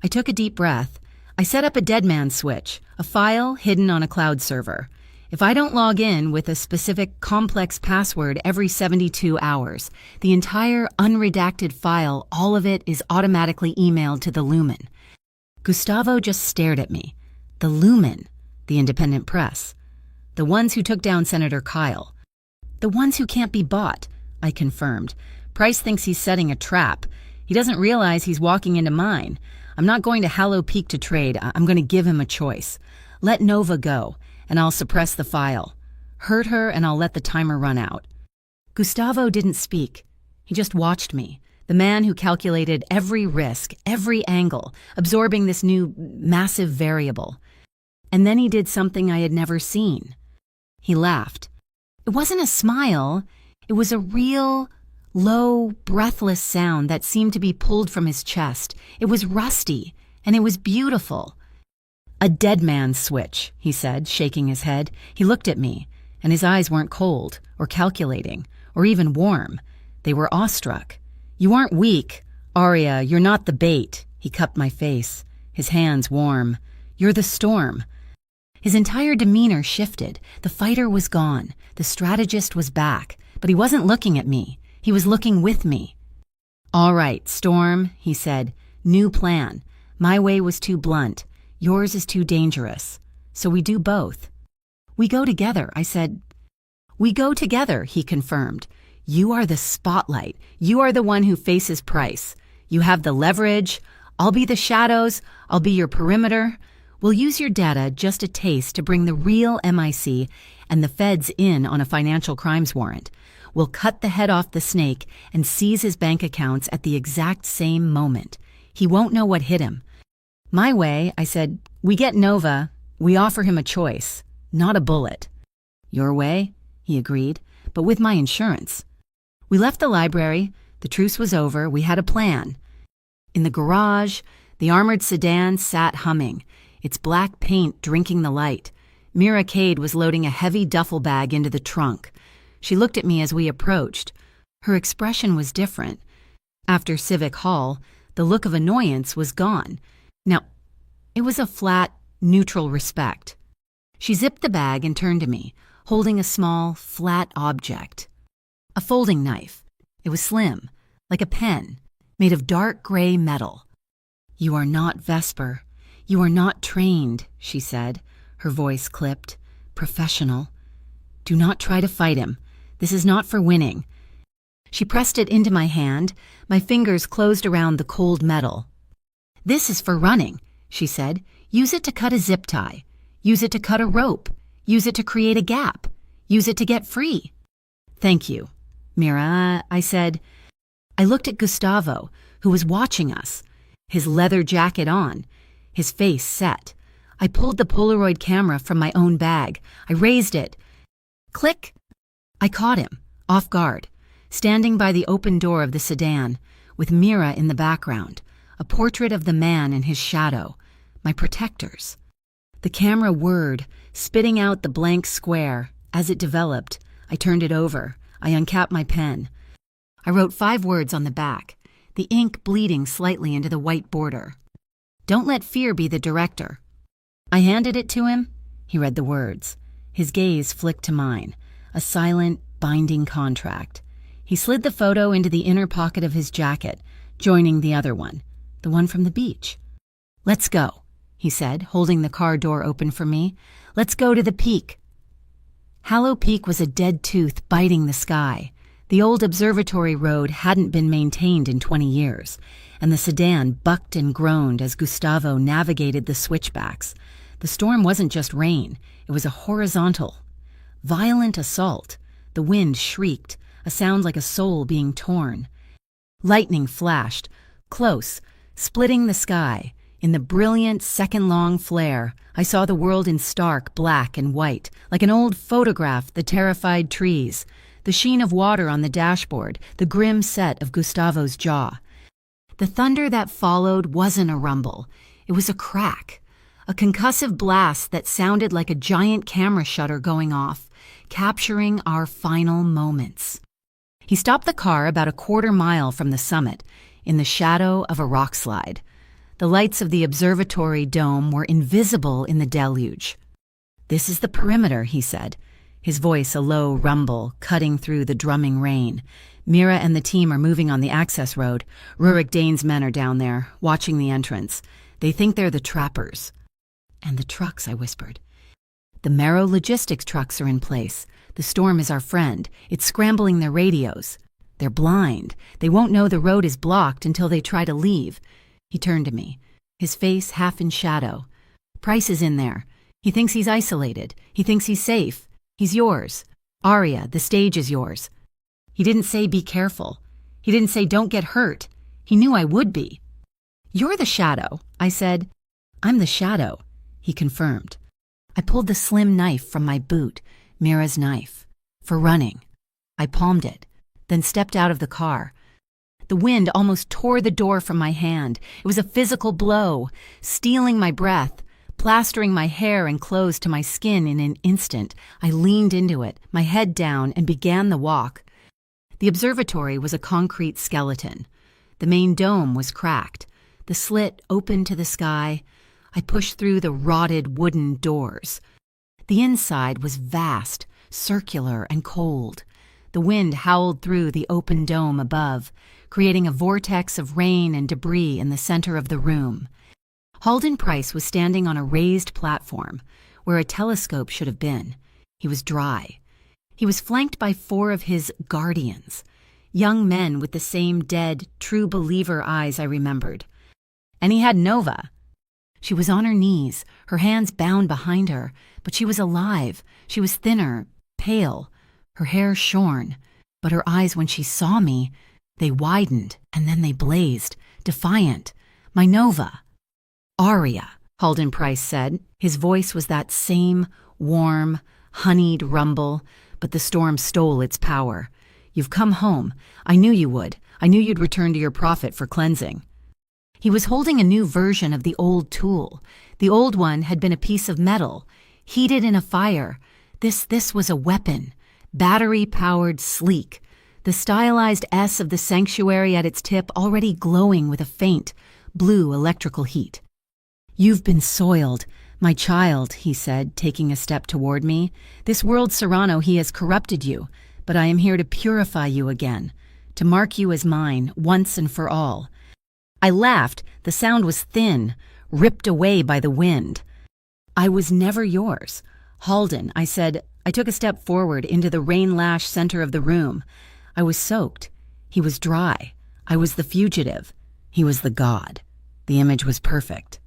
I took a deep breath. I set up a dead man switch, a file hidden on a cloud server. If I don't log in with a specific complex password every 72 hours, the entire unredacted file, all of it, is automatically emailed to the Lumen. Gustavo just stared at me. The Lumen, the independent press. The ones who took down Senator Kyle. The ones who can't be bought, I confirmed. Price thinks he's setting a trap. He doesn't realize he's walking into mine. I'm not going to Hallow Peak to trade. I'm going to give him a choice. Let Nova go, and I'll suppress the file. Hurt her, and I'll let the timer run out. Gustavo didn't speak. He just watched me, the man who calculated every risk, every angle, absorbing this new, massive variable. And then he did something I had never seen. He laughed. It wasn't a smile. It was a real, low, breathless sound that seemed to be pulled from his chest. It was rusty, and it was beautiful. A dead man's switch, he said, shaking his head. He looked at me, and his eyes weren't cold, or calculating, or even warm. They were awestruck. You aren't weak. Arya, you're not the bait. He cupped my face, his hands warm. You're the storm. His entire demeanor shifted. The fighter was gone. The strategist was back. But he wasn't looking at me. He was looking with me. All right, Storm, he said. New plan. My way was too blunt. Yours is too dangerous. So we do both. We go together, I said. We go together, he confirmed. You are the spotlight. You are the one who faces Price. You have the leverage. I'll be the shadows. I'll be your perimeter. We'll use your data, just a taste, to bring the real MIC and the feds in on a financial crimes warrant. will cut the head off the snake and seize his bank accounts at the exact same moment. He won't know what hit him. My way, I said, we get Nova, we offer him a choice, not a bullet. Your way, he agreed, but with my insurance. We left the library, the truce was over, we had a plan. In the garage, the armored sedan sat humming, its black paint drinking the light. Mira Cade was loading a heavy duffel bag into the trunk. She looked at me as we approached. Her expression was different. After Civic Hall, the look of annoyance was gone. Now, it was a flat, neutral respect. She zipped the bag and turned to me, holding a small, flat object. A folding knife. It was slim, like a pen, made of dark gray metal. You are not Vesper. You are not trained, she said, her voice clipped. Professional. Do not try to fight him. This is not for winning. She pressed it into my hand. My fingers closed around the cold metal. This is for running, she said. Use it to cut a zip tie. Use it to cut a rope. Use it to create a gap. Use it to get free. Thank you, Mira, I said. I looked at Gustavo, who was watching us, his leather jacket on, his face set. I pulled the Polaroid camera from my own bag. I raised it. Click! I caught him, off guard, standing by the open door of the sedan, with Mira in the background, a portrait of the man in his shadow, my protectors. The camera whirred, spitting out the blank square. As it developed, I turned it over. I uncapped my pen. I wrote 5 words on the back, the ink bleeding slightly into the white border. Don't let fear be the director. I handed it to him. He read the words. His gaze flicked to mine, a silent, binding contract. He slid the photo into the inner pocket of his jacket, joining the other one, the one from the beach. Let's go, he said, holding the car door open for me. Let's go to the peak. Hallow Peak was a dead tooth biting the sky. The old observatory road hadn't been maintained in 20 years, and the sedan bucked and groaned as Gustavo navigated the switchbacks. The storm wasn't just rain, it was a horizontal, violent assault. The wind shrieked, a sound like a soul being torn. Lightning flashed, close, splitting the sky. In the brilliant, second-long flare, I saw the world in stark black and white, like an old photograph, the terrified trees, the sheen of water on the dashboard, the grim set of Gustavo's jaw. The thunder that followed wasn't a rumble. It was a crack, a concussive blast that sounded like a giant camera shutter going off, capturing our final moments. He stopped the car about a quarter mile from the summit, in the shadow of a rock slide. The lights of the observatory dome were invisible in the deluge. This is the perimeter, he said, his voice a low rumble cutting through the drumming rain. Mira and the team are moving on the access road. Rurik Dane's men are down there, watching the entrance. They think they're the trappers. And the trucks, I whispered. The Marrow logistics trucks are in place. The storm is our friend. It's scrambling their radios. They're blind. They won't know the road is blocked until they try to leave. He turned to me, his face half in shadow. Price is in there. He thinks he's isolated. He thinks he's safe. He's yours. Arya, the stage is yours. He didn't say be careful. He didn't say don't get hurt. He knew I would be. You're the shadow, I said. I'm the shadow, he confirmed. I pulled the slim knife from my boot, Mira's knife, for running. I palmed it, then stepped out of the car. The wind almost tore the door from my hand. It was a physical blow, stealing my breath, plastering my hair and clothes to my skin in an instant. I leaned into it, my head down, and began the walk. The observatory was a concrete skeleton. The main dome was cracked, the slit open to the sky. I pushed through the rotted wooden doors. The inside was vast, circular, and cold. The wind howled through the open dome above, creating a vortex of rain and debris in the center of the room. Halden Price was standing on a raised platform, where a telescope should have been. He was dry. He was flanked by 4 of his guardians, young men with the same dead, true believer eyes I remembered. And he had Nova. She was on her knees, her hands bound behind her, but she was alive. She was thinner, pale, her hair shorn. But her eyes, when she saw me, they widened and then they blazed, defiant. "My Nova." "Aria," Halden Price said. His voice was that same warm, honeyed rumble, but the storm stole its power. "You've come home. I knew you would. I knew you'd return to your prophet for cleansing." He was holding a new version of the old tool. The old one had been a piece of metal, heated in a fire. This was a weapon, battery-powered, sleek. The stylized S of the sanctuary at its tip already glowing with a faint, blue electrical heat. "You've been soiled, my child," he said, taking a step toward me. "This world Serrano, he has corrupted you, but I am here to purify you again, to mark you as mine, once and for all." I laughed. The sound was thin, ripped away by the wind. "I was never yours. Halden," I said. I took a step forward into the rain-lashed center of the room. I was soaked. He was dry. I was the fugitive. He was the god. The image was perfect.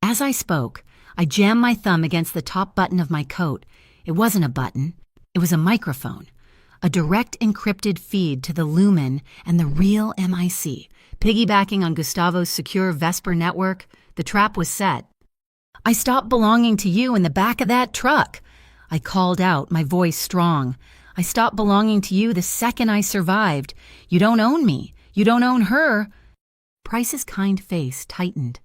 As I spoke, I jammed my thumb against the top button of my coat. It wasn't a button. It was a microphone. A direct encrypted feed to the Lumen and the real MIC. Piggybacking on Gustavo's secure Vesper network, the trap was set. "I stopped belonging to you in the back of that truck," I called out, my voice strong. "I stopped belonging to you the second I survived. You don't own me. You don't own her." Price's kind face tightened.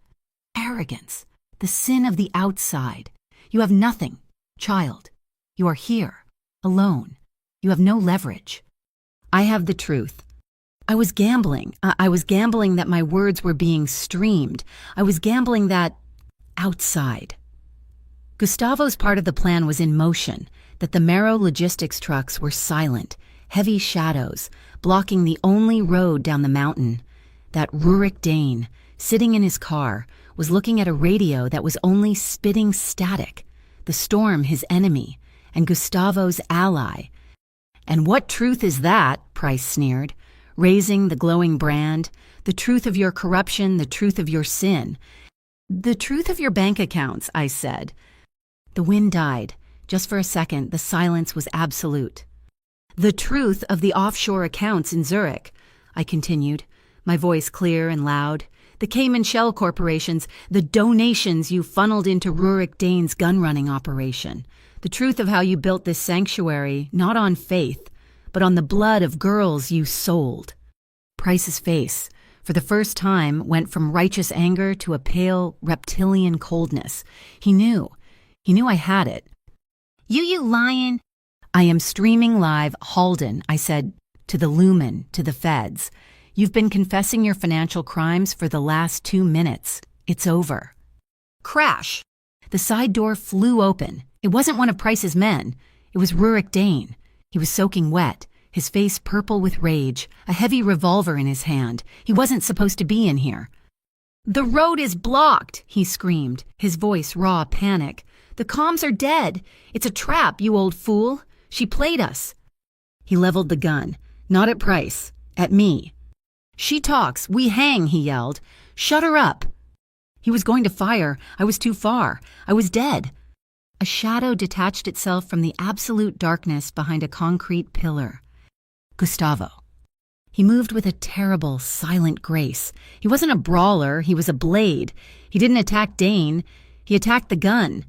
"Arrogance, the sin of the outside. You have nothing, child. You are here, alone. You have no leverage. I have the truth. I was gambling. I was gambling that my words were being streamed. I was gambling that outside." Gustavo's part of the plan was in motion, that the Marrow logistics trucks were silent, heavy shadows, blocking the only road down the mountain. That Rurik Dane, sitting in his car, was looking at a radio that was only spitting static. The storm his enemy, and Gustavo's ally. "And what truth is that?" Price sneered, raising the glowing brand. "The truth of your corruption, the truth of your sin." "The truth of your bank accounts," I said. The wind died. Just for a second, the silence was absolute. "The truth of the offshore accounts in Zurich," I continued, my voice clear and loud. "The Cayman Shell corporations, the donations you funneled into Rurik Dane's gun-running operation. The truth of how you built this sanctuary, not on faith, but on the blood of girls you sold." Price's face, for the first time, went from righteous anger to a pale, reptilian coldness. He knew I had it. You lion." "I am streaming live, Halden," I said, "to the Lumen, to the feds. You've been confessing your financial crimes for the last 2 minutes. It's over." Crash! The side door flew open. It wasn't one of Price's men. It was Rurik Dane. He was soaking wet, his face purple with rage, a heavy revolver in his hand. He wasn't supposed to be in here. "The road is blocked," he screamed, his voice raw panic. "The comms are dead. It's a trap, you old fool. She played us." He leveled the gun, not at Price, at me. "She talks, we hang," he yelled. "Shut her up." He was going to fire. I was too far. I was dead. A shadow detached itself from the absolute darkness behind a concrete pillar. Gustavo. He moved with a terrible, silent grace. He wasn't a brawler, he was a blade. He didn't attack Dane, he attacked the gun.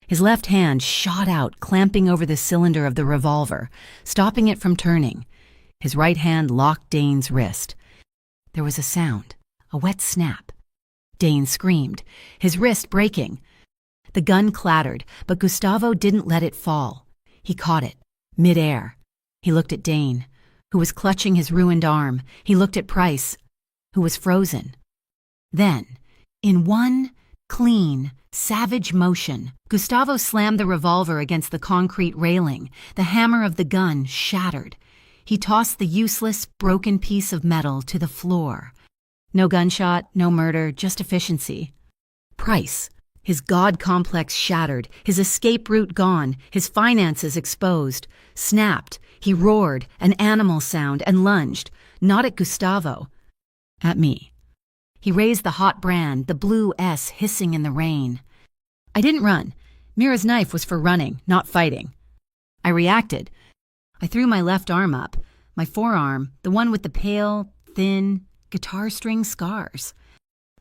His left hand shot out, clamping over the cylinder of the revolver, stopping it from turning. His right hand locked Dane's wrist. There was a sound, a wet snap. Dane screamed, his wrist breaking. The gun clattered, but Gustavo didn't let it fall. He caught it, mid-air. He looked at Dane, who was clutching his ruined arm. He looked at Price, who was frozen. Then, in one clean, savage motion, Gustavo slammed the revolver against the concrete railing. The hammer of the gun shattered. He tossed the useless, broken piece of metal to the floor. No gunshot, no murder, just efficiency. Price, his God complex shattered, his escape route gone, his finances exposed, snapped. He roared, an animal sound, and lunged, not at Gustavo, at me. He raised the hot brand, the blue S hissing in the rain. I didn't run. Mira's knife was for running, not fighting. I reacted. I threw my left arm up. My forearm, the one with the pale, thin, guitar string scars.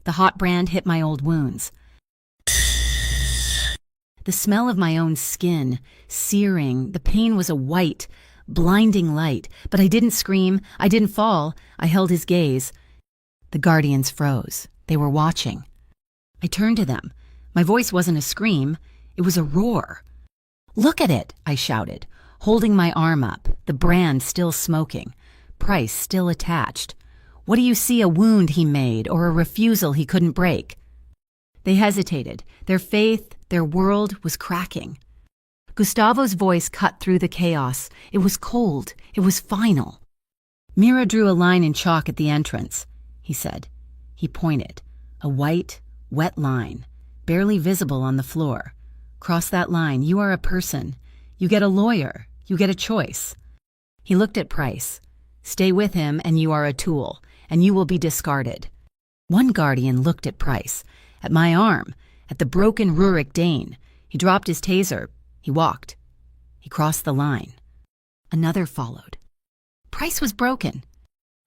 The hot brand hit my old wounds. The smell of my own skin, searing, the pain was a white, blinding light, but I didn't scream, I didn't fall, I held his gaze. The guardians froze. They were watching. I turned to them. My voice wasn't a scream, it was a roar. "Look at it," I shouted, holding my arm up, the brand still smoking, Price still attached. "What do you see, a wound he made or a refusal he couldn't break?" They hesitated. Their faith, their world was cracking. Gustavo's voice cut through the chaos. It was cold. It was final. "Mira drew a line in chalk at the entrance," he said. He pointed. A white, wet line, barely visible on the floor. "Cross that line, you are a person. You get a lawyer. You get a choice." He looked at Price. "Stay with him and you are a tool, and you will be discarded." One guardian looked at Price, at my arm, at the broken Rurik Dane. He dropped his taser. He walked. He crossed the line. Another followed. Price was broken.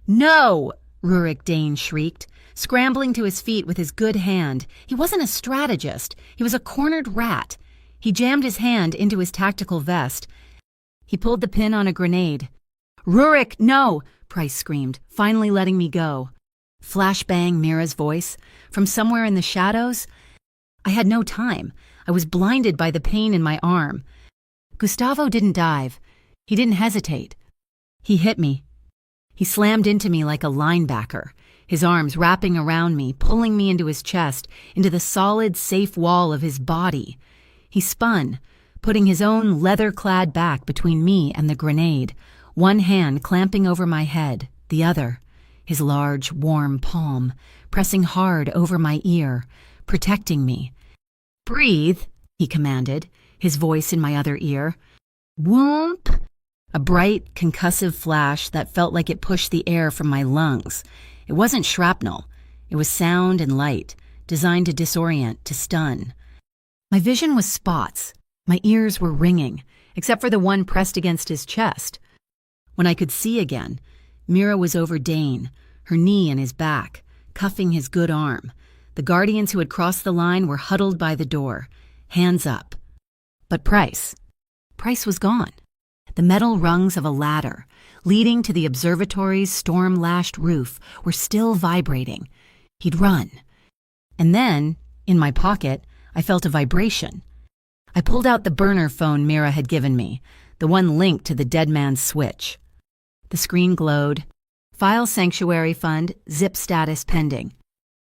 "No!" Rurik Dane shrieked, scrambling to his feet with his good hand. He wasn't a strategist. He was a cornered rat. He jammed his hand into his tactical vest. He pulled the pin on a grenade. "Rurik, no!" Price screamed, finally letting me go. Flashbang Mira's voice. From somewhere in the shadows. I had no time. I was blinded by the pain in my arm. Gustavo didn't dive. He didn't hesitate. He hit me. He slammed into me like a linebacker, his arms wrapping around me, pulling me into his chest, into the solid, safe wall of his body. He spun, putting his own leather-clad back between me and the grenade, one hand clamping over my head, the other, his large, warm palm, pressing hard over my ear, protecting me. "Breathe," he commanded, his voice in my other ear. "Whoomp." A bright, concussive flash that felt like it pushed the air from my lungs. It wasn't shrapnel. It was sound and light, designed to disorient, to stun. My vision was spots. My ears were ringing, except for the one pressed against his chest. When I could see again, Mira was over Dane, her knee in his back, cuffing his good arm. The guardians who had crossed the line were huddled by the door, hands up. But Price was gone. The metal rungs of a ladder, leading to the observatory's storm-lashed roof, were still vibrating. He'd run. And then, in my pocket, I felt a vibration. I pulled out the burner phone Mira had given me, the one linked to the dead man's switch. The screen glowed. File Sanctuary Fund, zip status pending.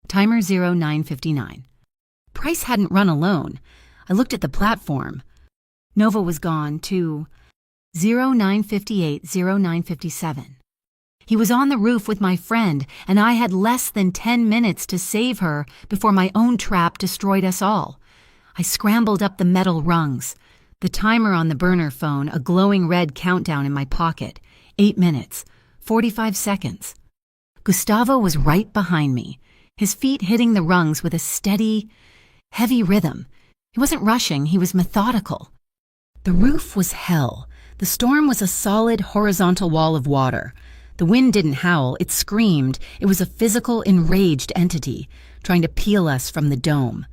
Timer 0959. Price hadn't run alone. I looked at the platform. Nova was gone, too. 0958, 0957. He was on the roof with my friend, and I had less than 10 minutes to save her before my own trap destroyed us all. I scrambled up the metal rungs. The timer on the burner phone, a glowing red countdown in my pocket. 8 minutes. 45 seconds. Gustavo was right behind me, his feet hitting the rungs with a steady, heavy rhythm. He wasn't rushing, he was methodical. The roof was hell. The storm was a solid, horizontal wall of water. The wind didn't howl, it screamed. It was a physical, enraged entity, trying to peel us from the dome.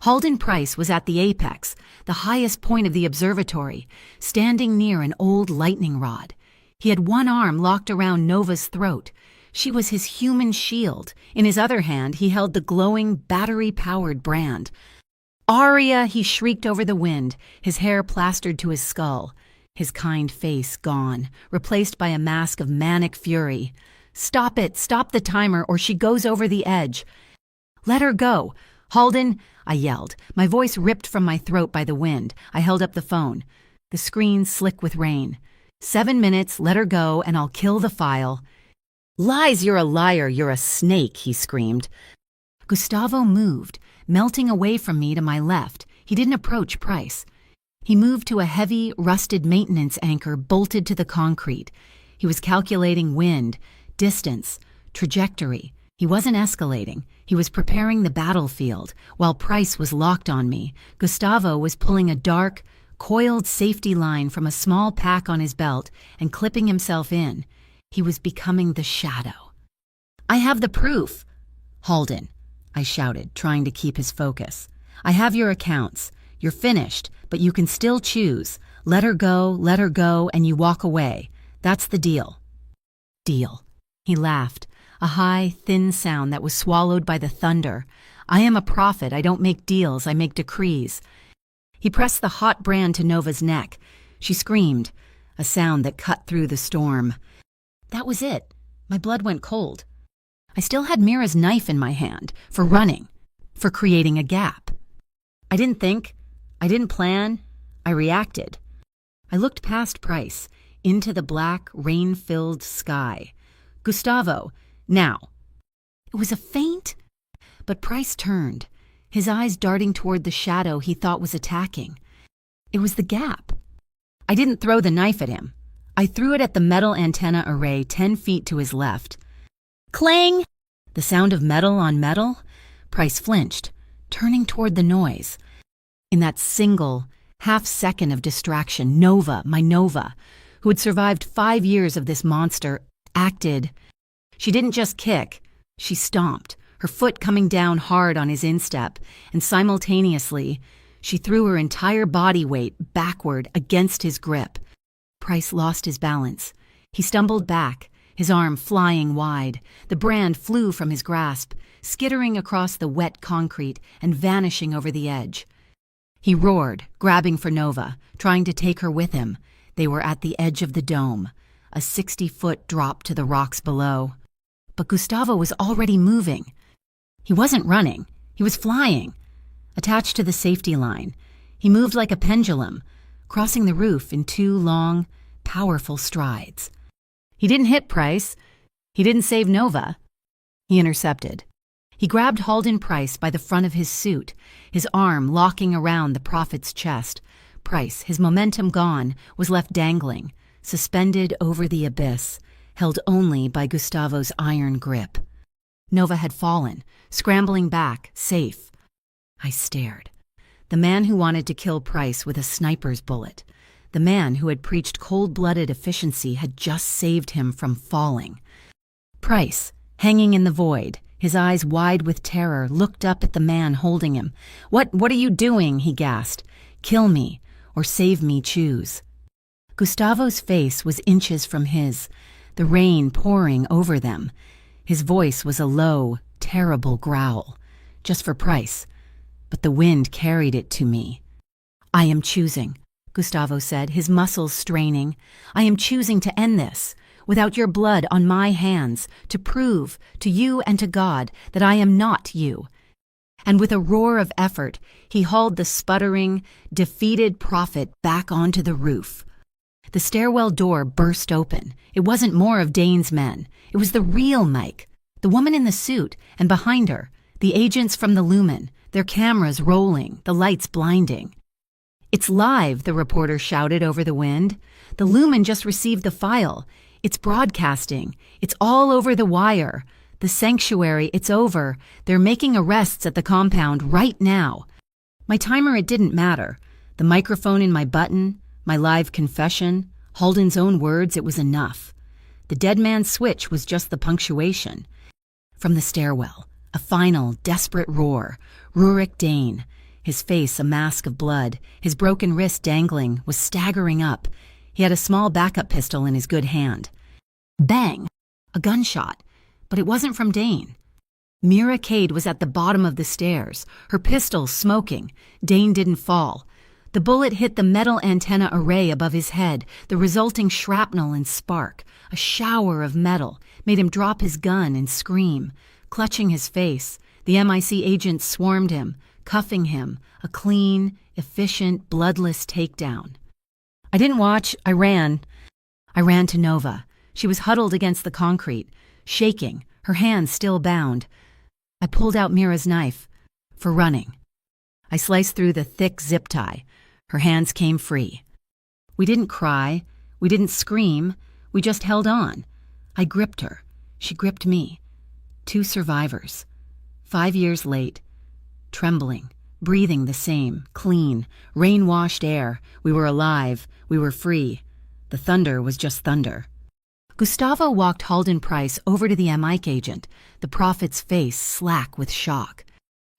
Halden Price was at the apex, the highest point of the observatory, standing near an old lightning rod. He had one arm locked around Nova's throat. She was his human shield. In his other hand, he held the glowing, battery-powered brand. "Aria!" he shrieked over the wind, his hair plastered to his skull. His kind face gone, replaced by a mask of manic fury. "Stop it! Stop the timer, or she goes over the edge!" "Let her go! Halden!" I yelled, my voice ripped from my throat by the wind. I held up the phone. The screen slick with rain. 7 minutes, let her go, and I'll kill the file. "Lies, you're a liar, you're a snake," he screamed. Gustavo moved, melting away from me to my left. He didn't approach Price. He moved to a heavy, rusted maintenance anchor bolted to the concrete. He was calculating wind, distance, trajectory. He wasn't escalating. He was preparing the battlefield. While Price was locked on me, Gustavo was pulling a dark, coiled safety line from a small pack on his belt and clipping himself in. He was becoming the shadow. "I have the proof." "Halden," I shouted, trying to keep his focus. "I have your accounts. You're finished, but you can still choose. Let her go, and you walk away. That's the deal." "Deal." He laughed, a high, thin sound that was swallowed by the thunder. "I am a prophet. I don't make deals, I make decrees." He pressed the hot brand to Nova's neck. She screamed, a sound that cut through the storm. That was it. My blood went cold. I still had Mira's knife in my hand, for running, for creating a gap. I didn't think. I didn't plan. I reacted. I looked past Price, into the black, rain-filled sky. "Gustavo, now." It was a feint, but Price turned, his eyes darting toward the shadow he thought was attacking. It was the gap. I didn't throw the knife at him. I threw it at the metal antenna array 10 feet to his left. Clang! The sound of metal on metal. Price flinched, turning toward the noise. In that single, half-second of distraction, Nova, my Nova, who had survived 5 years of this monster, acted. She didn't just kick, she stomped, her foot coming down hard on his instep, and simultaneously, she threw her entire body weight backward against his grip. Price lost his balance. He stumbled back, his arm flying wide. The brand flew from his grasp, skittering across the wet concrete and vanishing over the edge. He roared, grabbing for Nova, trying to take her with him. They were at the edge of the dome, a 60-foot drop to the rocks below. But Gustavo was already moving. He wasn't running. He was flying. Attached to the safety line, he moved like a pendulum, crossing the roof in 2 long, powerful strides. He didn't hit Price. He didn't save Nova. He intercepted. He grabbed Halden Price by the front of his suit, his arm locking around the prophet's chest. Price, his momentum gone, was left dangling, suspended over the abyss, held only by Gustavo's iron grip. Nova had fallen, scrambling back, safe. I stared. The man who wanted to kill Price with a sniper's bullet. The man who had preached cold-blooded efficiency had just saved him from falling. Price, hanging in the void, his eyes wide with terror, looked up at the man holding him. What are you doing?" he gasped. "Kill me, or save me, choose." Gustavo's face was inches from his, the rain pouring over them. His voice was a low, terrible growl, just for Price, but the wind carried it to me. "I am choosing," Gustavo said, his muscles straining. "I am choosing to end this, without your blood on my hands, to prove to you and to God that I am not you." And with a roar of effort, he hauled the sputtering, defeated prophet back onto the roof. The stairwell door burst open. It wasn't more of Dane's men. It was the real Mike, the woman in the suit, and behind her, the agents from the Lumen, their cameras rolling, the lights blinding. "It's live," the reporter shouted over the wind. "The Lumen just received the file. It's broadcasting. It's all over the wire. The sanctuary, it's over. They're making arrests at the compound right now." My timer, it didn't matter. The microphone in my button, my live confession, Halden's own words, it was enough. The dead man's switch was just the punctuation. From the stairwell, a final, desperate roar. Rurik Dane, his face a mask of blood, his broken wrist dangling, was staggering up. He had a small backup pistol in his good hand. Bang! A gunshot. But it wasn't from Dane. Mira Cade was at the bottom of the stairs, her pistol smoking. Dane didn't fall. The bullet hit the metal antenna array above his head, the resulting shrapnel and spark, a shower of metal, made him drop his gun and scream. Clutching his face, the MIC agents swarmed him, cuffing him, a clean, efficient, bloodless takedown. I didn't watch, I ran. I ran to Nova. She was huddled against the concrete, shaking, her hands still bound. I pulled out Mira's knife, for running. I sliced through the thick zip tie. Her hands came free. We didn't cry, we didn't scream, we just held on. I gripped her, she gripped me. 2 survivors. 5 years late, trembling, breathing the same, clean, rain-washed air. We were alive. We were free. The thunder was just thunder. Gustavo walked Halden Price over to the MI agent, the prophet's face slack with shock.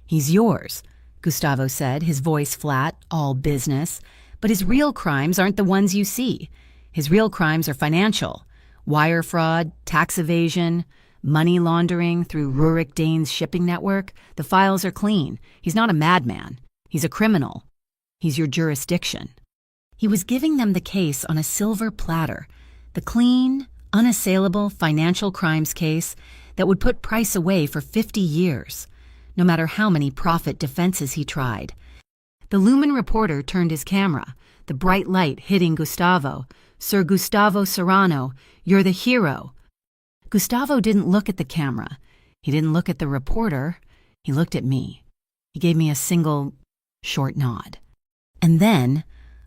"He's yours," Gustavo said, his voice flat, all business. "But his real crimes aren't the ones you see. His real crimes are financial. Wire fraud, tax evasion, money laundering through Rurik Dane's shipping network. The files are clean. He's not a madman. He's a criminal. He's your jurisdiction." He was giving them the case on a silver platter, the clean, unassailable financial crimes case that would put Price away for 50 years, no matter how many profit defenses he tried. The Lumen reporter turned his camera, the bright light hitting Gustavo. "Sir Gustavo Serrano, you're the hero." Gustavo didn't look at the camera. He didn't look at the reporter. He looked at me. He gave me a single, short nod. And then,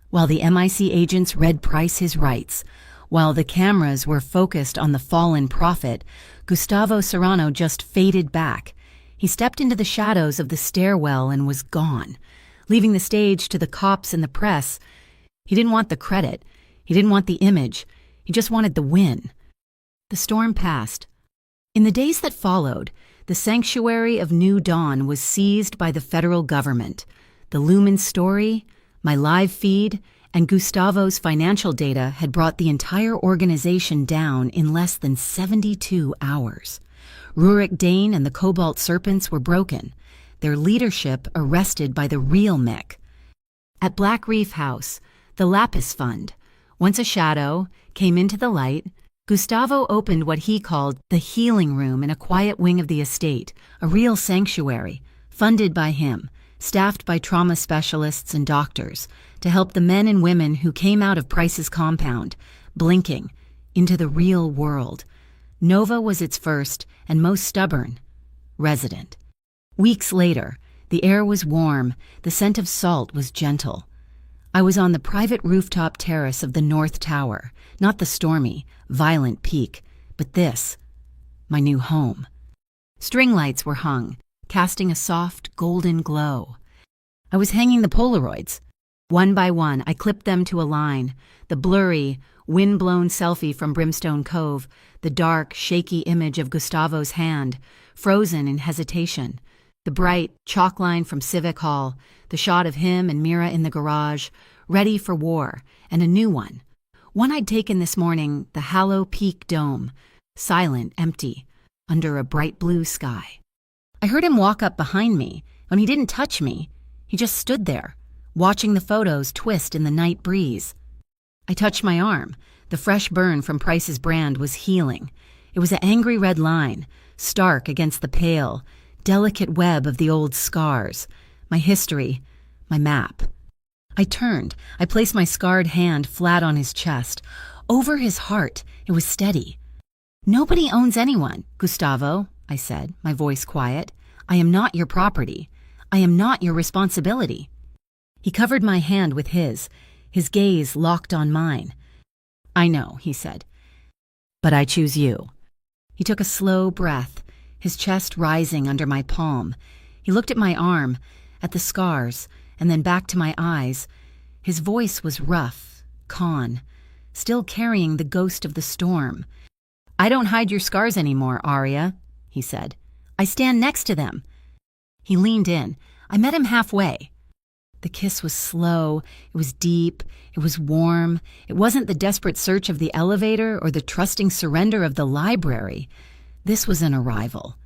while the MIC agents read Price his rights, while the cameras were focused on the fallen prophet, Gustavo Serrano just faded back. He stepped into the shadows of the stairwell and was gone, leaving the stage to the cops and the press. He didn't want the credit. He didn't want the image. He just wanted the win. The storm passed. In the days that followed, the sanctuary of New Dawn was seized by the federal government. The Lumen story, my live feed, and Gustavo's financial data had brought the entire organization down in less than 72 hours. Rurik Dane and the Cobalt Serpents were broken, their leadership arrested by the real Mick. At Black Reef House, the Lapis Fund, once a shadow, came into the light. Gustavo opened what he called the healing room in a quiet wing of the estate, a real sanctuary, funded by him, staffed by trauma specialists and doctors, to help the men and women who came out of Price's compound, blinking, into the real world. Nova was its first and most stubborn resident. Weeks later, the air was warm, the scent of salt was gentle. I was on the private rooftop terrace of the North Tower, not the stormy, violent peak, but this, my new home. String lights were hung, casting a soft, golden glow. I was hanging the Polaroids. One by one, I clipped them to a line, the blurry, wind-blown selfie from Brimstone Cove, the dark, shaky image of Gustavo's hand, frozen in hesitation, the bright chalk line from Civic Hall, the shot of him and Mira in the garage, ready for war, and a new one I'd taken this morning, the Hallow Peak Dome, silent, empty, under a bright blue sky. I heard him walk up behind me, and he didn't touch me. He just stood there, watching the photos twist in the night breeze. I touched my arm. The fresh burn from Price's brand was healing. It was an angry red line, stark against the pale, delicate web of the old scars, my history, my map. I turned. I placed my scarred hand flat on his chest. Over his heart, it was steady. "Nobody owns anyone, Gustavo," I said, my voice quiet. "I am not your property. I am not your responsibility." He covered my hand with his gaze locked on mine. "I know," he said, "but I choose you." He took a slow breath, his chest rising under my palm. He looked at my arm, at the scars, and then back to my eyes. His voice was rough, calm, still carrying the ghost of the storm. "I don't hide your scars anymore, Arya," he said. "I stand next to them." He leaned in. I met him halfway. The kiss was slow, it was deep, it was warm. It wasn't the desperate search of the elevator or the trusting surrender of the library. This was an arrival.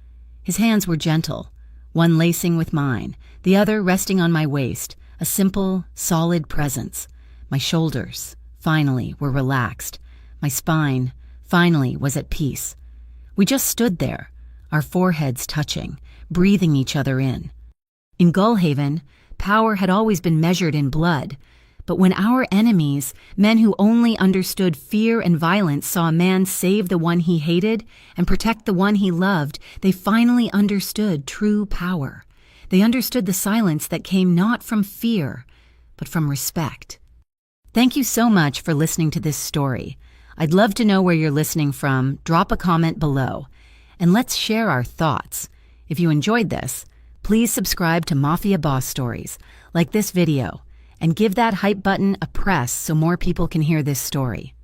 His hands were gentle, one lacing with mine, the other resting on my waist, a simple, solid presence. My shoulders, finally, were relaxed. My spine, finally, was at peace. We just stood there, our foreheads touching, breathing each other in. In Gullhaven, power had always been measured in blood, but when our enemies, men who only understood fear and violence, saw a man save the one he hated and protect the one he loved, they finally understood true power. They understood the silence that came not from fear, but from respect. Thank you so much for listening to this story. I'd love to know where you're listening from. Drop a comment below, and let's share our thoughts. If you enjoyed this, Please subscribe to Mafia Boss Stories, like this video, and give that hype button a press so more people can hear this story.